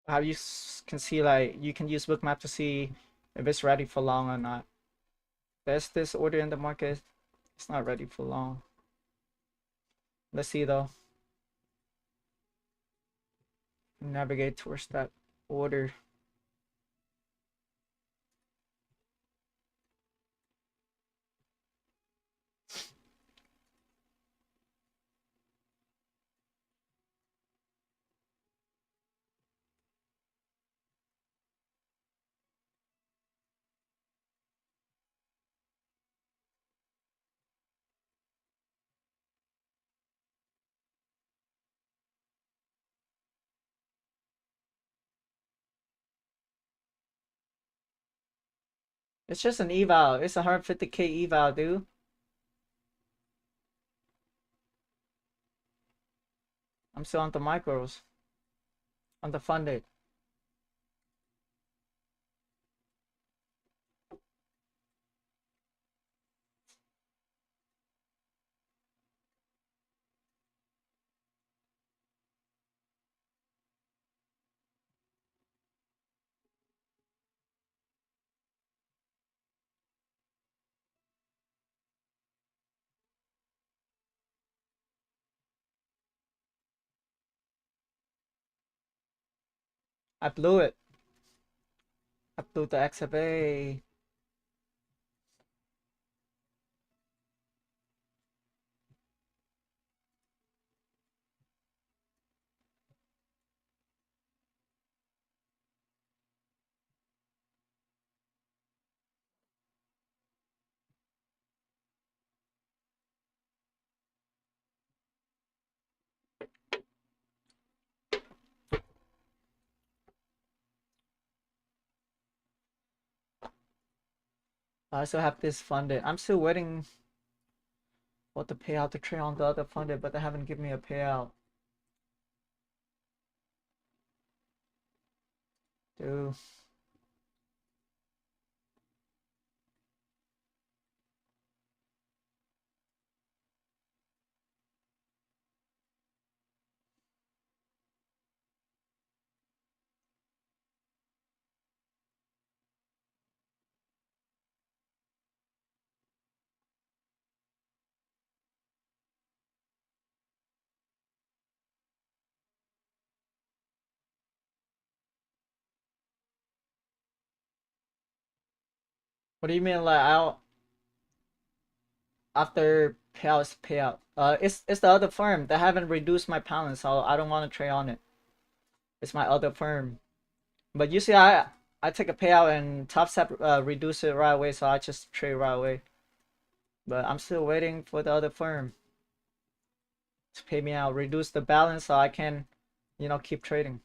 how you can see, like, you can use bookmap to see if it's ready for long or not. There's this order in the market. It's not ready for long. Let's see though. Navigate towards that order. It's just an eval. It's a 150K eval, dude. I'm still on the micros. On the funded. I blew it. I blew the XFA. I still have this funded. I'm still waiting for the payout to trade on the other funded, but they haven't given me a payout. Dude. What do you mean, like, I'll after payouts payout? It's the other firm. They haven't reduced my balance, so I don't want to trade on it. It's my other firm. But you see, I take a payout and Topstep reduce it right away, so I just trade right away. But I'm still waiting for the other firm to pay me out, reduce the balance, so I can, keep trading.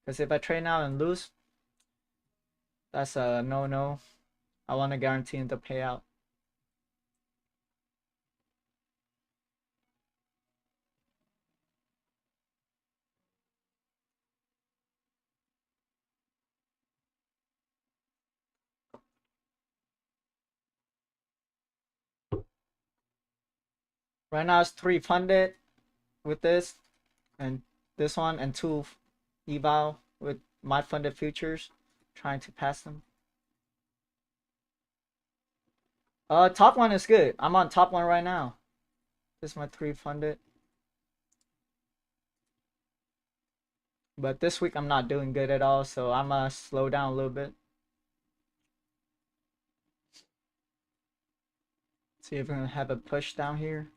Because if I trade now and lose, that's a no-no. I want to guarantee the payout. Right now it's 3 funded with this, and this one, and 2 eval with my funded futures, trying to pass them. Top one is good. I'm on top one right now. This is my 3 funded. But this week I'm not doing good at all, so I'm gonna slow down a little bit. See if we're gonna have a push down here.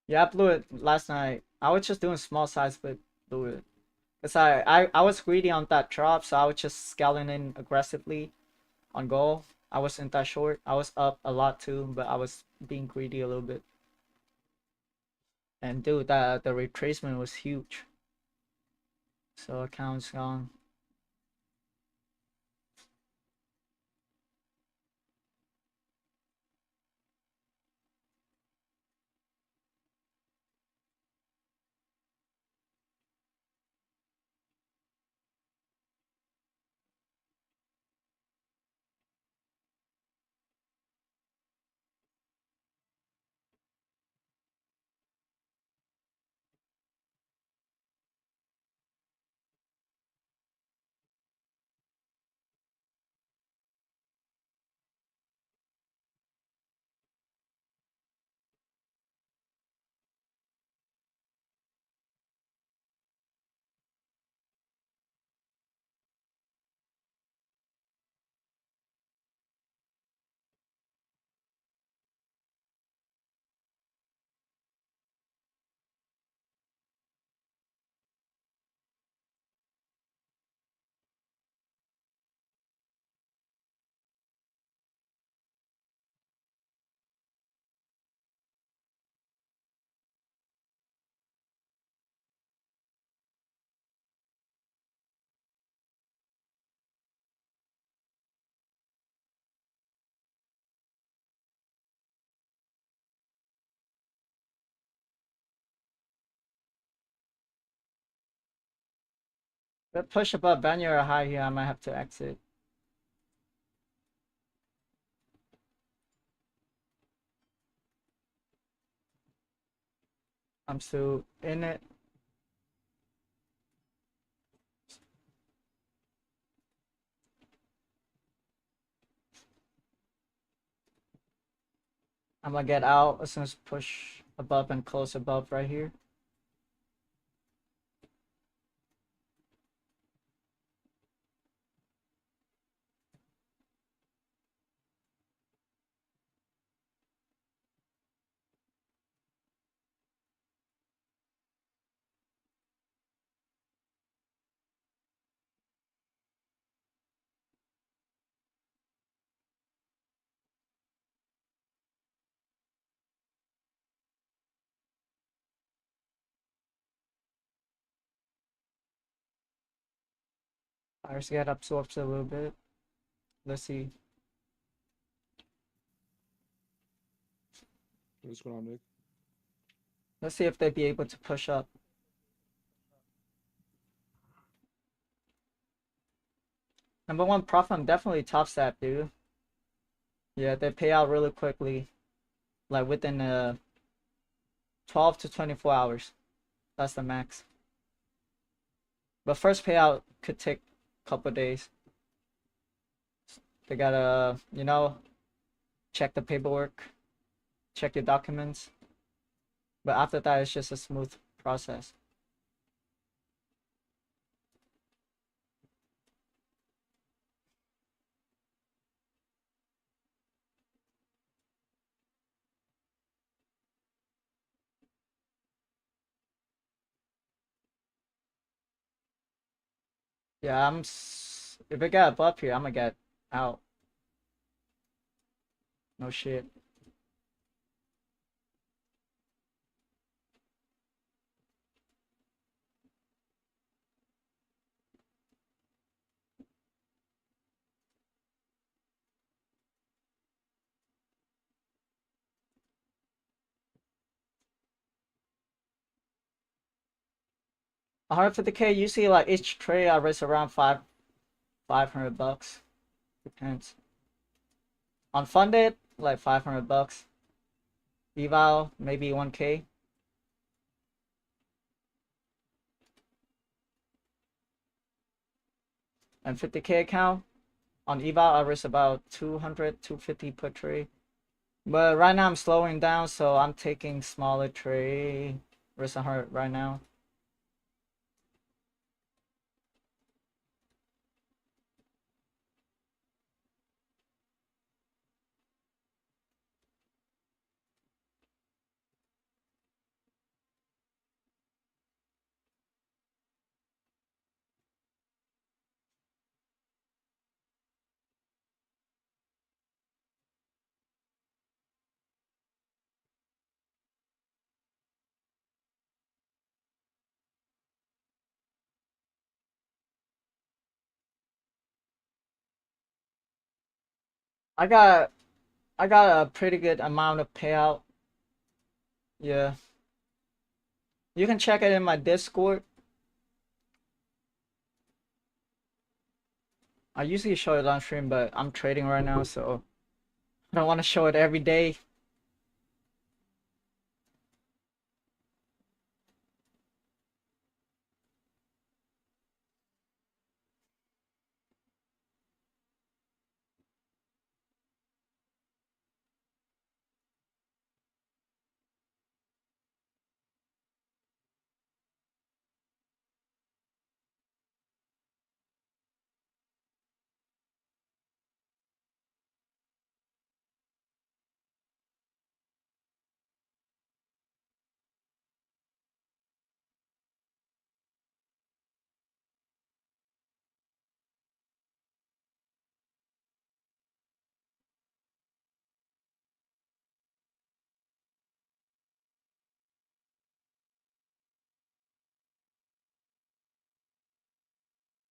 Yeah, I blew it last night. I was just doing small size, but blew it. Cause I was greedy on that drop, so I was just scaling in aggressively on goal. I wasn't that short. I was up a lot too, but I was being greedy a little bit. And dude, the retracement was huge. So account's gone. But push above banner or high here, I might have to exit. I'm still in it. I'm gonna get out as soon as push above and close above right here. Fires get absorbed a little bit. Let's see. What's going on, Nick? Let's see if they'd be able to push up. Number one profit, I'm definitely Topstep, dude. Yeah, they pay out really quickly. Like within 12 to 24 hours. That's the max. But first payout could take a couple days. They gotta, check the paperwork, check your documents. But after that, it's just a smooth process. Yeah, if it get above here, I'm gonna get out. No shit. $150K, usually like each trade I risk around 500 bucks. Depends. Unfunded, like 500 bucks. Eval, maybe 1K. And 50K account. On eval, I risk about 200, 250 per trade. But right now I'm slowing down, so I'm taking smaller trade. Risk 100 right now. I got I got a pretty good amount of payout. Yeah. You can check it in my Discord. I usually show it on stream, but I'm trading right now, so I don't want to show it every day.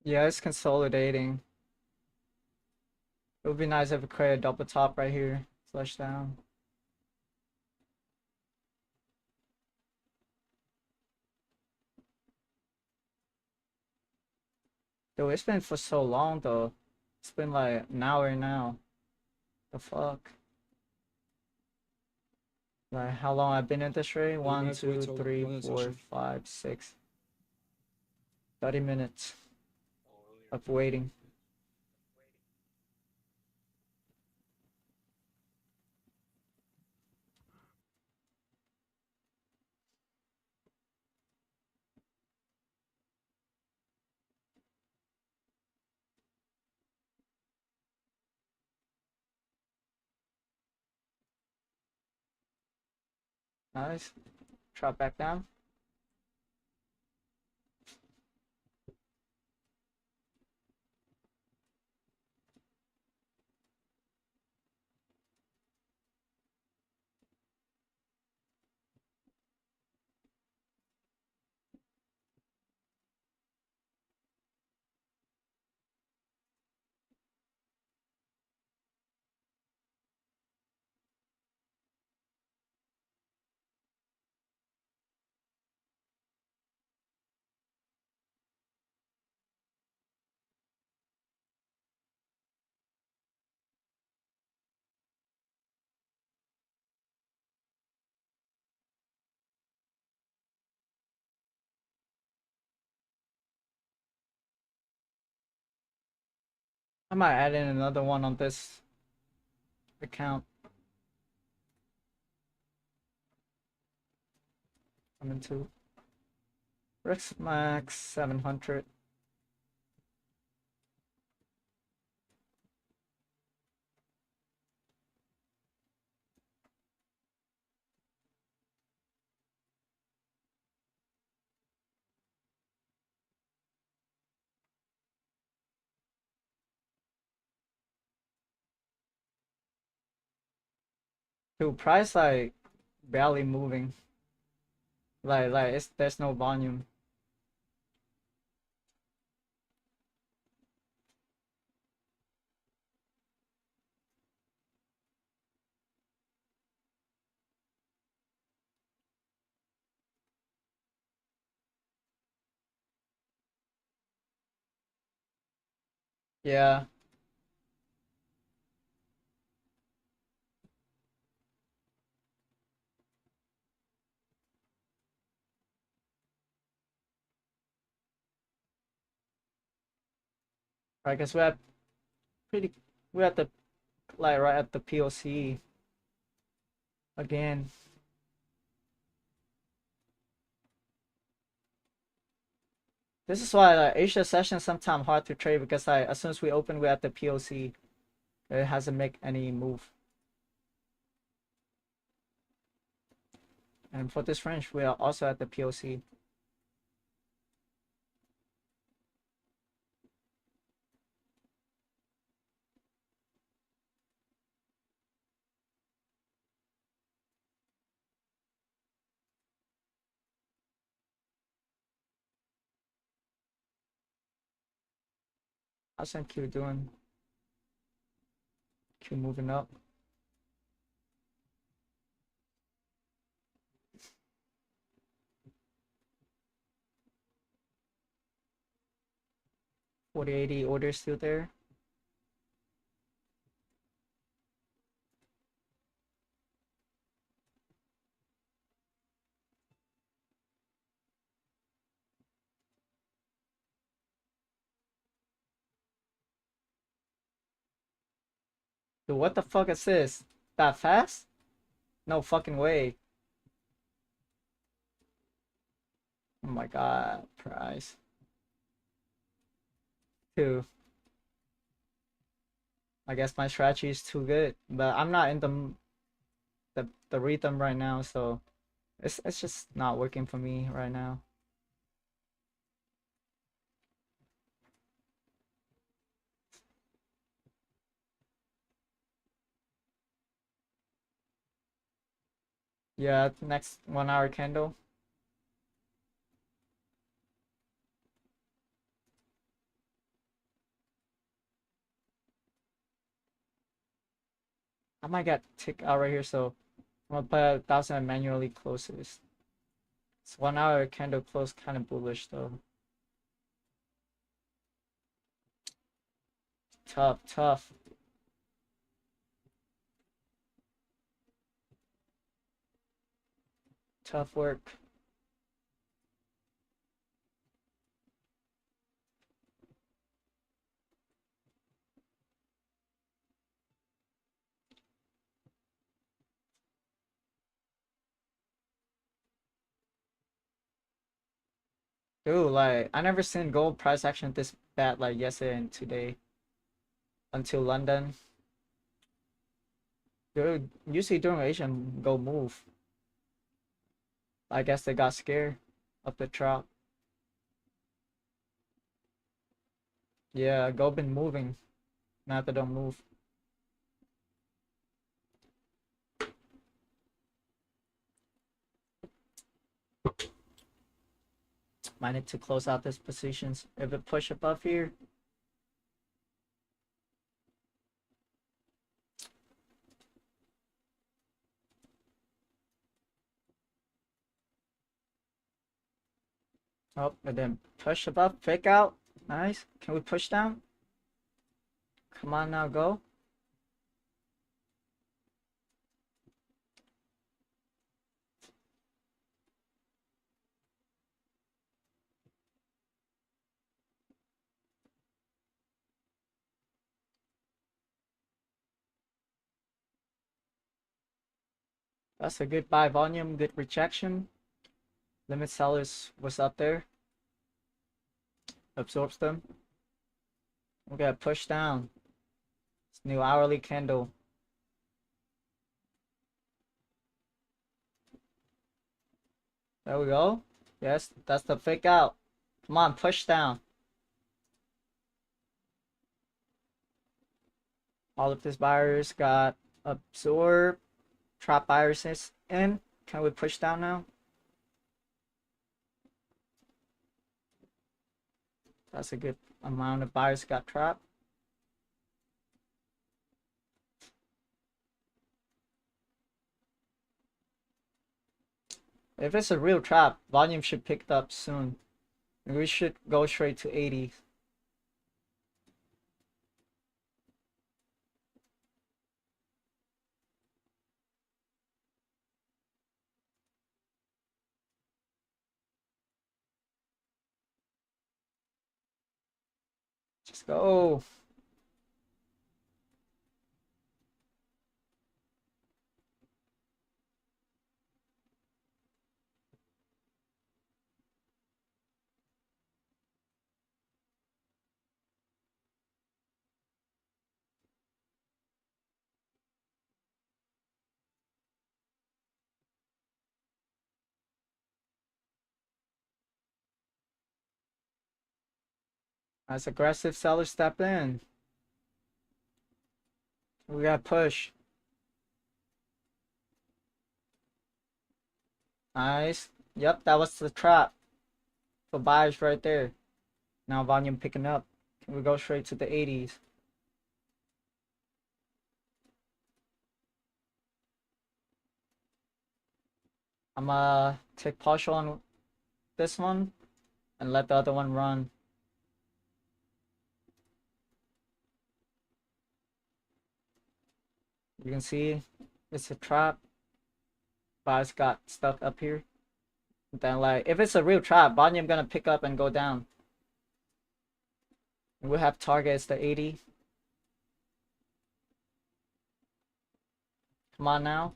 Yeah, it's consolidating. It would be nice if we create a double top right here. Flush down. Yo, it's been for so long though. It's been like an hour now. The fuck? Like how long I've been in this raid? You One, might have to wait two, till three, one four, session. 5, 6. 30 minutes of waiting. Nice. Drop back down. I might add in another one on this account. I'm into Rex Max 700. Dude, price like barely moving. Like it's there's no volume. Yeah. I guess pretty we're at the like right at the POC again. This is why like Asia session sometimes hard to trade because like as soon as we open we're at the POC. It hasn't make any move. And for this range we are also at the POC. How's Q doing? Q moving up. $40.80 order still there. Dude, what the fuck is this? That fast? No fucking way. Oh my god, price. Two. I guess my strategy is too good, but I'm not in the rhythm right now, so it's just not working for me right now. Yeah, next 1 hour candle. I might get tick out right here, so I'm gonna put 1,000 and manually close this. It's 1 hour candle close, kind of bullish though. Tough, tough. Tough work. Dude, like, I never seen gold price action this bad like yesterday and today until London. Dude, usually during Asian go move. I guess they got scared of the drop. Yeah, gold been moving. Now they don't move. Might need to close out these positions. If it push above here, oh, and then push above, fake out. Nice. Can we push down? Come on now, go. That's a good buy volume, good rejection. Limit sellers was up there. Absorbs them. We gotta push down. It's new hourly candle. There we go. Yes, that's the fake out. Come on, push down. All of these buyers got absorbed. Trap buyers is in. Can we push down now? That's a good amount of buyers got trapped. If it's a real trap, volume should pick up soon. We should go straight to 80. Just go. As aggressive sellers step in. We got push. Nice. Yep, that was the trap. For buyers right there. Now volume picking up. Can we go straight to the 80s? I'm gonna take partial on this one and let the other one run. You can see it's a trap. Buyers got stuck up here. Then like if it's a real trap, volume gonna pick up and go down. We have targets the 80. Come on now.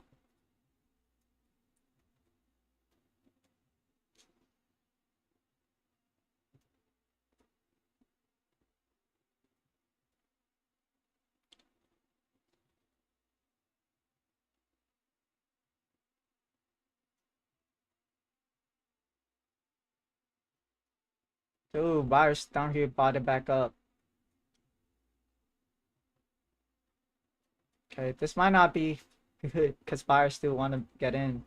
Dude, buyers down here bought it back up. Okay, this might not be good because buyers still want to get in.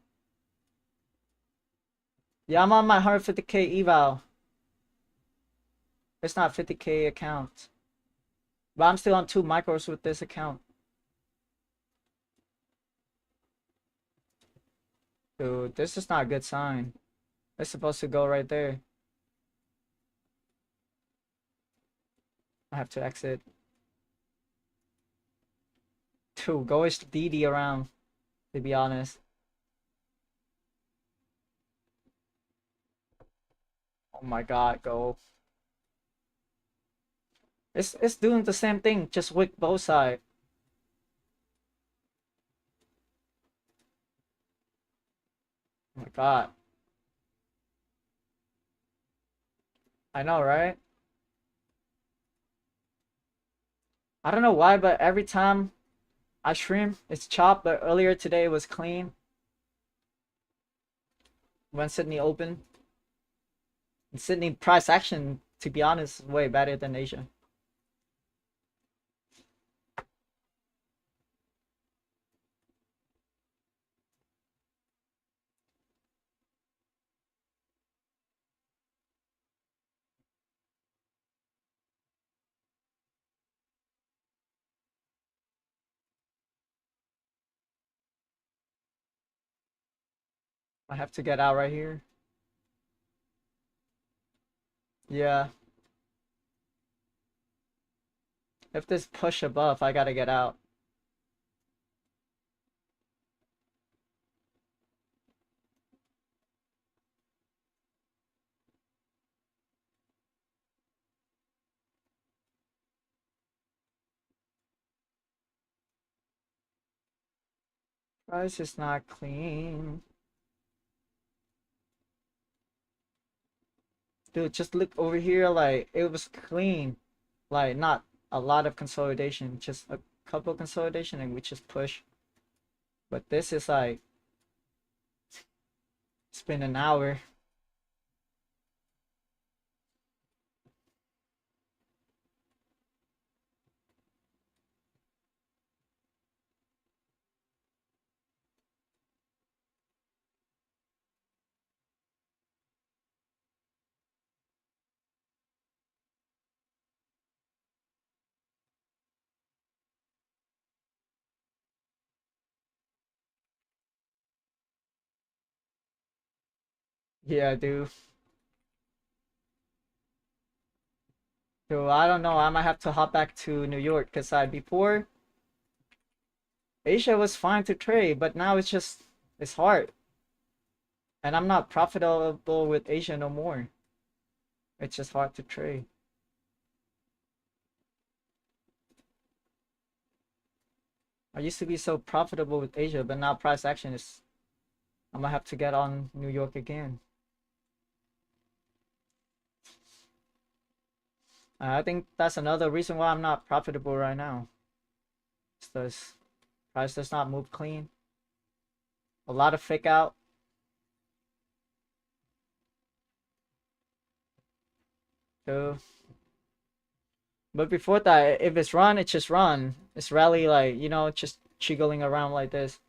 Yeah, I'm on my 150k eval. It's not 50k account. But I'm still on 2 micros with this account. Dude, this is not a good sign. It's supposed to go right there. I have to exit. True, go is DD around, to be honest. Oh my god, go. It's doing the same thing, just with both sides. Oh my god. I know, right? I don't know why, but every time I stream, it's chopped, but earlier today it was clean. When Sydney opened. And Sydney price action, to be honest, is way better than Asia. I have to get out right here. Yeah. If this push above, I gotta get out. Price is not clean. Dude, just look over here, like, it was clean. Like, not a lot of consolidation, just a couple consolidation and we just push. But this is like, it's been an hour. Yeah, dude. Dude, I don't know. I might have to hop back to New York because before Asia was fine to trade, but now it's hard. And I'm not profitable with Asia no more. It's just hard to trade. I used to be so profitable with Asia, but now price action is, I'm gonna have to get on New York again. I think that's another reason why I'm not profitable right now. It's because price does not move clean. A lot of fake out. So, but before that, if it's run, it's just run. It's rally, like, just jiggling around like this.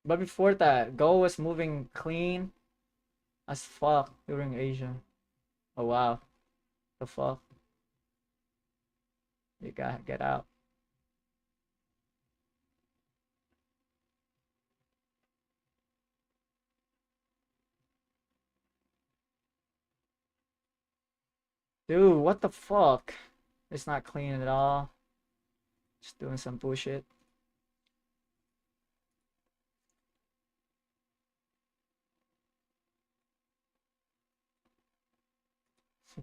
But before that, gold was moving clean as fuck during Asia. Oh wow, the fuck. You gotta get out. Dude, what the fuck? It's not clean at all. Just doing some bullshit.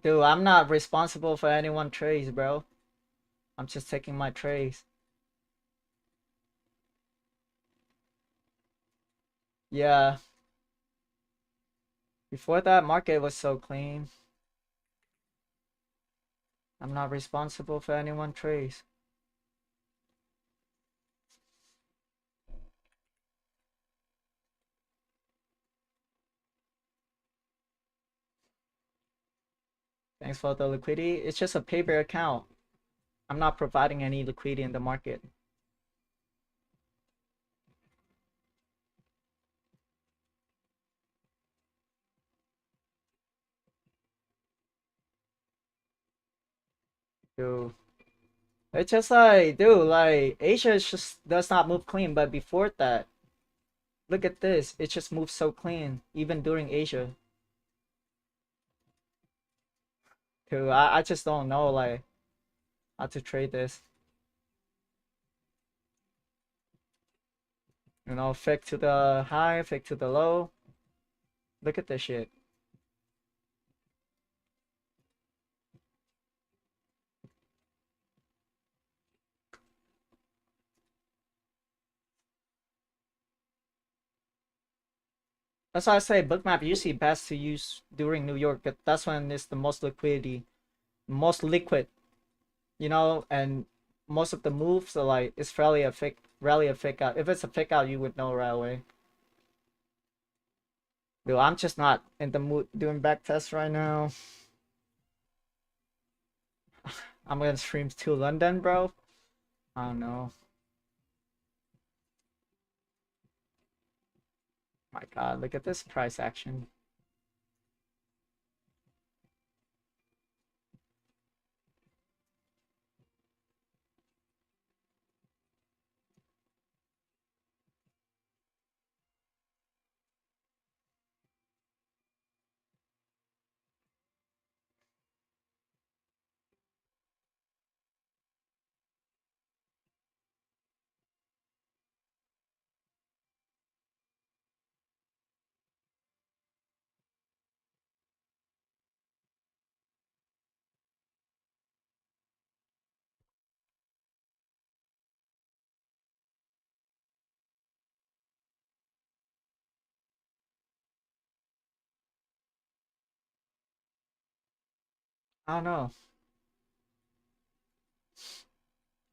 Dude, I'm not responsible for anyone trades, bro. I'm just taking my trades. Yeah. Before that, market was so clean. I'm not responsible for anyone trades. Thanks for the liquidity. It's just a paper account. I'm not providing any liquidity in the market. Dude. It's just like, dude, like, Asia just does not move clean, but before that, look at this. It just moves so clean, even during Asia. Dude, I just don't know like how to trade this. You know, fake to the high, fake to the low. Look at this shit. That's why I say bookmap usually best to use during New York. That's when it's the most liquidity, most liquid, you know, and most of the moves are like it's rarely a fake out. If it's a fake out, you would know right away. Dude, I'm just not in the mood doing back tests right now. I'm gonna stream to London, bro. I don't know. My God, look at this price action. I don't know.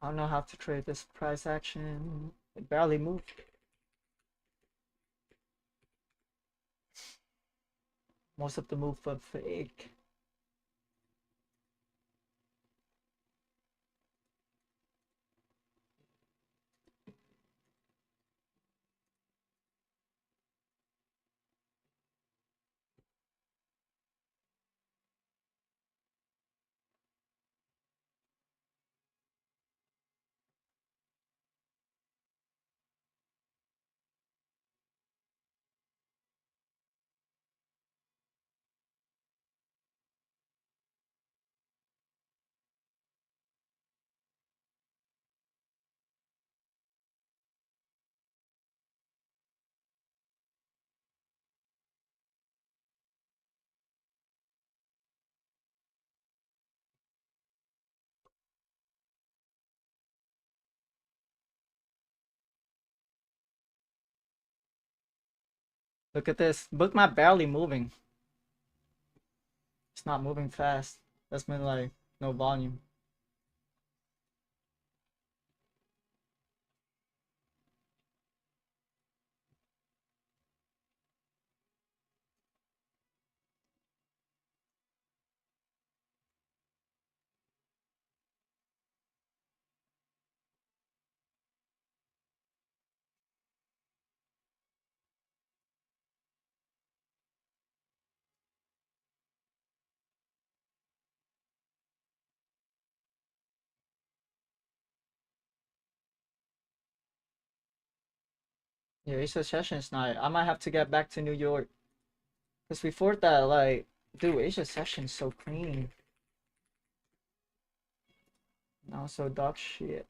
I don't know how to trade this price action. It barely moved. Most of the move for fake. Look at this. Bookmap barely moving. It's not moving fast. That's been like no volume. Yeah, Asia Sessions night. I might have to get back to New York. Cause before that, like, dude, Asia Sessions so clean. Now so dog shit.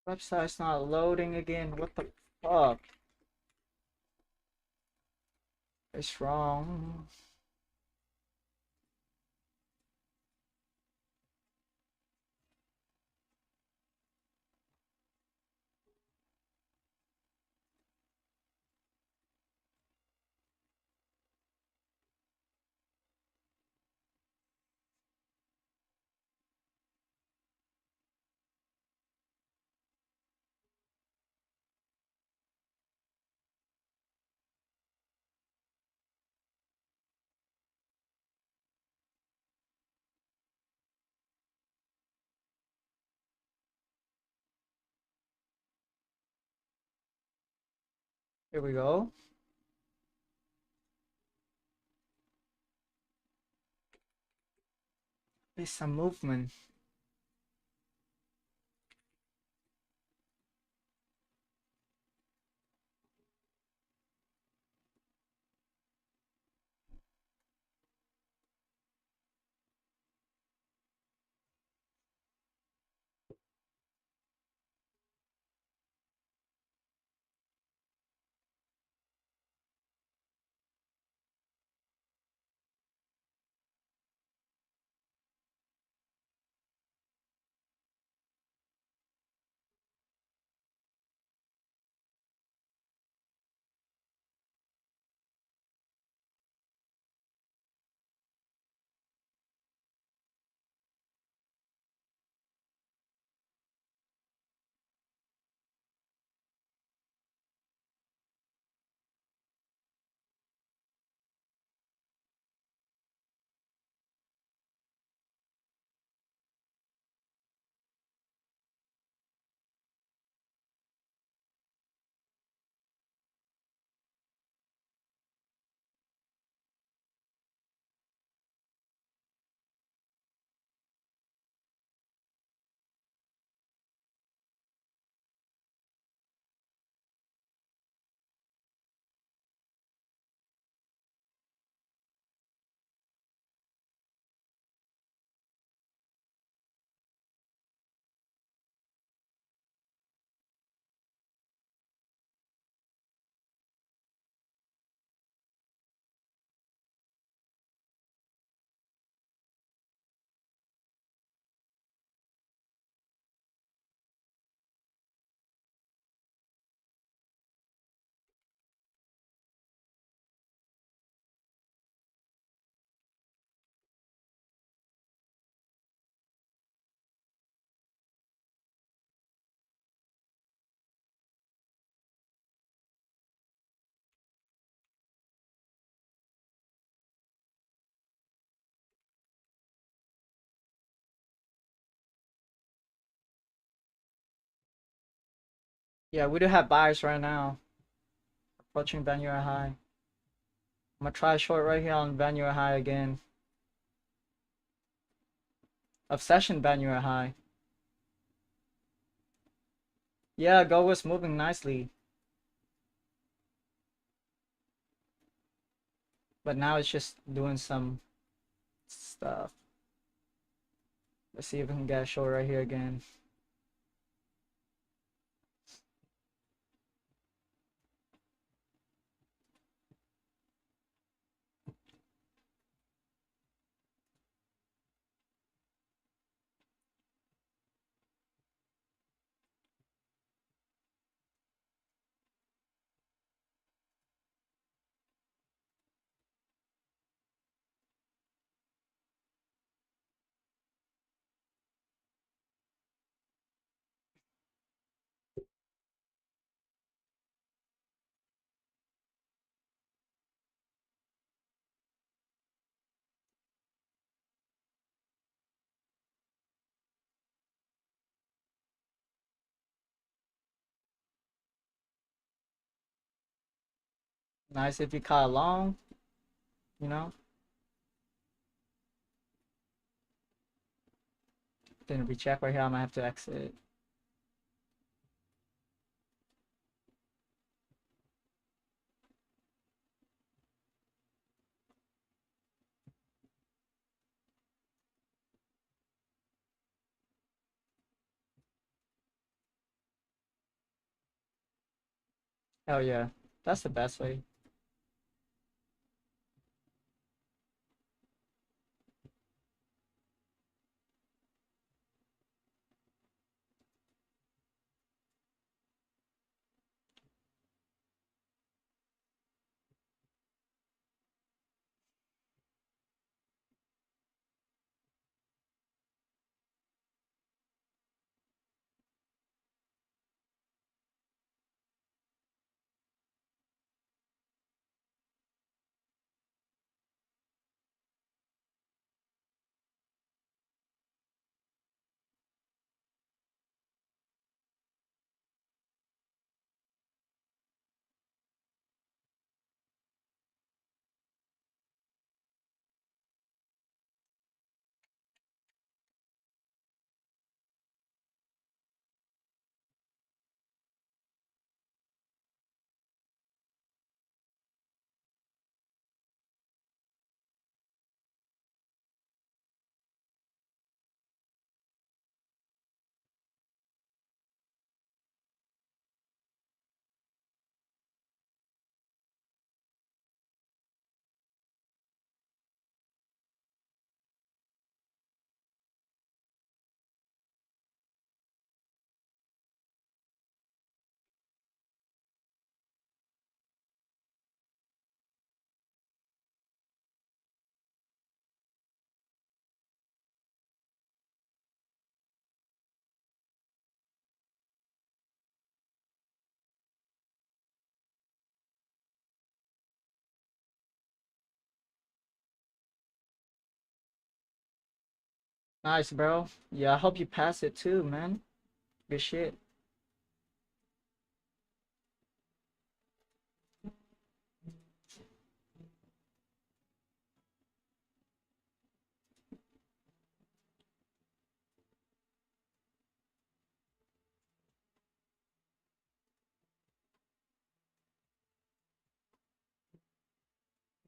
Website's not loading again. What the fuck is wrong? Here we go. There's some movement. Yeah, we do have buyers right now. Approaching Vanilla High. I'm gonna try a short right here on Vanilla High again. Obsession Vanilla High. Yeah, gold was moving nicely. But now it's just doing some stuff. Let's see if we can get a short right here again. Nice if you caught along, you know. Didn't recheck right here, I might have to exit. Hell yeah. That's the best way. Nice, bro. Yeah, I hope you pass it too, man. Good shit.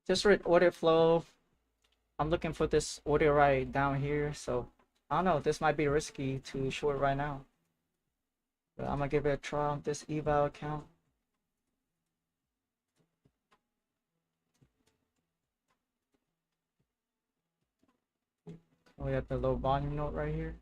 Just read order flow. I'm looking for this order right down here, so I don't know. This might be risky to short right now. But I'm gonna give it a try on this eval account. We have the low volume note right here.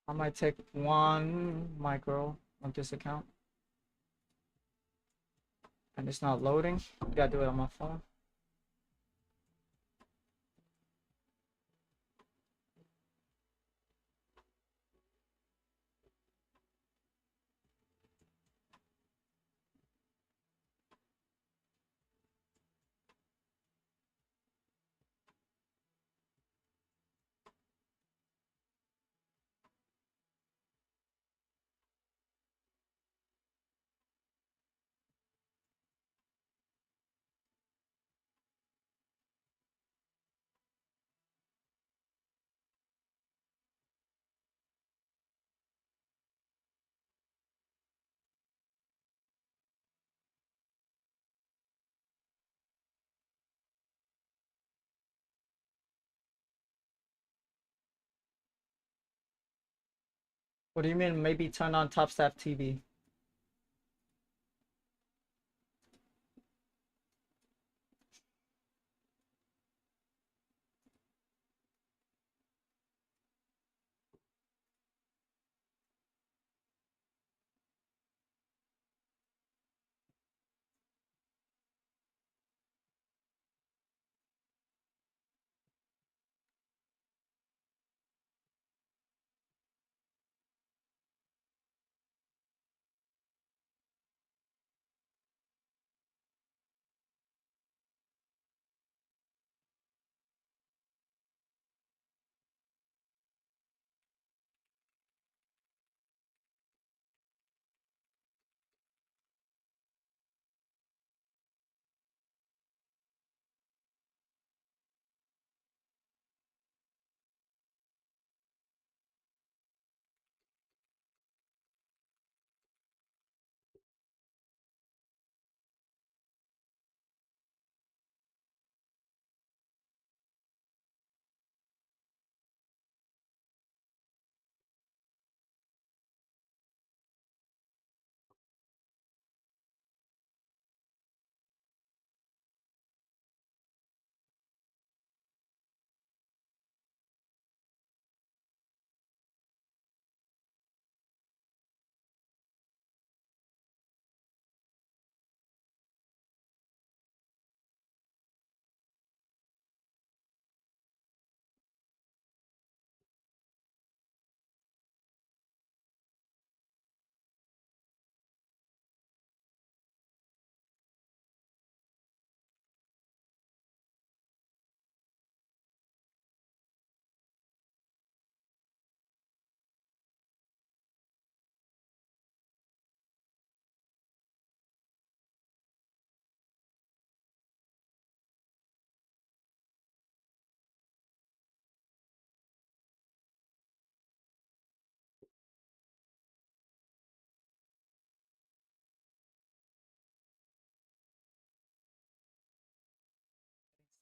I might take one micro on this account. And it's not loading. Gotta do it on my phone. What do you mean maybe turn on Topstep TV?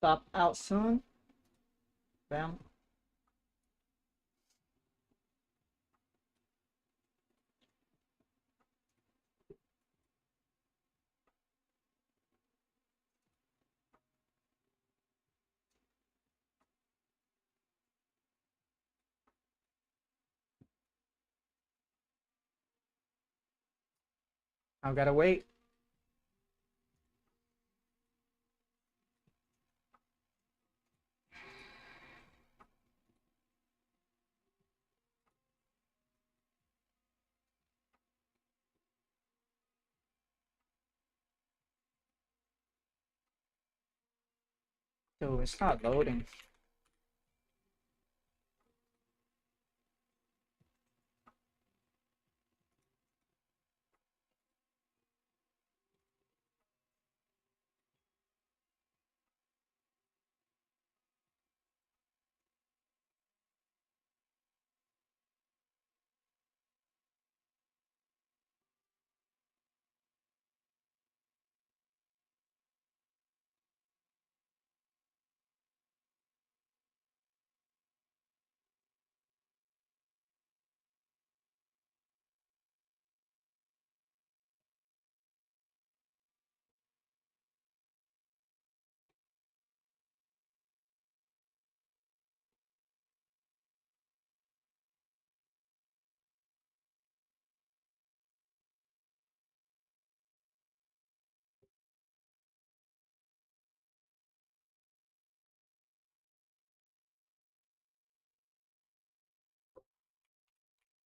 stop out soon. Bam. I've gotta wait. Dude, it's not loading.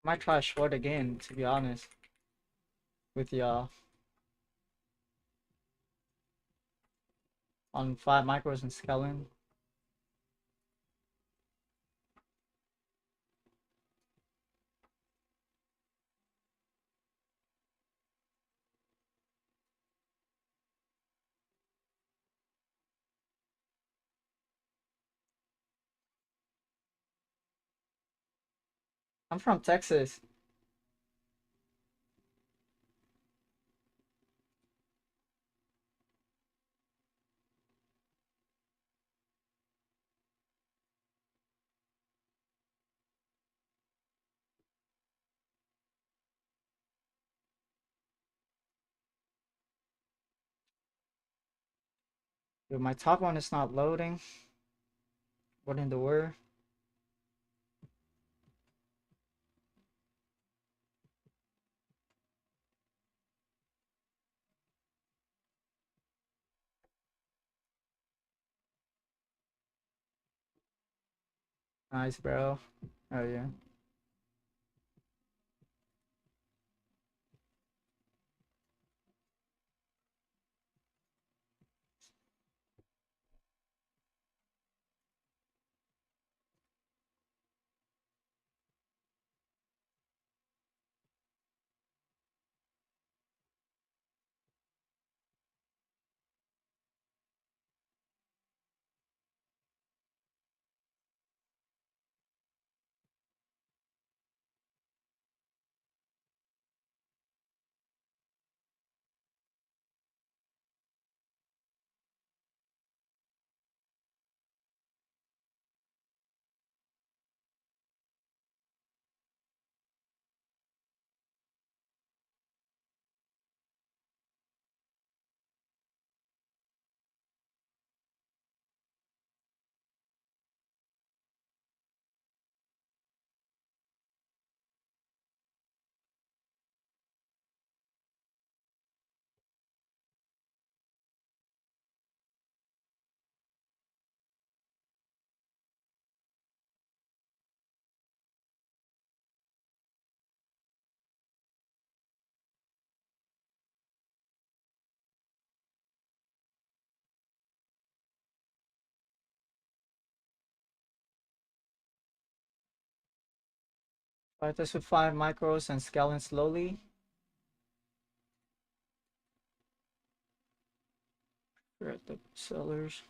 Might try short again, to be honest, with y'all. On 5 micros and skeleton. I'm from Texas. Dude, my top one is not loading. What in the world? Nice, bro. Oh, yeah. Try this with 5 micros and skeleton slowly. We're at the sellers.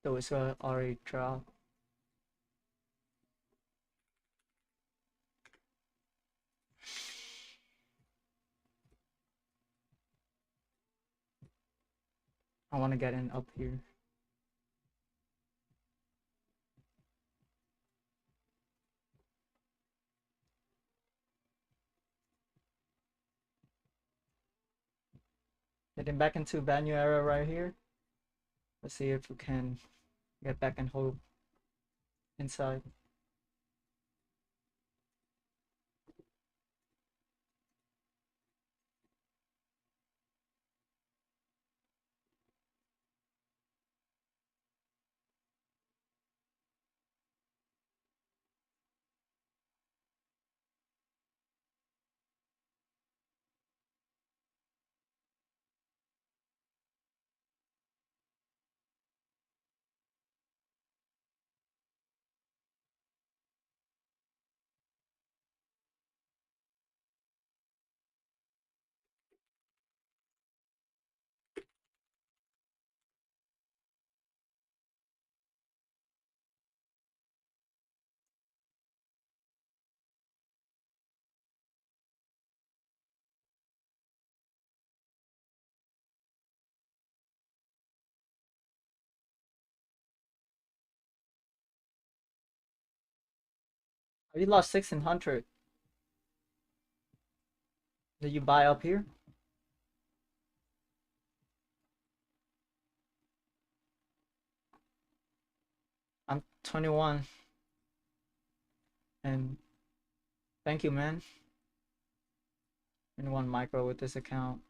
It was already dropped. I want to get in up here. Getting back into bad new era right here. Let's see if we can get back and hold inside. Oh, you lost 1600. Did you buy up here? I'm 21. And thank you, man. 21 micro with this account.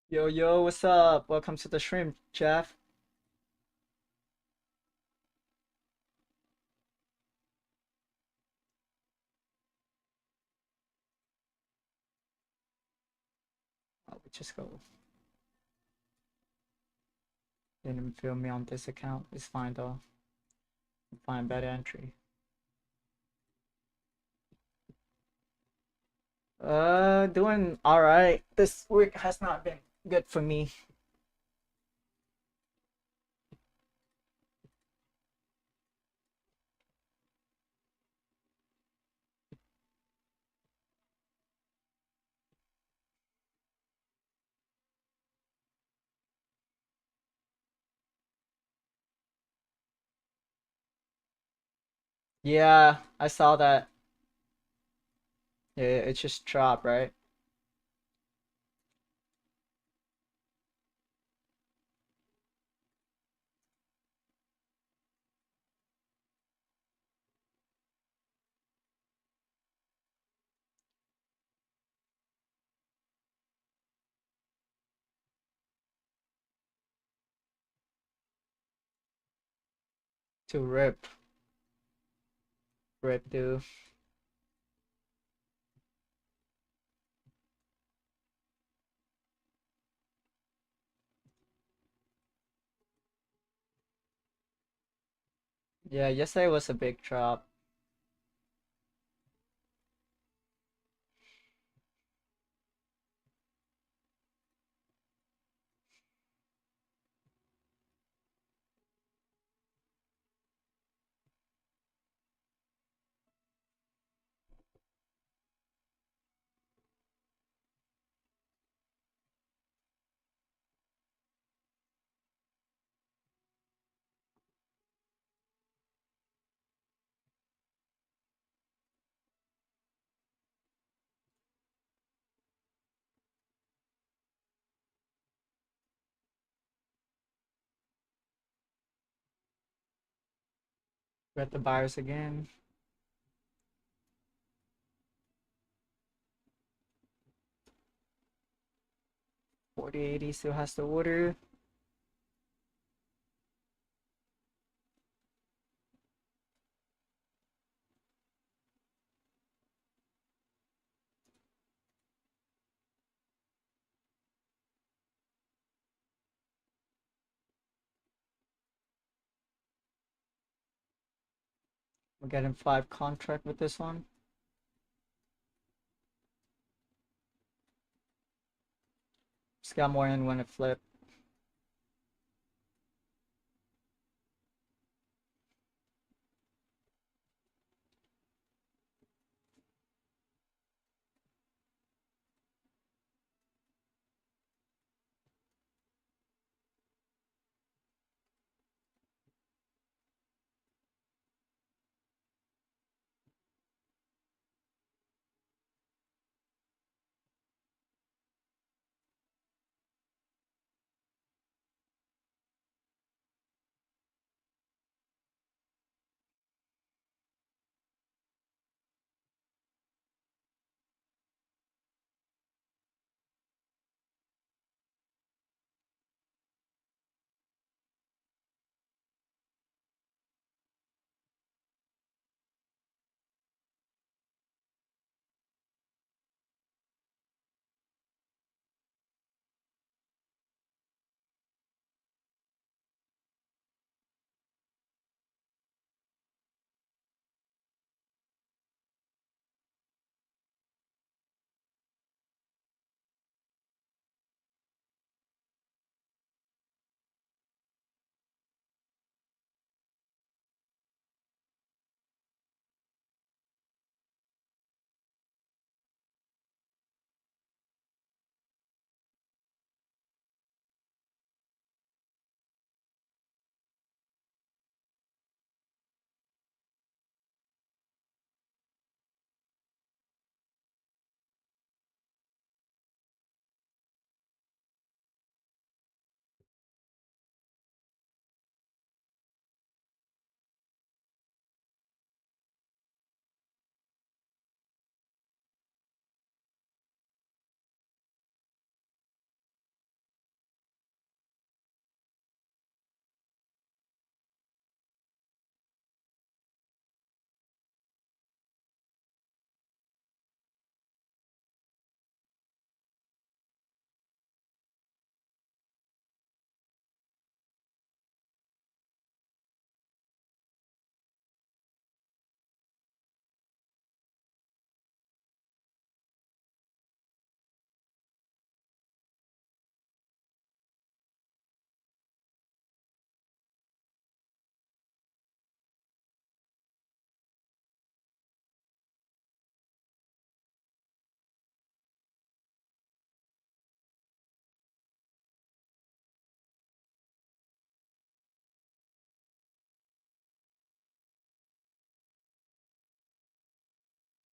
Yo, yo, what's up? Welcome to the stream, Jeff. Oh, we just go. Didn't feel me on this account. It's fine though. Fine, better entry. Doing all right. This week has not been good for me. Yeah, I saw that. Yeah, it just dropped, right? To rip, rip, dude. Yeah, yesterday was a big drop. We're at the buyers again. 4080 still has the order. We're getting 5 contract with this one. Just got more in when it flipped.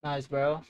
Nice, bro.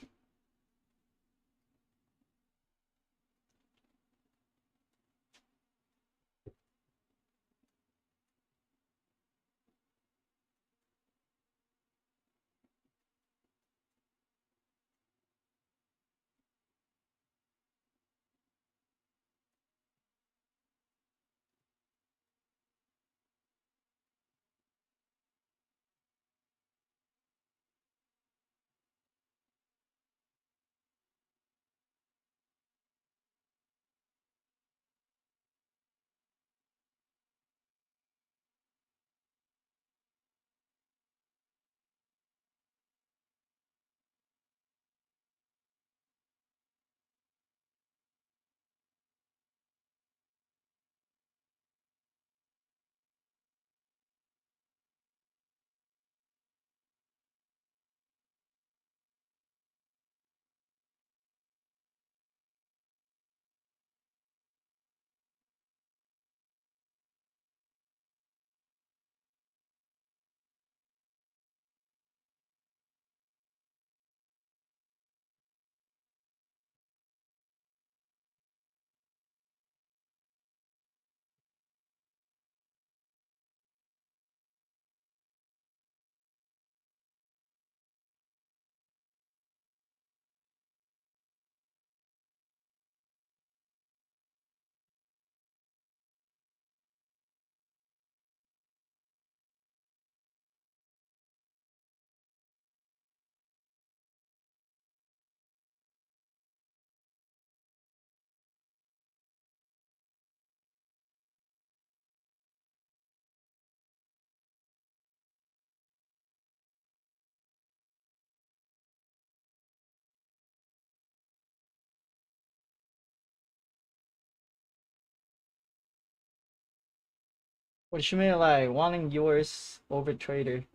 What you mean, like wanting yours over trader?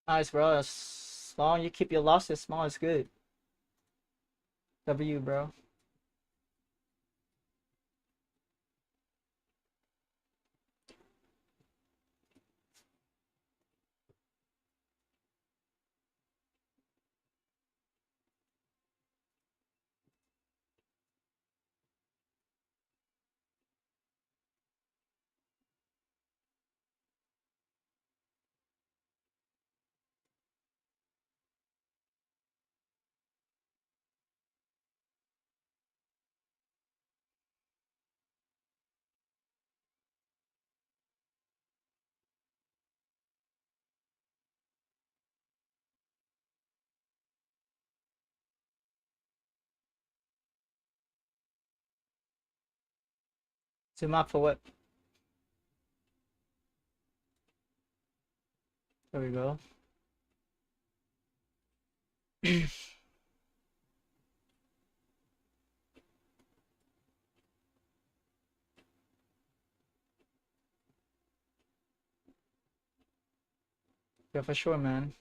Nice, bro. As long you keep your losses small, it's good. W, bro. Zoom out for what? There we go. Yeah, for sure, man.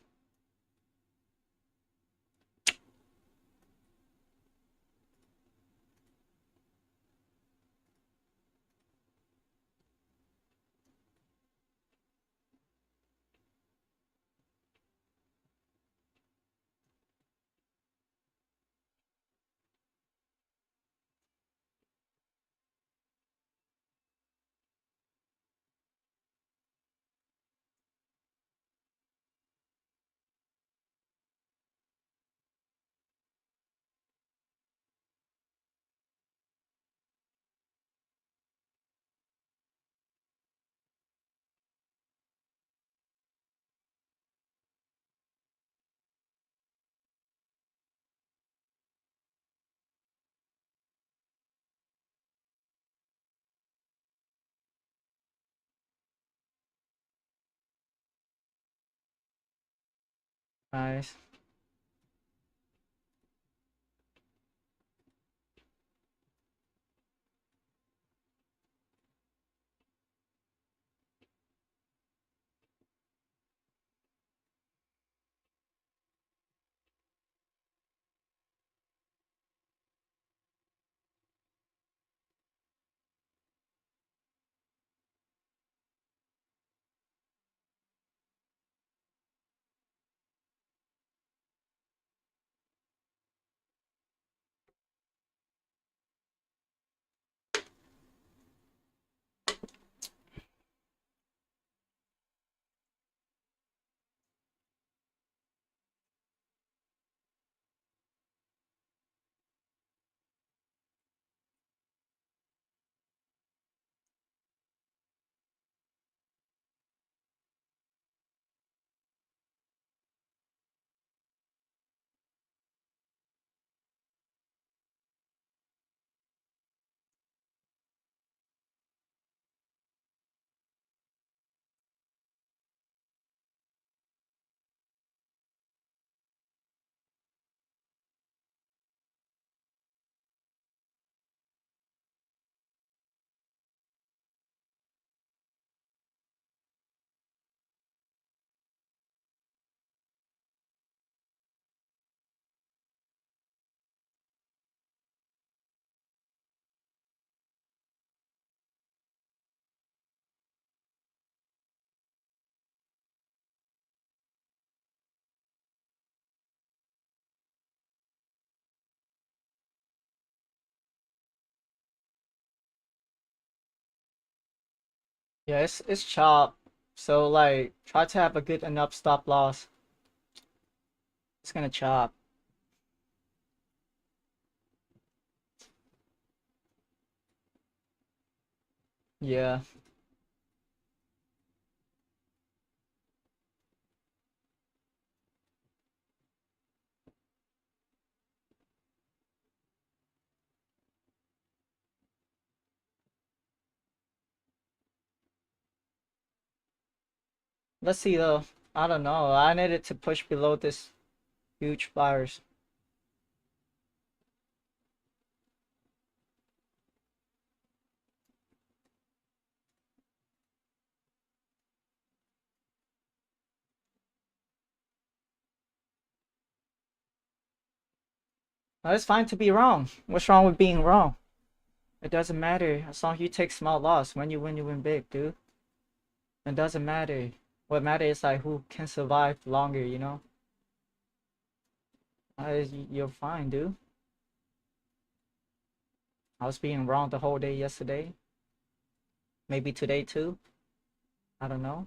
Nice. Yeah, it's chop. So like try to have a good enough stop loss. It's gonna chop. Yeah. Let's see though. I don't know. I needed to push below this huge flyers. Now, it's fine to be wrong. What's wrong with being wrong? It doesn't matter as long as you take small loss. When you win big, dude. It doesn't matter. What matters is like who can survive longer, you know? You're fine, dude. I was being wrong the whole day yesterday. Maybe today too. I don't know.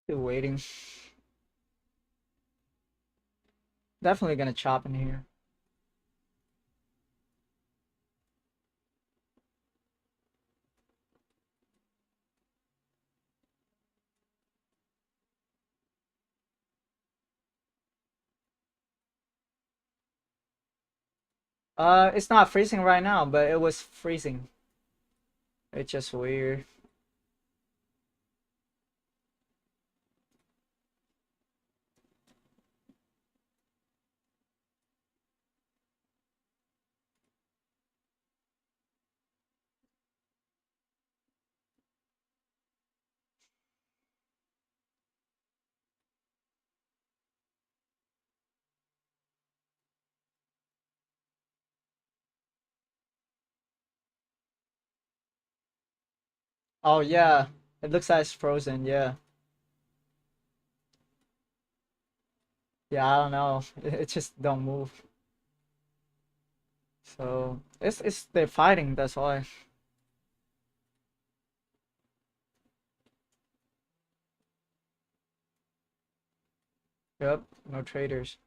Still waiting. Definitely gonna chop in here. It's not freezing right now, but it was freezing. It's just weird. Oh yeah, it looks like it's frozen. Yeah, yeah. I don't know. It just don't move. So it's they're fighting. That's why. Yep. No traders.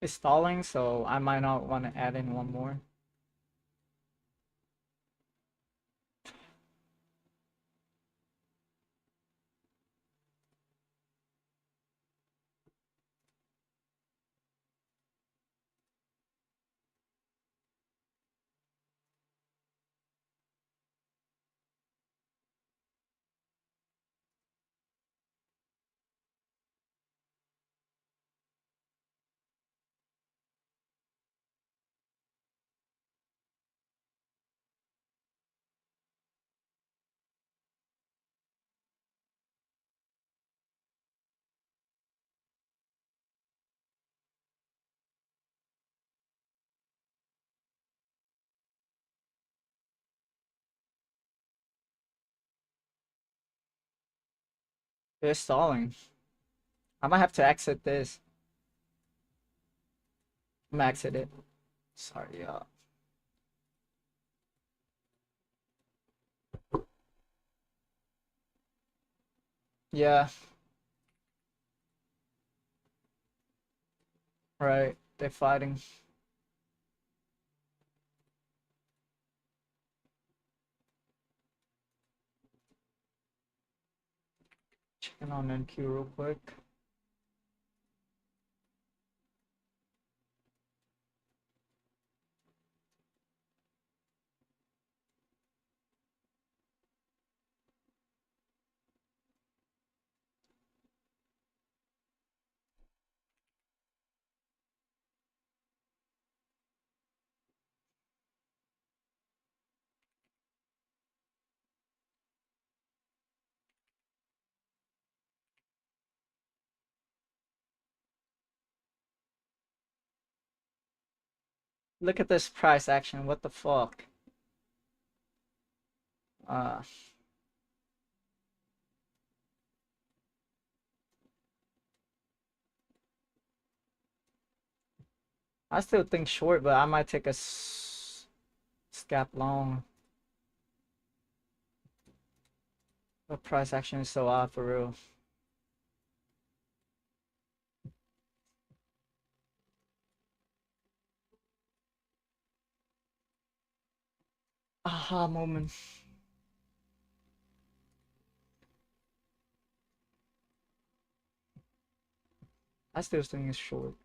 It's stalling, so I might not want to add in one more. It's stalling. I might have to exit this. I'm gonna exit it. Sorry, y'all. Yeah, right. They're fighting. Checking on NQ real quick. Look at this price action. What the fuck? Uh, I still think short, but I might take a scalp long. The price action is so odd for real. Aha moment. I still think it's short.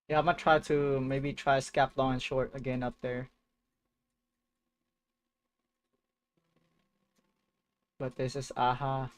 Yeah, I'm gonna try to maybe try scalp long and short again up there. But this is aha.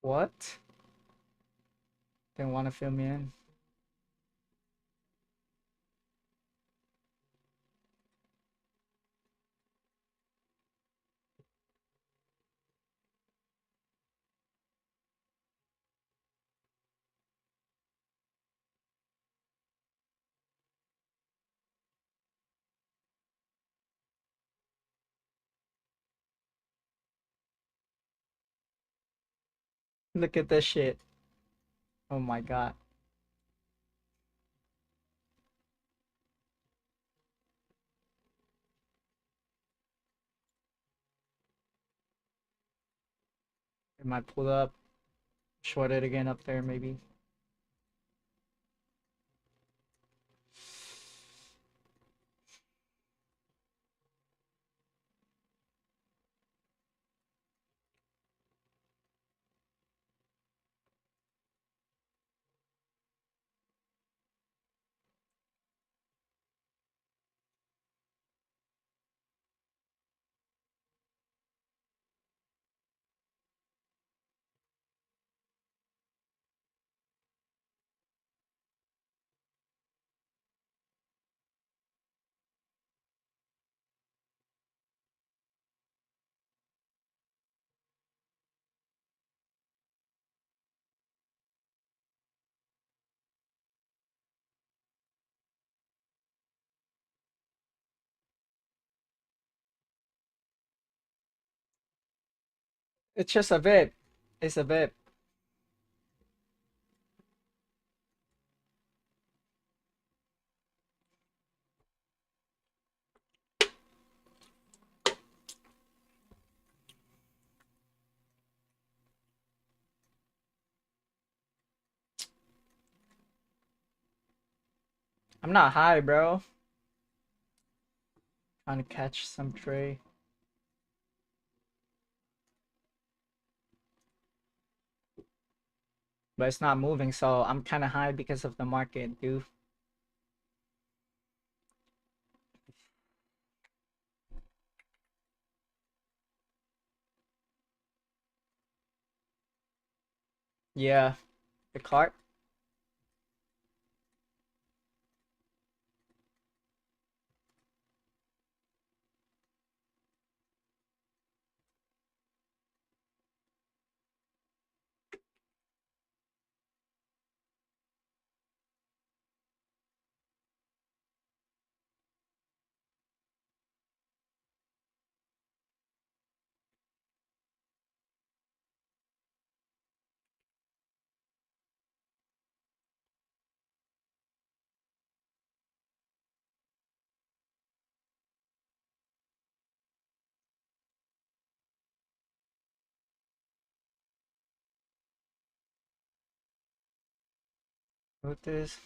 What? Didn't want to fill me in. Look at this shit. Oh my god. It might pull up. Short it again up there maybe. It's just a bit. It's a bit. I'm not high, bro. Trying to catch some trade. But it's not moving, so I'm kind of high because of the market, dude. Yeah, the cart. What this?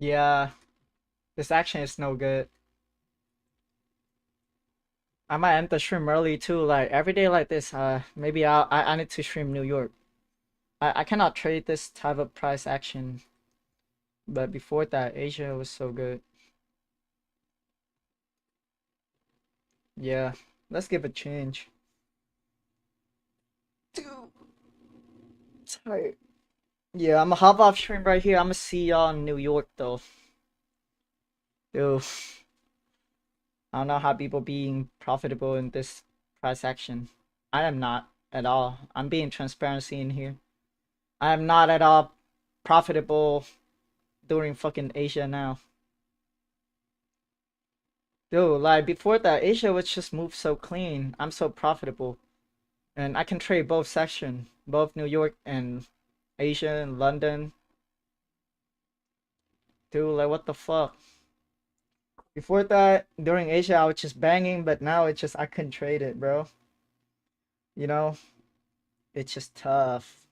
Yeah, this action is no good. I might end the stream early too. Like every day like this, maybe I need to stream New York. I cannot trade this type of price action. But before that, Asia was so good. Yeah, let's give a change. Dude, tired. Yeah, I'm gonna hop off stream right here. I'm gonna see y'all in New York though. Dude, I don't know how people being profitable in this price action. I am not at all. I'm being transparency in here. I am not at all profitable during fucking Asia now. Dude, like before that, Asia was just moved so clean. I'm so profitable. And I can trade both section, both New York and Asia and London. Dude, like what the fuck? Before that, during Asia, I was just banging, but now it's just I couldn't trade it, bro. You know, it's just tough.